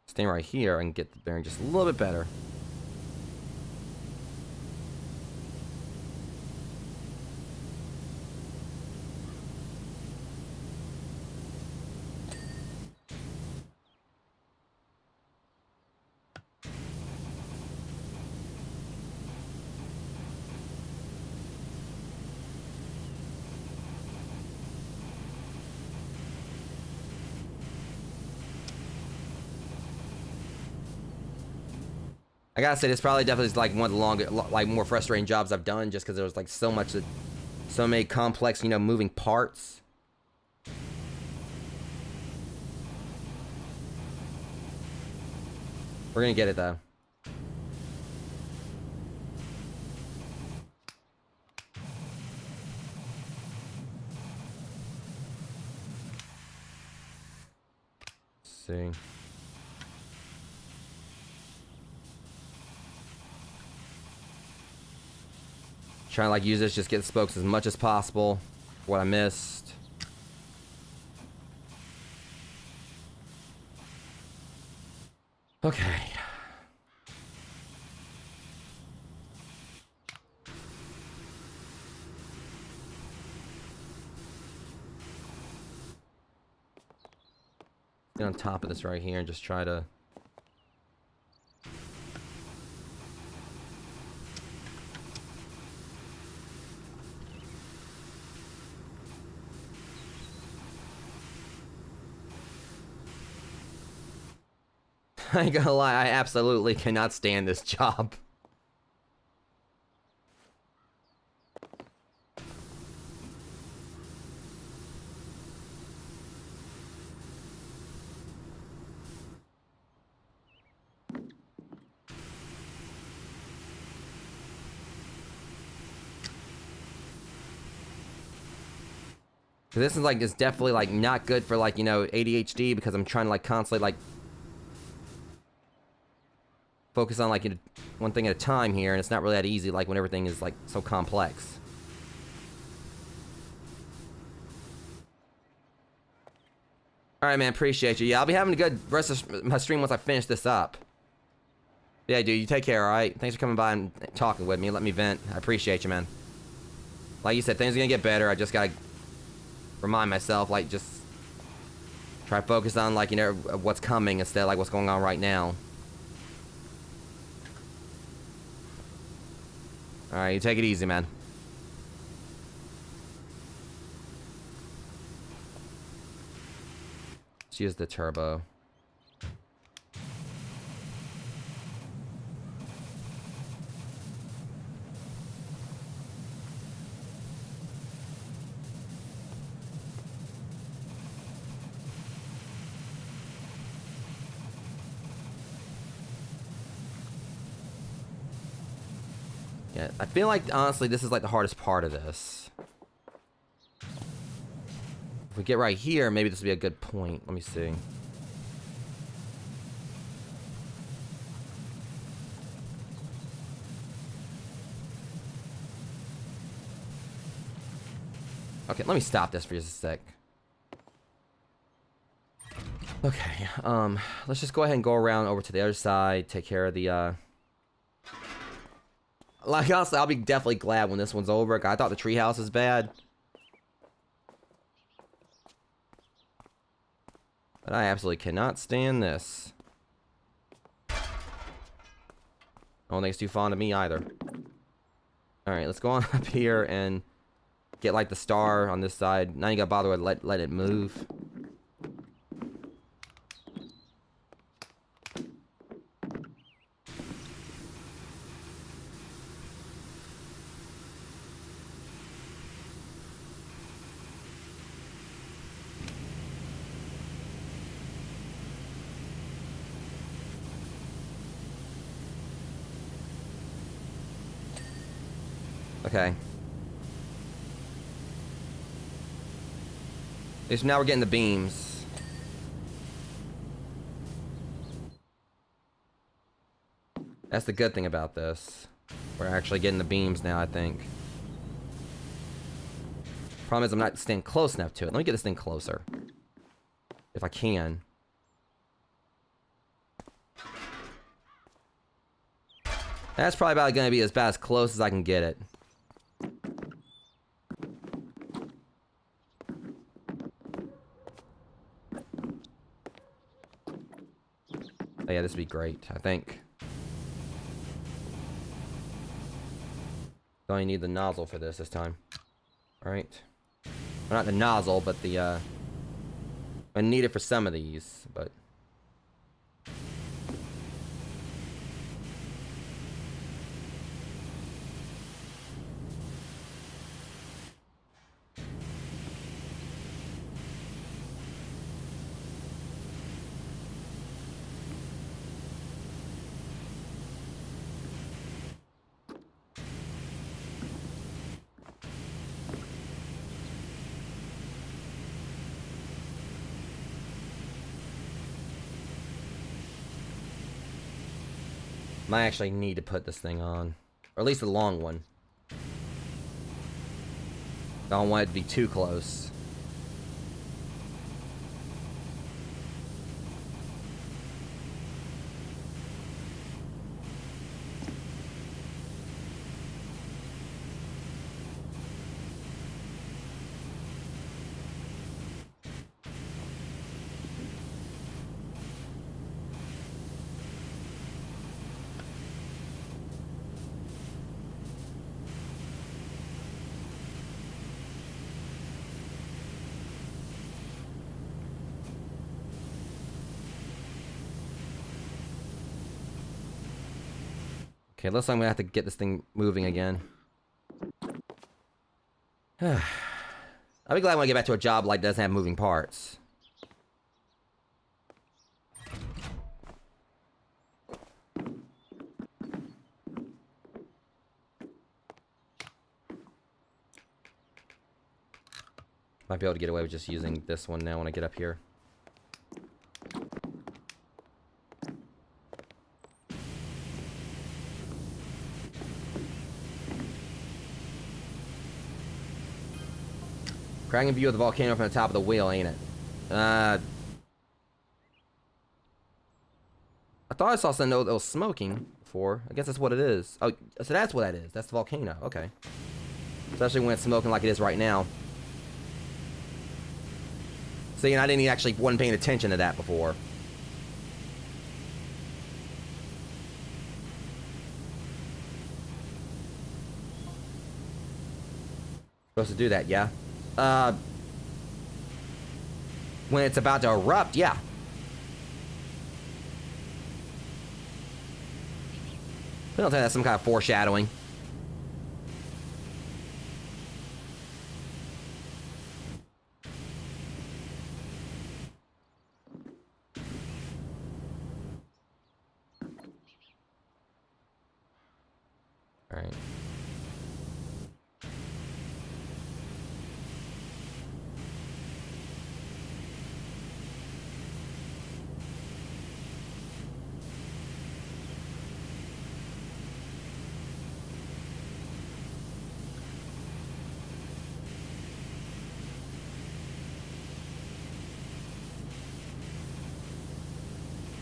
Staying right here and get the bearing just a little bit better. I gotta say, this probably definitely is like one of the longer, like more frustrating jobs I've done, just because there was like so many complex, you know, moving parts. We're gonna get it though. Let's see. Trying to like use this, just get the spokes as much as possible. What I missed. Okay. Get on top of this right here and just try to. I ain't gonna lie, I absolutely cannot stand this job. This is like, it's definitely like not good for like, you know, ADHD, because I'm trying to like constantly like focus on like one thing at a time here, and it's not really that easy like when everything is like so complex. Alright, man, appreciate you. Yeah, I'll be having a good rest of my stream once I finish this up. Yeah, dude, you take care, alright? Thanks for coming by and talking with me, let me vent. I appreciate you, man. Like you said, things are gonna get better. I just gotta remind myself, like, just Try to focus on, like, you know, what's coming instead of, like, what's going on right now. Alright, you take it easy, man. Let's use the turbo. Yeah, I feel like, honestly, this is like the hardest part of this. If we get right here, maybe this would be a good point. Let me see. Okay, let me stop this for just a sec. Okay, let's just go ahead and go around over to the other side, take care of the, like, honestly, I'll be definitely glad when this one's over. I thought the treehouse is bad. But I absolutely cannot stand this. I don't think it's too fond of me either. Alright, let's go on up here and get, like, the star on this side. Now you gotta bother with let it move. Okay. At least now we're getting the beams. That's the good thing about this. We're actually getting the beams now, I think. Problem is I'm not staying close enough to it. Let me get this thing closer. If I can. That's probably about going to be as about as close as I can get it. Oh yeah, this would be great, I think. Only need the nozzle for this time. Alright. Well, not the nozzle, but the, I need it for some of these, but... Might actually need to put this thing on. Or at least the long one. I don't want it to be too close. Okay, looks like I'm gonna have to get this thing moving again. I'll be glad when I get back to a job like doesn't have moving parts. Might be able to get away with just using this one now when I get up here. Cracking view of the volcano from the top of the wheel, ain't it? I thought I saw something that was smoking before. I guess that's what it is. Oh, so that's what that is. That's the volcano. Okay. Especially when it's smoking like it is right now. See, and I didn't actually wasn't paying attention to that before. Supposed to do that, yeah. When it's about to erupt, yeah. I don't think that's some kind of foreshadowing. All right.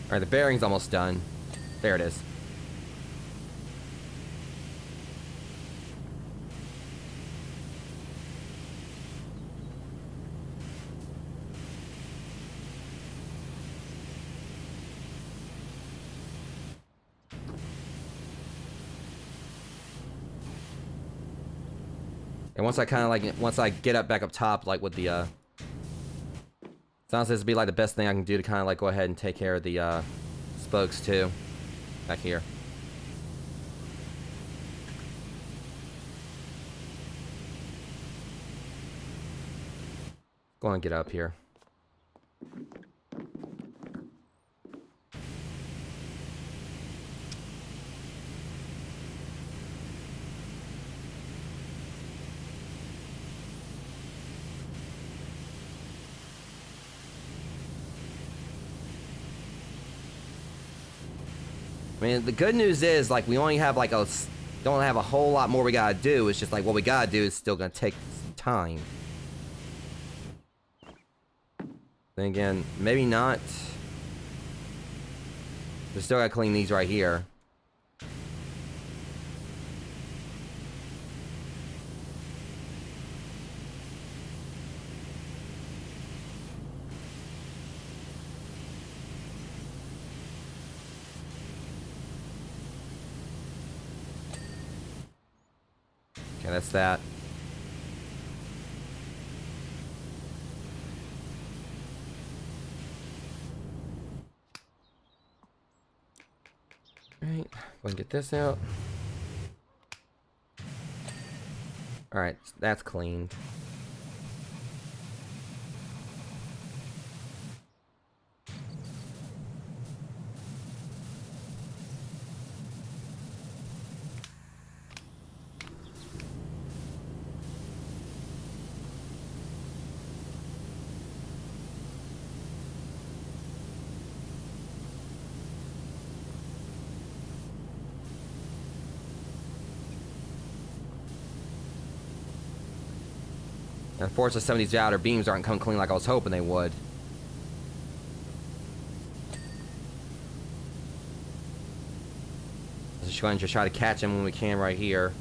All right, the bearing's almost done. There it is. And once I kind of like, once I get up back up top, like with the, sounds this would be like the best thing I can do to kind of like go ahead and take care of the spokes too, back here. Go on and get up here. I mean, the good news is, like, we only have, like, don't have a whole lot more we gotta do. It's just, like, what we gotta do is still gonna take some time. Then again, maybe not. We still gotta clean these right here. Okay, that's that. Alright, go and get this out. Alright, that's cleaned. Unfortunately, some of these outer beams aren't coming clean like I was hoping they would. Just going to try to catch him when we can right here.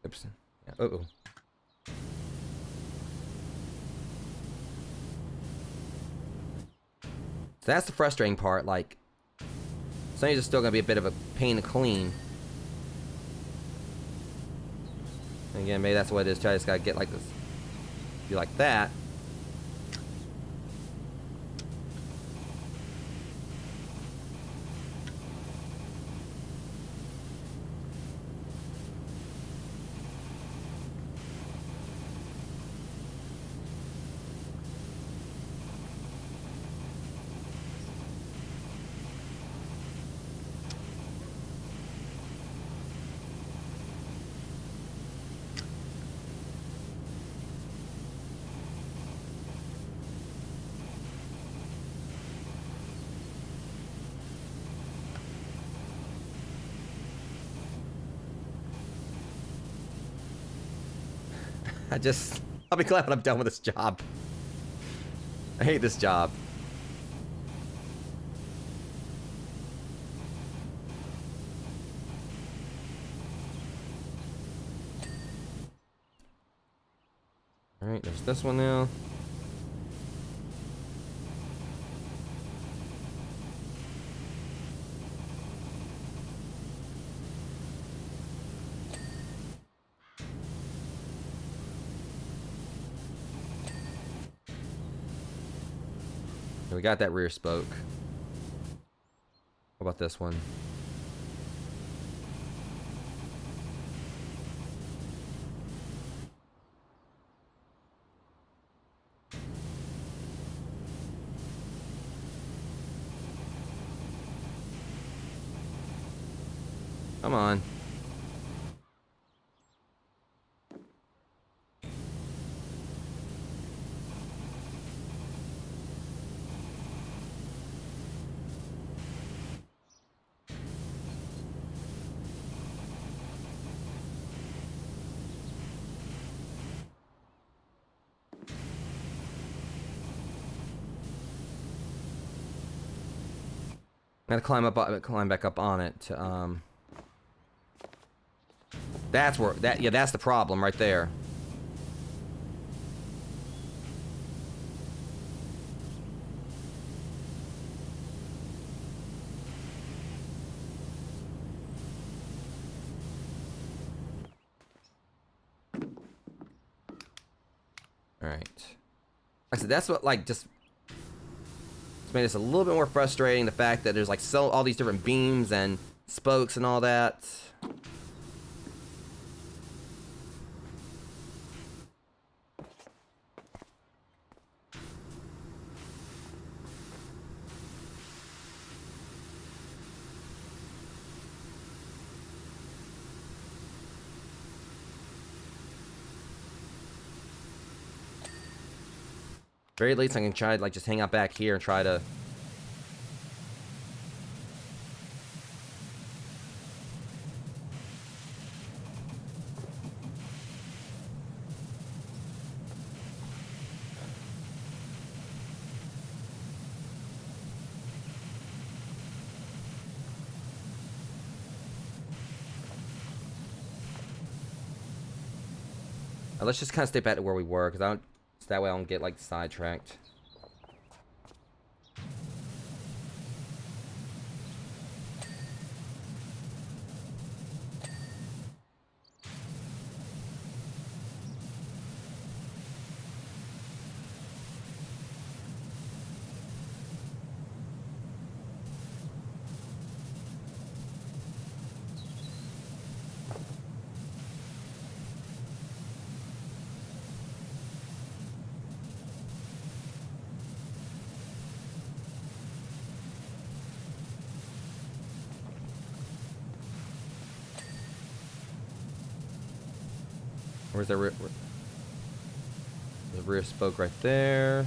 Oops. Yeah. Uh-oh. So that's the frustrating part, like, some of these are still going to be a bit of a pain to clean. And again, maybe that's what it is, I just got to get like this, be like that. I'll be glad when I'm done with this job. I hate this job. Alright, there's this one now. We got that rear spoke. What about this one? Come on. I gotta climb back up on it to, that's where, that's the problem right there. Alright. Like I said, that's what, like, just it's made this a little bit more frustrating, the fact that there's, like, all these different beams and spokes and all that. Very least I can try to, like, just hang out back here and try to... Let's just kind of stay back to where we were, because I don't... So that way I don't get, like, sidetracked. Where's the rear spoke right there?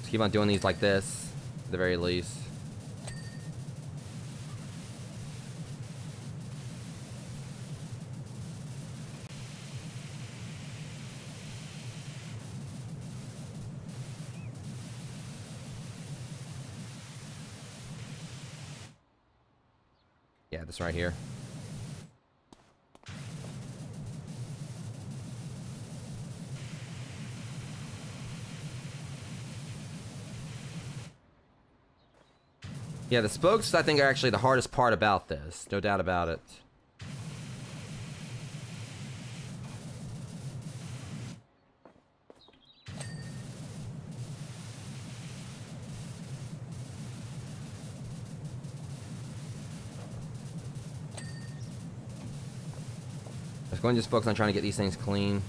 Just keep on doing these like this, at the very least. Yeah, this right here. Yeah, the spokes, I think, are actually the hardest part about this. No doubt about it. Just going to just focus on trying to get these things clean.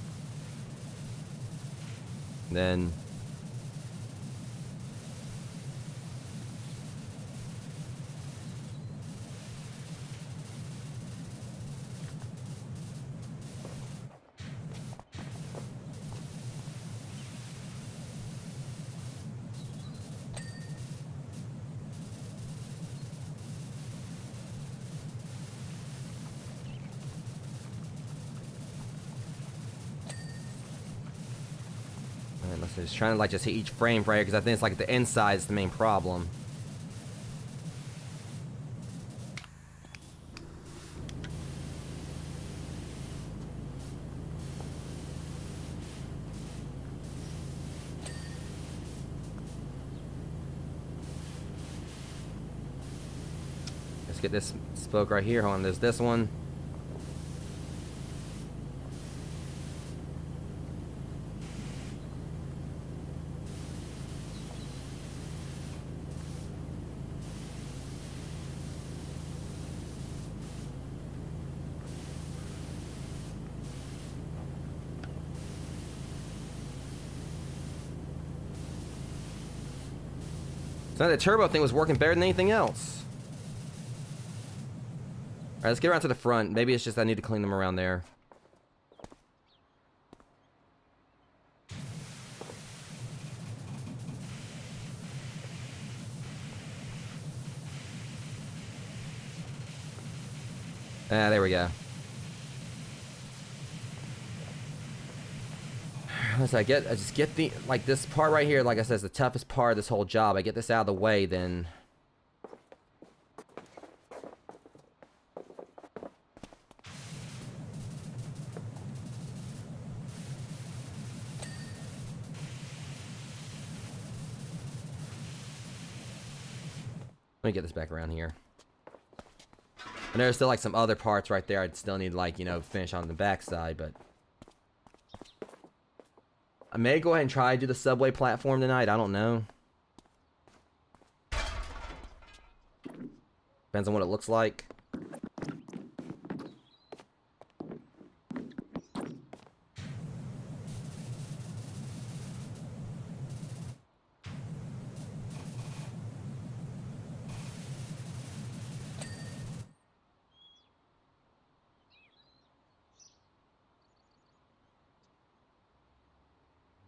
And then... Just trying to like just hit each frame right here because I think it's like the inside is the main problem. Let's get this spoke right here. Hold on, there's this one. So the turbo thing was working better than anything else. Alright, let's get around to the front. Maybe it's just I need to clean them around there. Ah, there we go. Once I just get the, like, this part right here, like I said, is the toughest part of this whole job. I get this out of the way, then... Let me get this back around here. And there's still, like, some other parts right there I'd still need, like, you know, finish on the backside, but... I may go ahead and try to do the subway platform tonight. I don't know. Depends on what it looks like.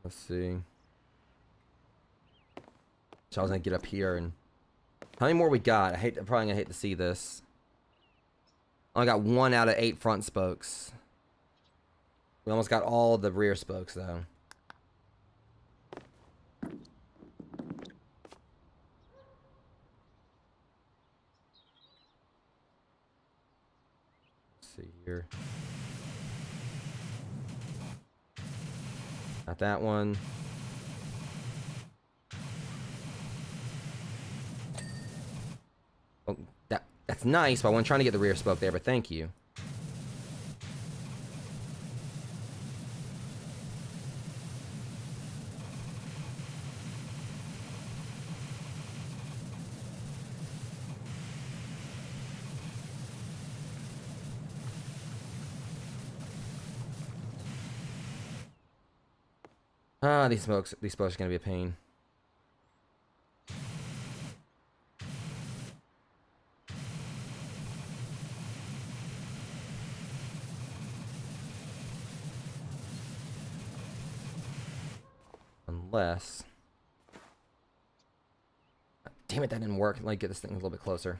Let's see. So I was gonna get up here and how many more we got? I'm probably gonna hate to see this. I only got 1 out of 8 front spokes. We almost got all the rear spokes though. Let's see here. Got that one. Oh, that's nice, but I wasn't trying to get the rear spoke there, but thank you. Ah, these spokes are gonna be a pain. Unless... Damn it, that didn't work. Let me get this thing a little bit closer.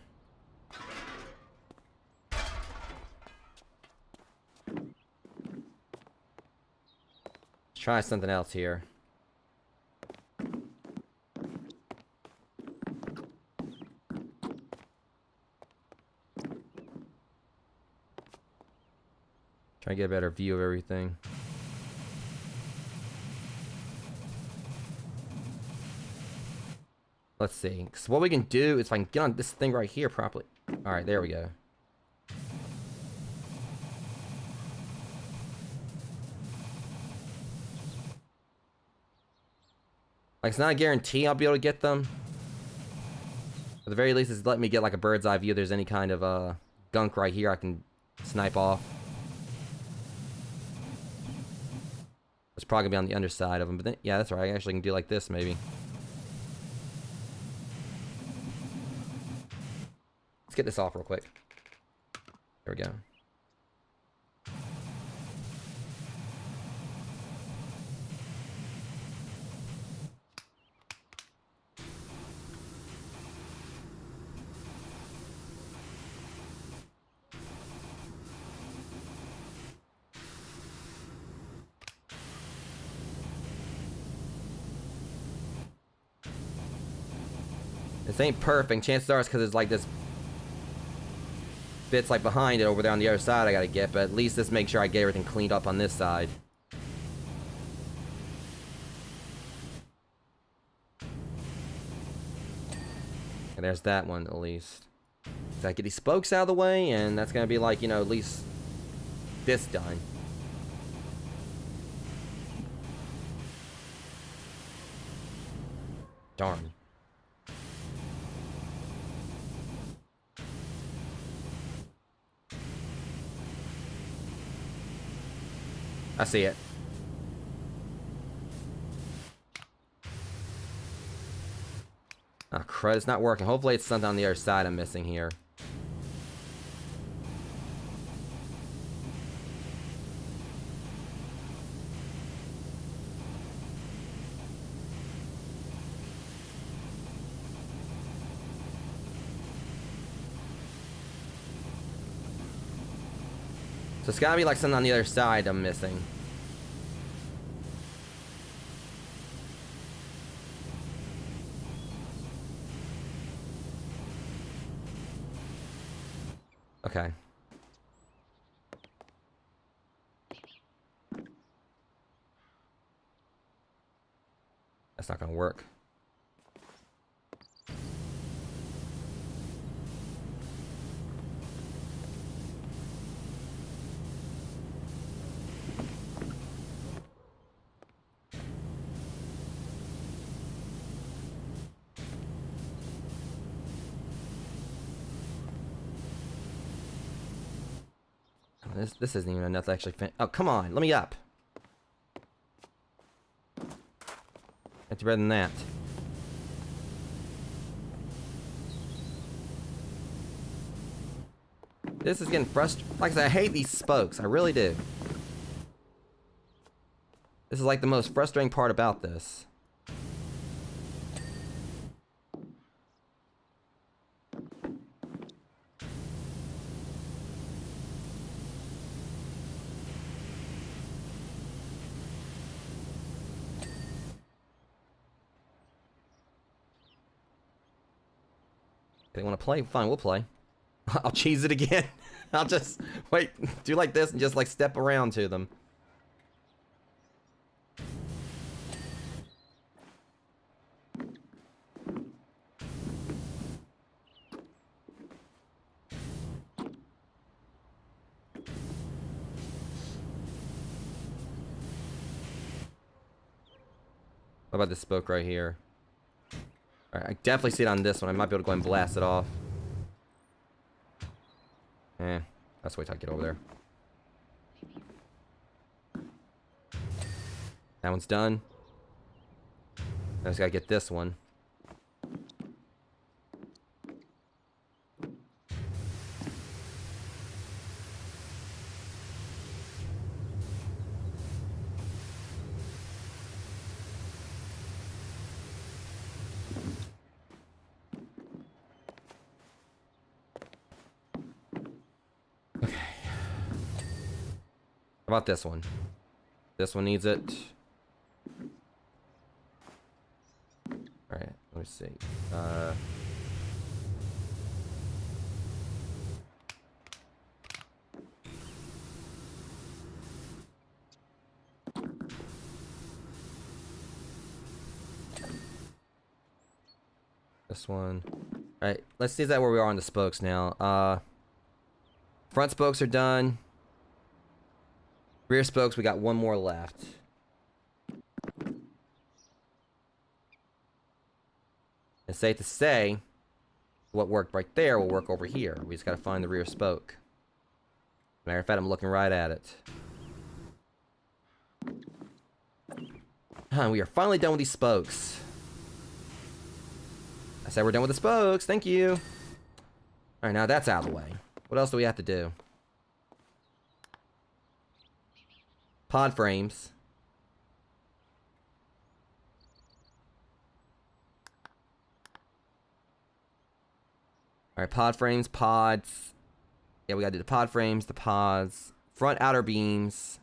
Let's try something else here. Try to get a better view of everything. Let's see. So what we can do is if I can get on this thing right here properly. Alright, there we go. Like, it's not a guarantee I'll be able to get them. At the very least, it's letting me get like a bird's eye view. If there's any kind of gunk right here I can snipe off. It's probably gonna be on the underside of them, but then, yeah, that's right. I actually can do like this, maybe. Let's get this off real quick. There we go. This ain't perfect. Chances are it's because it's like this bit's like behind it over there on the other side I gotta get, but at least let's make sure I get everything cleaned up on this side. And there's that one at least. So I get these spokes out of the way, and that's gonna be like, you know, at least this done. Darn. I see it. Oh, crud, it's not working. Hopefully it's something on the other side I'm missing here. So it's gotta be like something on the other side I'm missing. Okay. That's not gonna work. This isn't even enough to actually fin— oh, come on, let me up. It's better than that. This is getting frustrating. Like I said, I hate these spokes. I really do. This is like the most frustrating part about this. They want to play? Fine, we'll play. I'll cheese it again. I'll just wait, do like this and just like step around to them. What about this spoke right here? Alright, I definitely see it on this one. I might be able to go ahead and blast it off. That's the way to get over there. That one's done. I just gotta get this one. How about this one? This one needs it. Alright, let me see. This one. Alright, let's see that where we are on the spokes now. Front spokes are done. Rear spokes, we got one more left. It's safe to say what worked right there will work over here. We just gotta find the rear spoke. Matter of fact, I'm looking right at it. We are finally done with these spokes. I said we're done with the spokes. Thank you. Alright, now that's out of the way. What else do we have to do? Pod frames. Alright, pod frames, pods. Yeah, we gotta do the pod frames, the pods. Front outer beams.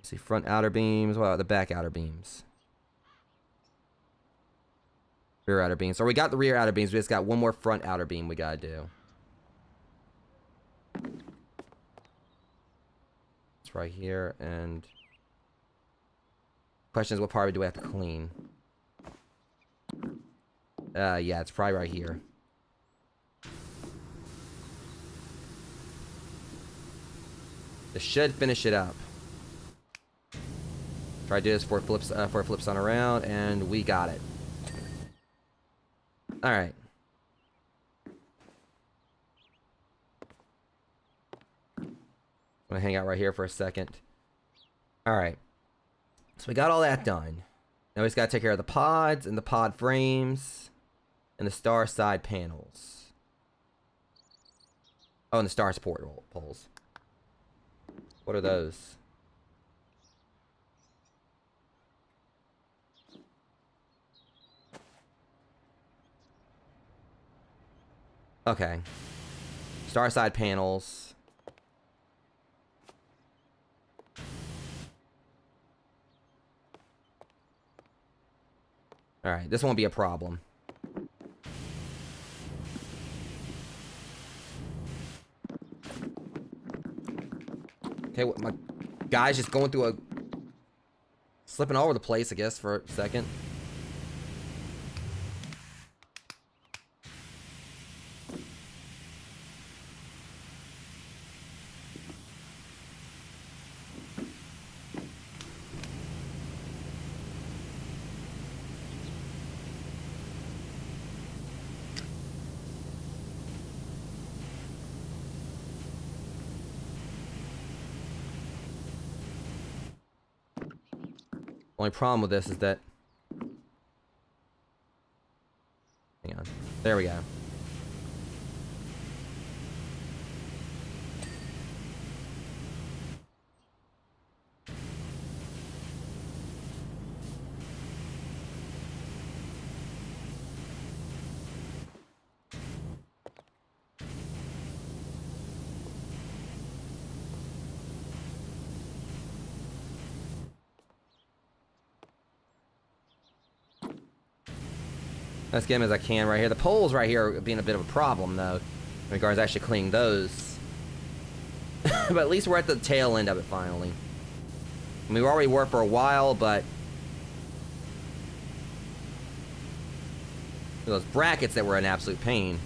See, front outer beams. What about the back outer beams? Rear outer beams. So we got the rear outer beams. We just got one more front outer beam we gotta do. It's right here. And question is, what part do we have to clean? Yeah, it's probably right here. This should finish it up. Try to do this for flips on around, and we got it. All right. I'm gonna hang out right here for a second. All right. So we got all that done. Now we just gotta take care of the pods and the pod frames and the star side panels. Oh, and the star support poles. What are those? Okay. Star side panels. Alright, this won't be a problem. Okay, my guy's just going through a... slipping all over the place, I guess, for a second. Only problem with this is that... hang on. There we go. Let's get him as I can right here. The poles right here are being a bit of a problem, though, in regards to actually cleaning those. But at least we're at the tail end of it, finally. I mean, we already were for a while, but... those brackets that were an absolute pain.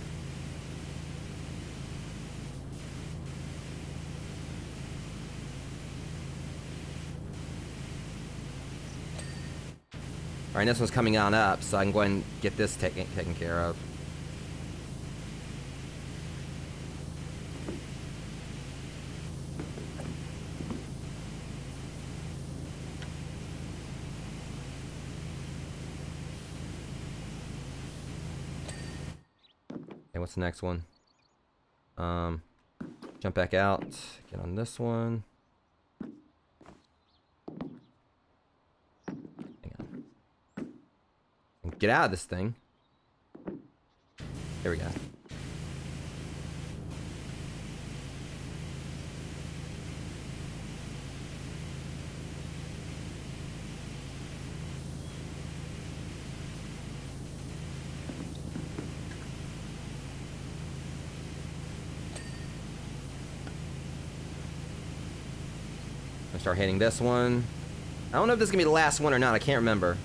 Alright, this one's coming on up, so I can go ahead and get this taken care of. Okay, what's the next one? Jump back out, get on this one. Get out of this thing. There we go. I'm gonna start hitting this one. I don't know if this is gonna be the last one or not. I can't remember.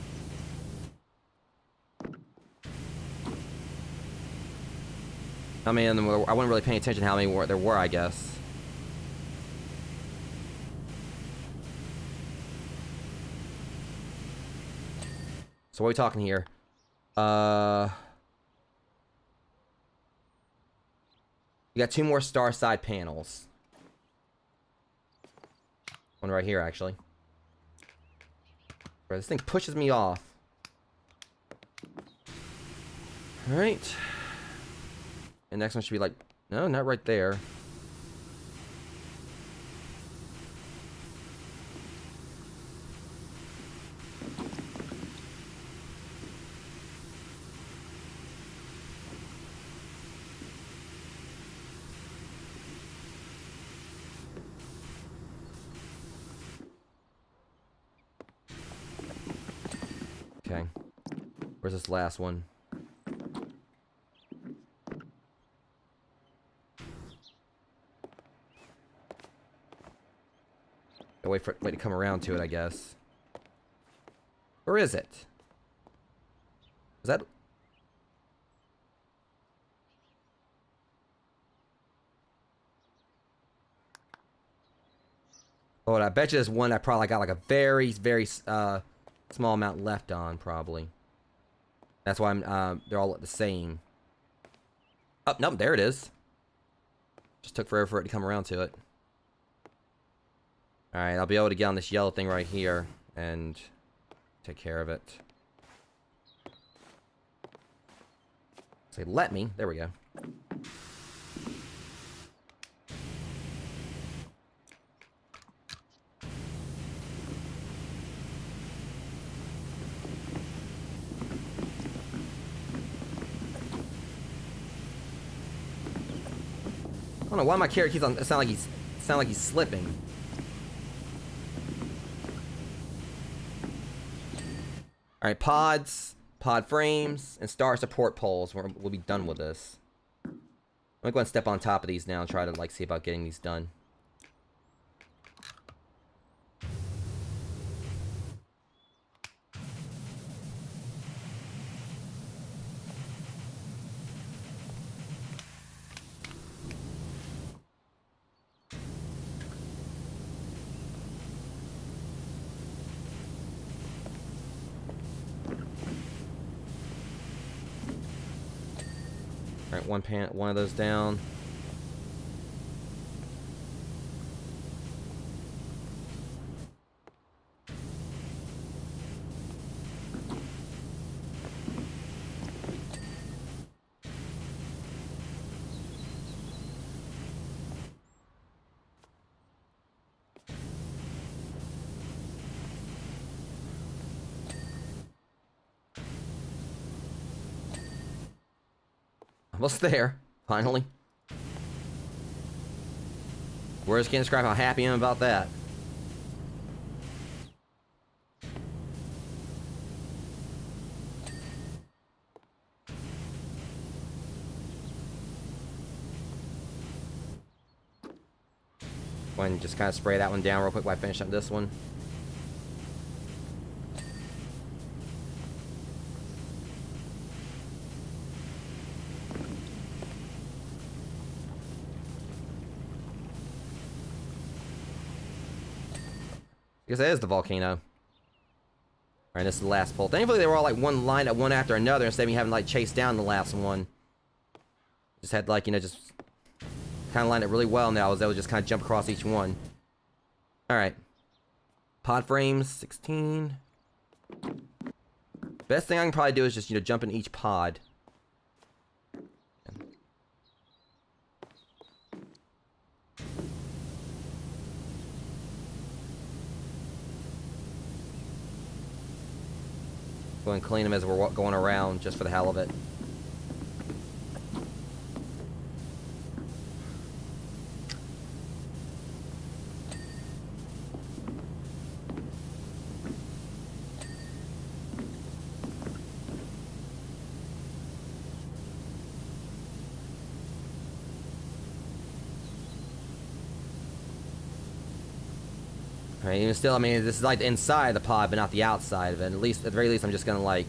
I mean, I wasn't really paying attention to how many there were, I guess. So what are we talking here? We got 2 more star side panels. One right here, actually. Bro, this thing pushes me off. Alright. And next one should be like... no, not right there. Where's this last one? Wait to come around to it, I guess. Where is it? Is that... Oh, and I bet you there's one I probably got like a very, very small amount left on, probably. That's why I'm, they're all the same. Oh, nope, there it is. Just took forever for it to come around to it. Alright, I'll be able to get on this yellow thing right here and take care of it. Say, let me. There we go. I don't know why my character keeps on sound like he's slipping. All right, pods, pod frames, and star support poles. We'll be done with this. I'm gonna go and step on top of these now and try to like see about getting these done. Alright, one of those down. Almost there, finally. Words can't describe how happy I am about that. Go ahead and just kind of spray that one down real quick while I finish up this one. Because that is the volcano. Alright, this is the last pole. Thankfully, they were all like one line up one after another instead of me having to like chase down the last one. Just had like, you know, just kind of lined it really well now. I was able to just kind of jump across each one. Alright. Pod frames, 16. Best thing I can probably do is just, you know, jump in each pod. Go and clean them as we're going around, just for the hell of it. Alright, even still, I mean, this is like the inside of the pod, but not the outside of it. At the very least, I'm just gonna like...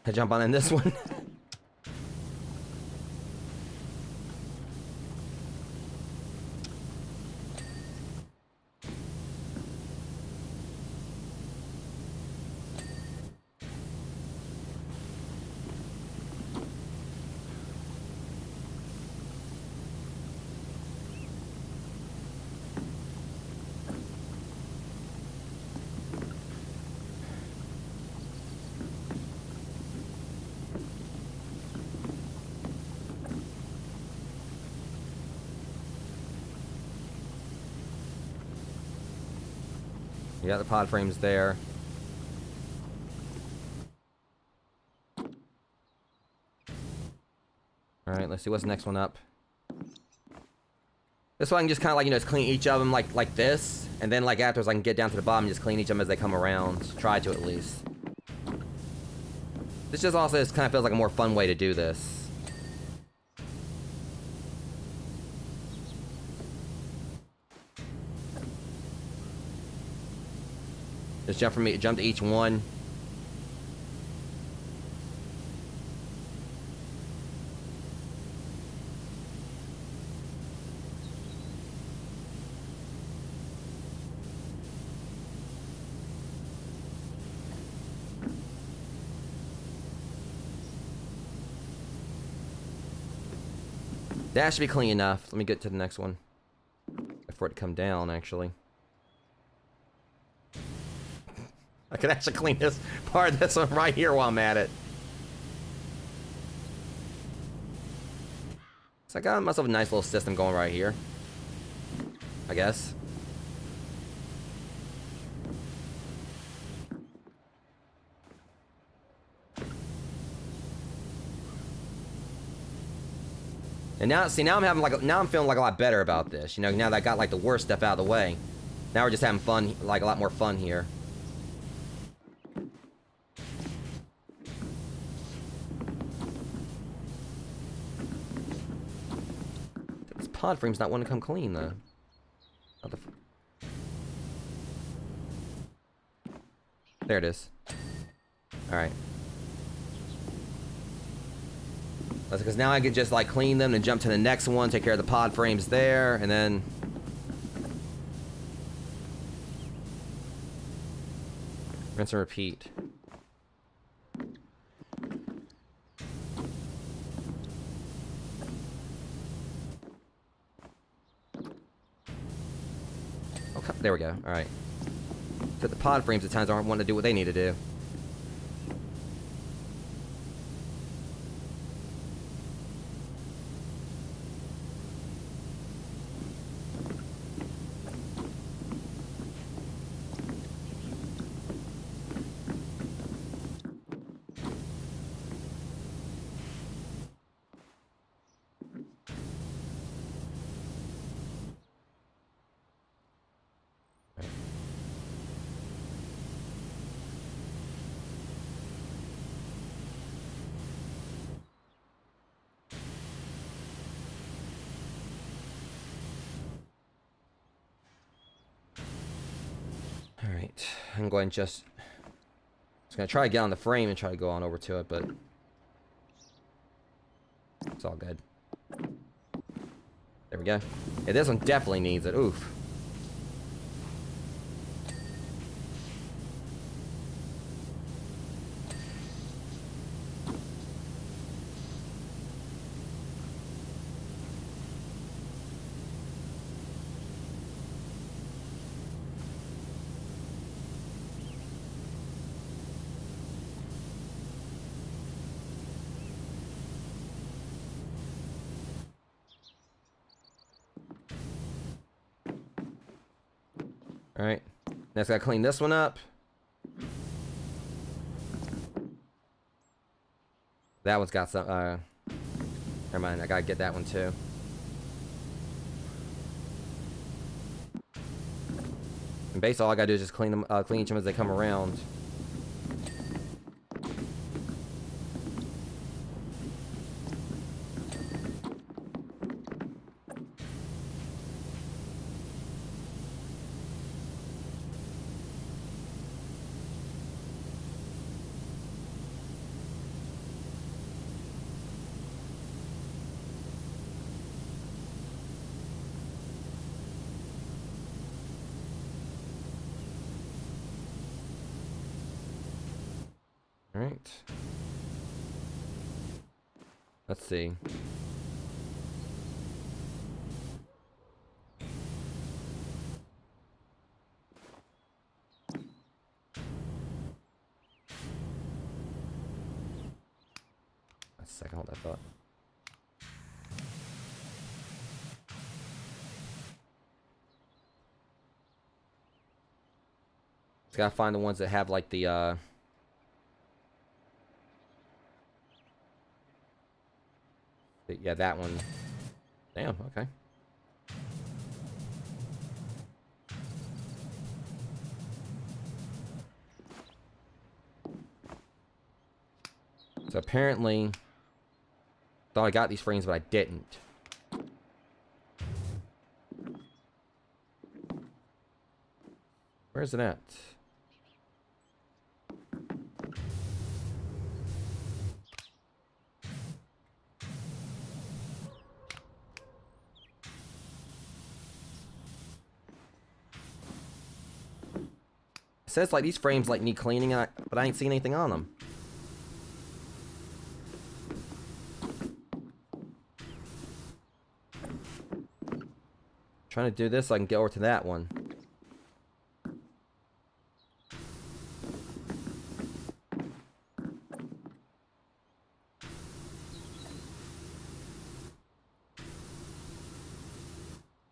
I jump on in this one. We got the pod frames there. Alright, let's see what's the next one up. This one I can just kind of like, you know, just clean each of them like this. And then like afterwards I can get down to the bottom and just clean each of them as they come around. Try to at least. This just also just kind of feels like a more fun way to do this. Just jump to each one. That should be clean enough. Let me get to the next one. For it to come down, actually. I can actually clean this part of this one right here while I'm at it. So I got myself a nice little system going right here. I guess. And now, see, now I'm having like, now I'm feeling like a lot better about this. You know, now that I got like the worst stuff out of the way. Now we're just having fun, like a lot more fun here. This pod frame's not wanting to come clean though. There it is. Alright. That's because now I can just like clean them and jump to the next one, take care of the pod frames there, and then rinse and repeat. Okay, there we go. All right. So the pod frames at times aren't wanting to do what they need to do. Alright, I'm going to just going to try to get on the frame and try to go on over to it, but it's all good. There we go. Yeah, this one definitely needs it. Oof. Alright. Next, gotta clean this one up. That one's got some, never mind, I gotta get that one too. And basically all I gotta do is just clean them, clean each of them as they come around. Alright. Let's see. A second, hold that thought. Just gotta find the ones that have like the yeah, that one. Damn, okay. So apparently, thought I got these frames, but I didn't. Where's it at? It says like these frames like need cleaning, but I ain't seen anything on them. Trying to do this so I can get over to that one.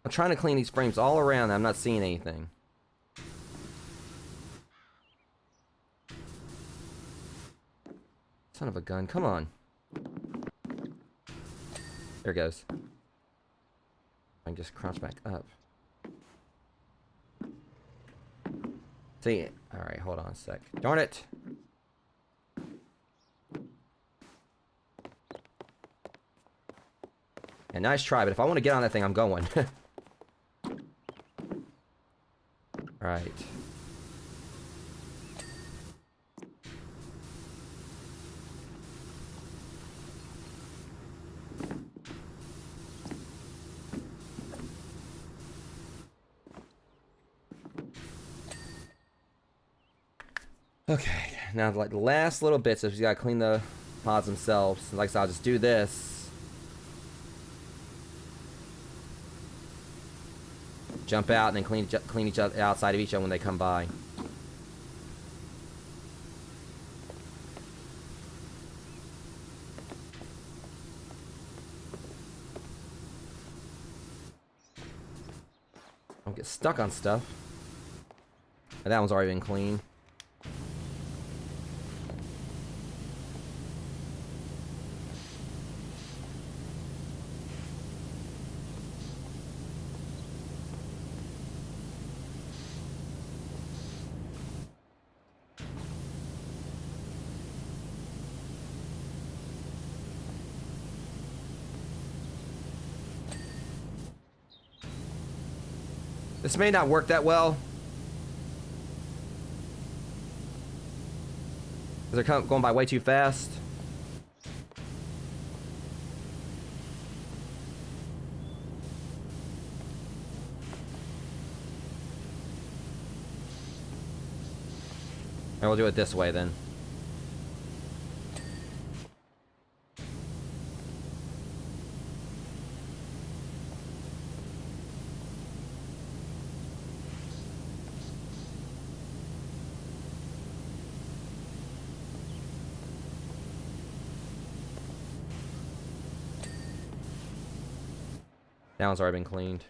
I'm trying to clean these frames all around. I'm not seeing anything. Son of a gun. Come on. There it goes. I can just crouch back up. See? Alright, hold on a sec. Darn it! Yeah, nice try, but if I want to get on that thing, I'm going. Alright. Okay, now like the last little bits, so you gotta clean the pods themselves. Like I said, I'll just do this. Jump out and then clean each other outside of each other when they come by. Don't get stuck on stuff. And that one's already been cleaned. This may not work that well. Because they're going by way too fast. And we'll do it this way then. That one's already been cleaned.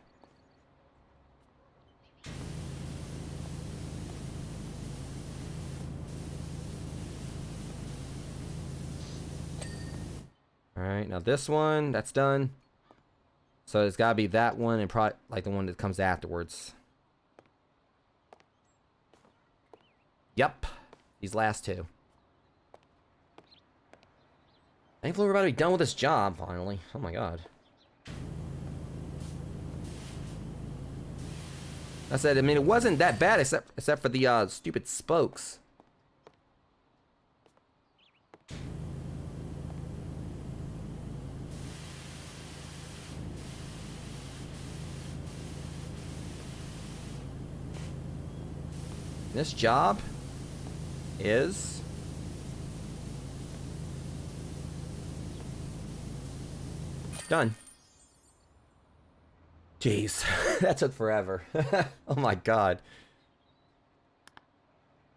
Alright, now this one, that's done. So it's gotta be that one and probably like the one that comes afterwards. Yep. These last two. Thankfully we're about to be done with this job finally. Oh my god. I said, I mean, it wasn't that bad except for the stupid spokes. This job is done. Jeez, that took forever. Oh my god.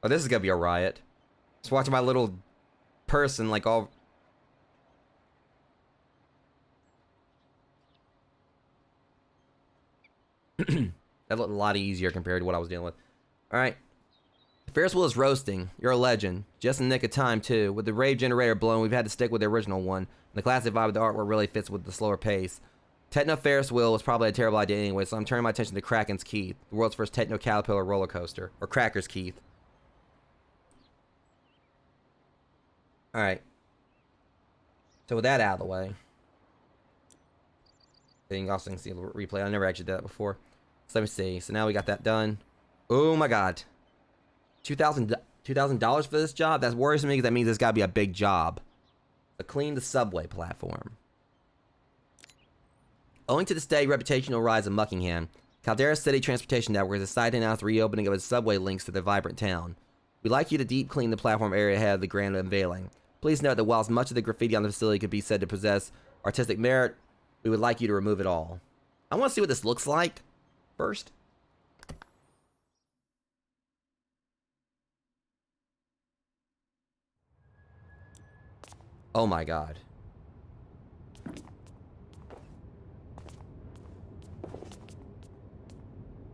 Oh, this is gonna be a riot. Just watching my little person like all... That looked a lot easier compared to what I was dealing with. Alright. Ferris wheel is roasting. You're a legend. Just in the nick of time, too. With the rave generator blown, we've had to stick with the original one. And the classic vibe of the artwork really fits with the slower pace. Techno Ferris wheel was probably a terrible idea anyway, so I'm turning my attention to Kraken's Keith, the world's first Techno Caterpillar roller coaster. Or Cracker's Keith. Alright. So with that out of the way. You can also see a little replay. I never actually did that before. So let me see. So now we got that done. Oh my god. $2,000 for this job? That worries me because that means it's got to be a big job. So clean the subway platform. Owing to the steady reputational rise of Muckingham, Caldera City Transportation Network has decided to announce the reopening of its subway links to the vibrant town. We'd like you to deep clean the platform area ahead of the grand unveiling. Please note that whilst much of the graffiti on the facility could be said to possess artistic merit, we would like you to remove it all. I want to see what this looks like first. Oh my god.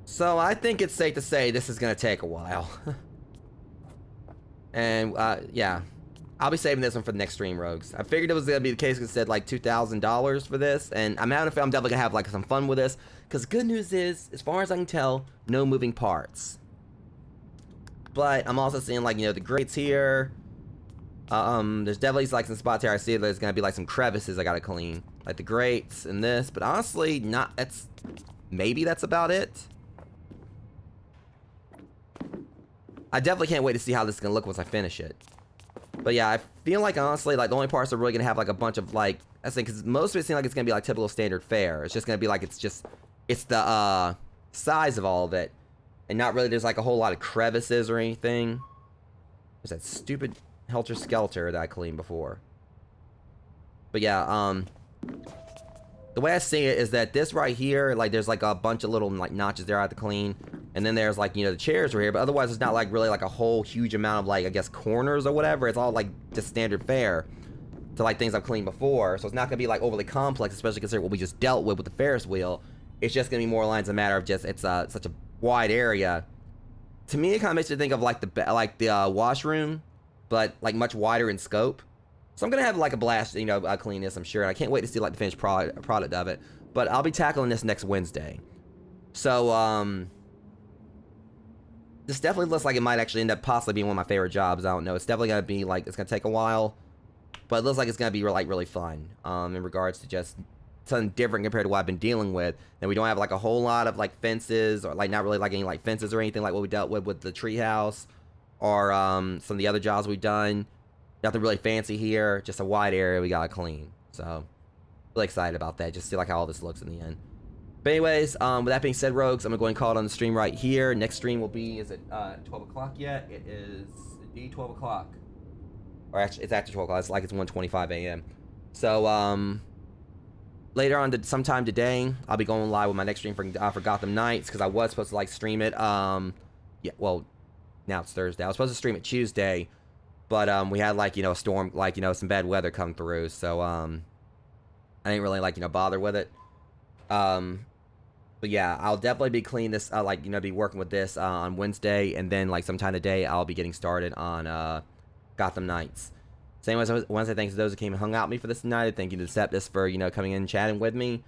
So I think it's safe to say this is going to take a while. And yeah. I'll be saving this one for the next stream, Rogues. I figured it was going to be the case because it said like $2,000 for this. And I'm definitely going to have like some fun with this. Because the good news is, as far as I can tell, no moving parts. But I'm also seeing like, you know, the grates here. There's definitely like some spots here I see there's going to be like some crevices I got to clean. Like the grates and this. But honestly, maybe that's about it. I definitely can't wait to see how this is going to look once I finish it. But yeah, I feel like honestly, like the only parts are really gonna have like a bunch of like, I think, because most of it seems like it's gonna be like typical standard fare. It's just gonna be like it's the size of all of it, and not really there's like a whole lot of crevices or anything. There's that stupid Helter Skelter that I cleaned before. But yeah, the way I see it is that this right here, like there's like a bunch of little like notches there I have to clean. And then there's like, you know, the chairs are here, but otherwise it's not like really like a whole huge amount of like, I guess, corners or whatever. It's all like just standard fare to like things I've cleaned before. So it's not gonna be like overly complex, especially considering what we just dealt with the Ferris wheel. It's just gonna be more lines a matter of just, it's such a wide area. To me, it kind of makes you think of like the washroom, but like much wider in scope. So I'm gonna have like a blast, you know, clean this, I'm sure. And I can't wait to see like the finished product of it. But I'll be tackling this next Wednesday. So, this definitely looks like it might actually end up possibly being one of my favorite jobs. I don't know. It's definitely going to be like, it's going to take a while. But it looks like it's going to be like really fun in regards to just something different compared to what I've been dealing with. And we don't have like a whole lot of like fences or like not really like any like fences or anything like what we dealt with the treehouse or some of the other jobs we've done. Nothing really fancy here. Just a wide area we got to clean. So really excited about that. Just see like how all this looks in the end. But anyways, with that being said, Rogues, I'm going to go ahead and call it on the stream right here. Next stream will be, is it 12 o'clock yet? It is indeed 12 o'clock. Or actually, it's after 12 o'clock. It's like it's 1:25 a.m. So, later on, sometime today, I'll be going live with my next stream for Gotham Knights. Because I was supposed to, like, stream it, yeah, well, now it's Thursday. I was supposed to stream it Tuesday. But, we had, like, you know, a storm, like, you know, some bad weather come through. So, I didn't really, like, you know, bother with it. But yeah, I'll definitely be cleaning this, like, you know, be working with this on Wednesday, and then, like, sometime today, I'll be getting started on Gotham Knights. So anyways, I want to say thanks to those who came and hung out with me for this tonight. Thank you to Septus for, you know, coming in and chatting with me.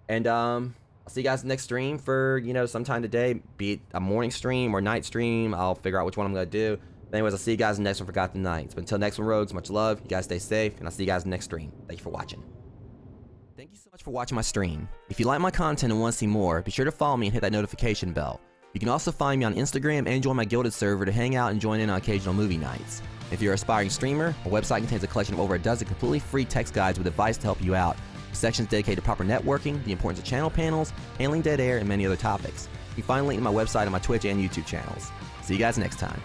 And, I'll see you guys next stream for, you know, sometime today, be it a morning stream or night stream. I'll figure out which one I'm going to do. But anyways, I'll see you guys in the next one for Gotham Knights. But until next one, Rogues, much love. You guys stay safe, and I'll see you guys in the next stream. Thank you for watching. Thank you so much for watching my stream. If you like my content and want to see more, be sure to follow me and hit that notification bell. You can also find me on Instagram and join my Guilded server to hang out and join in on occasional movie nights. If you're an aspiring streamer, my website contains a collection of over a dozen completely free text guides with advice to help you out. Sections dedicated to proper networking, the importance of channel panels, handling dead air, and many other topics. You can find a link to my website on my Twitch and YouTube channels. See you guys next time.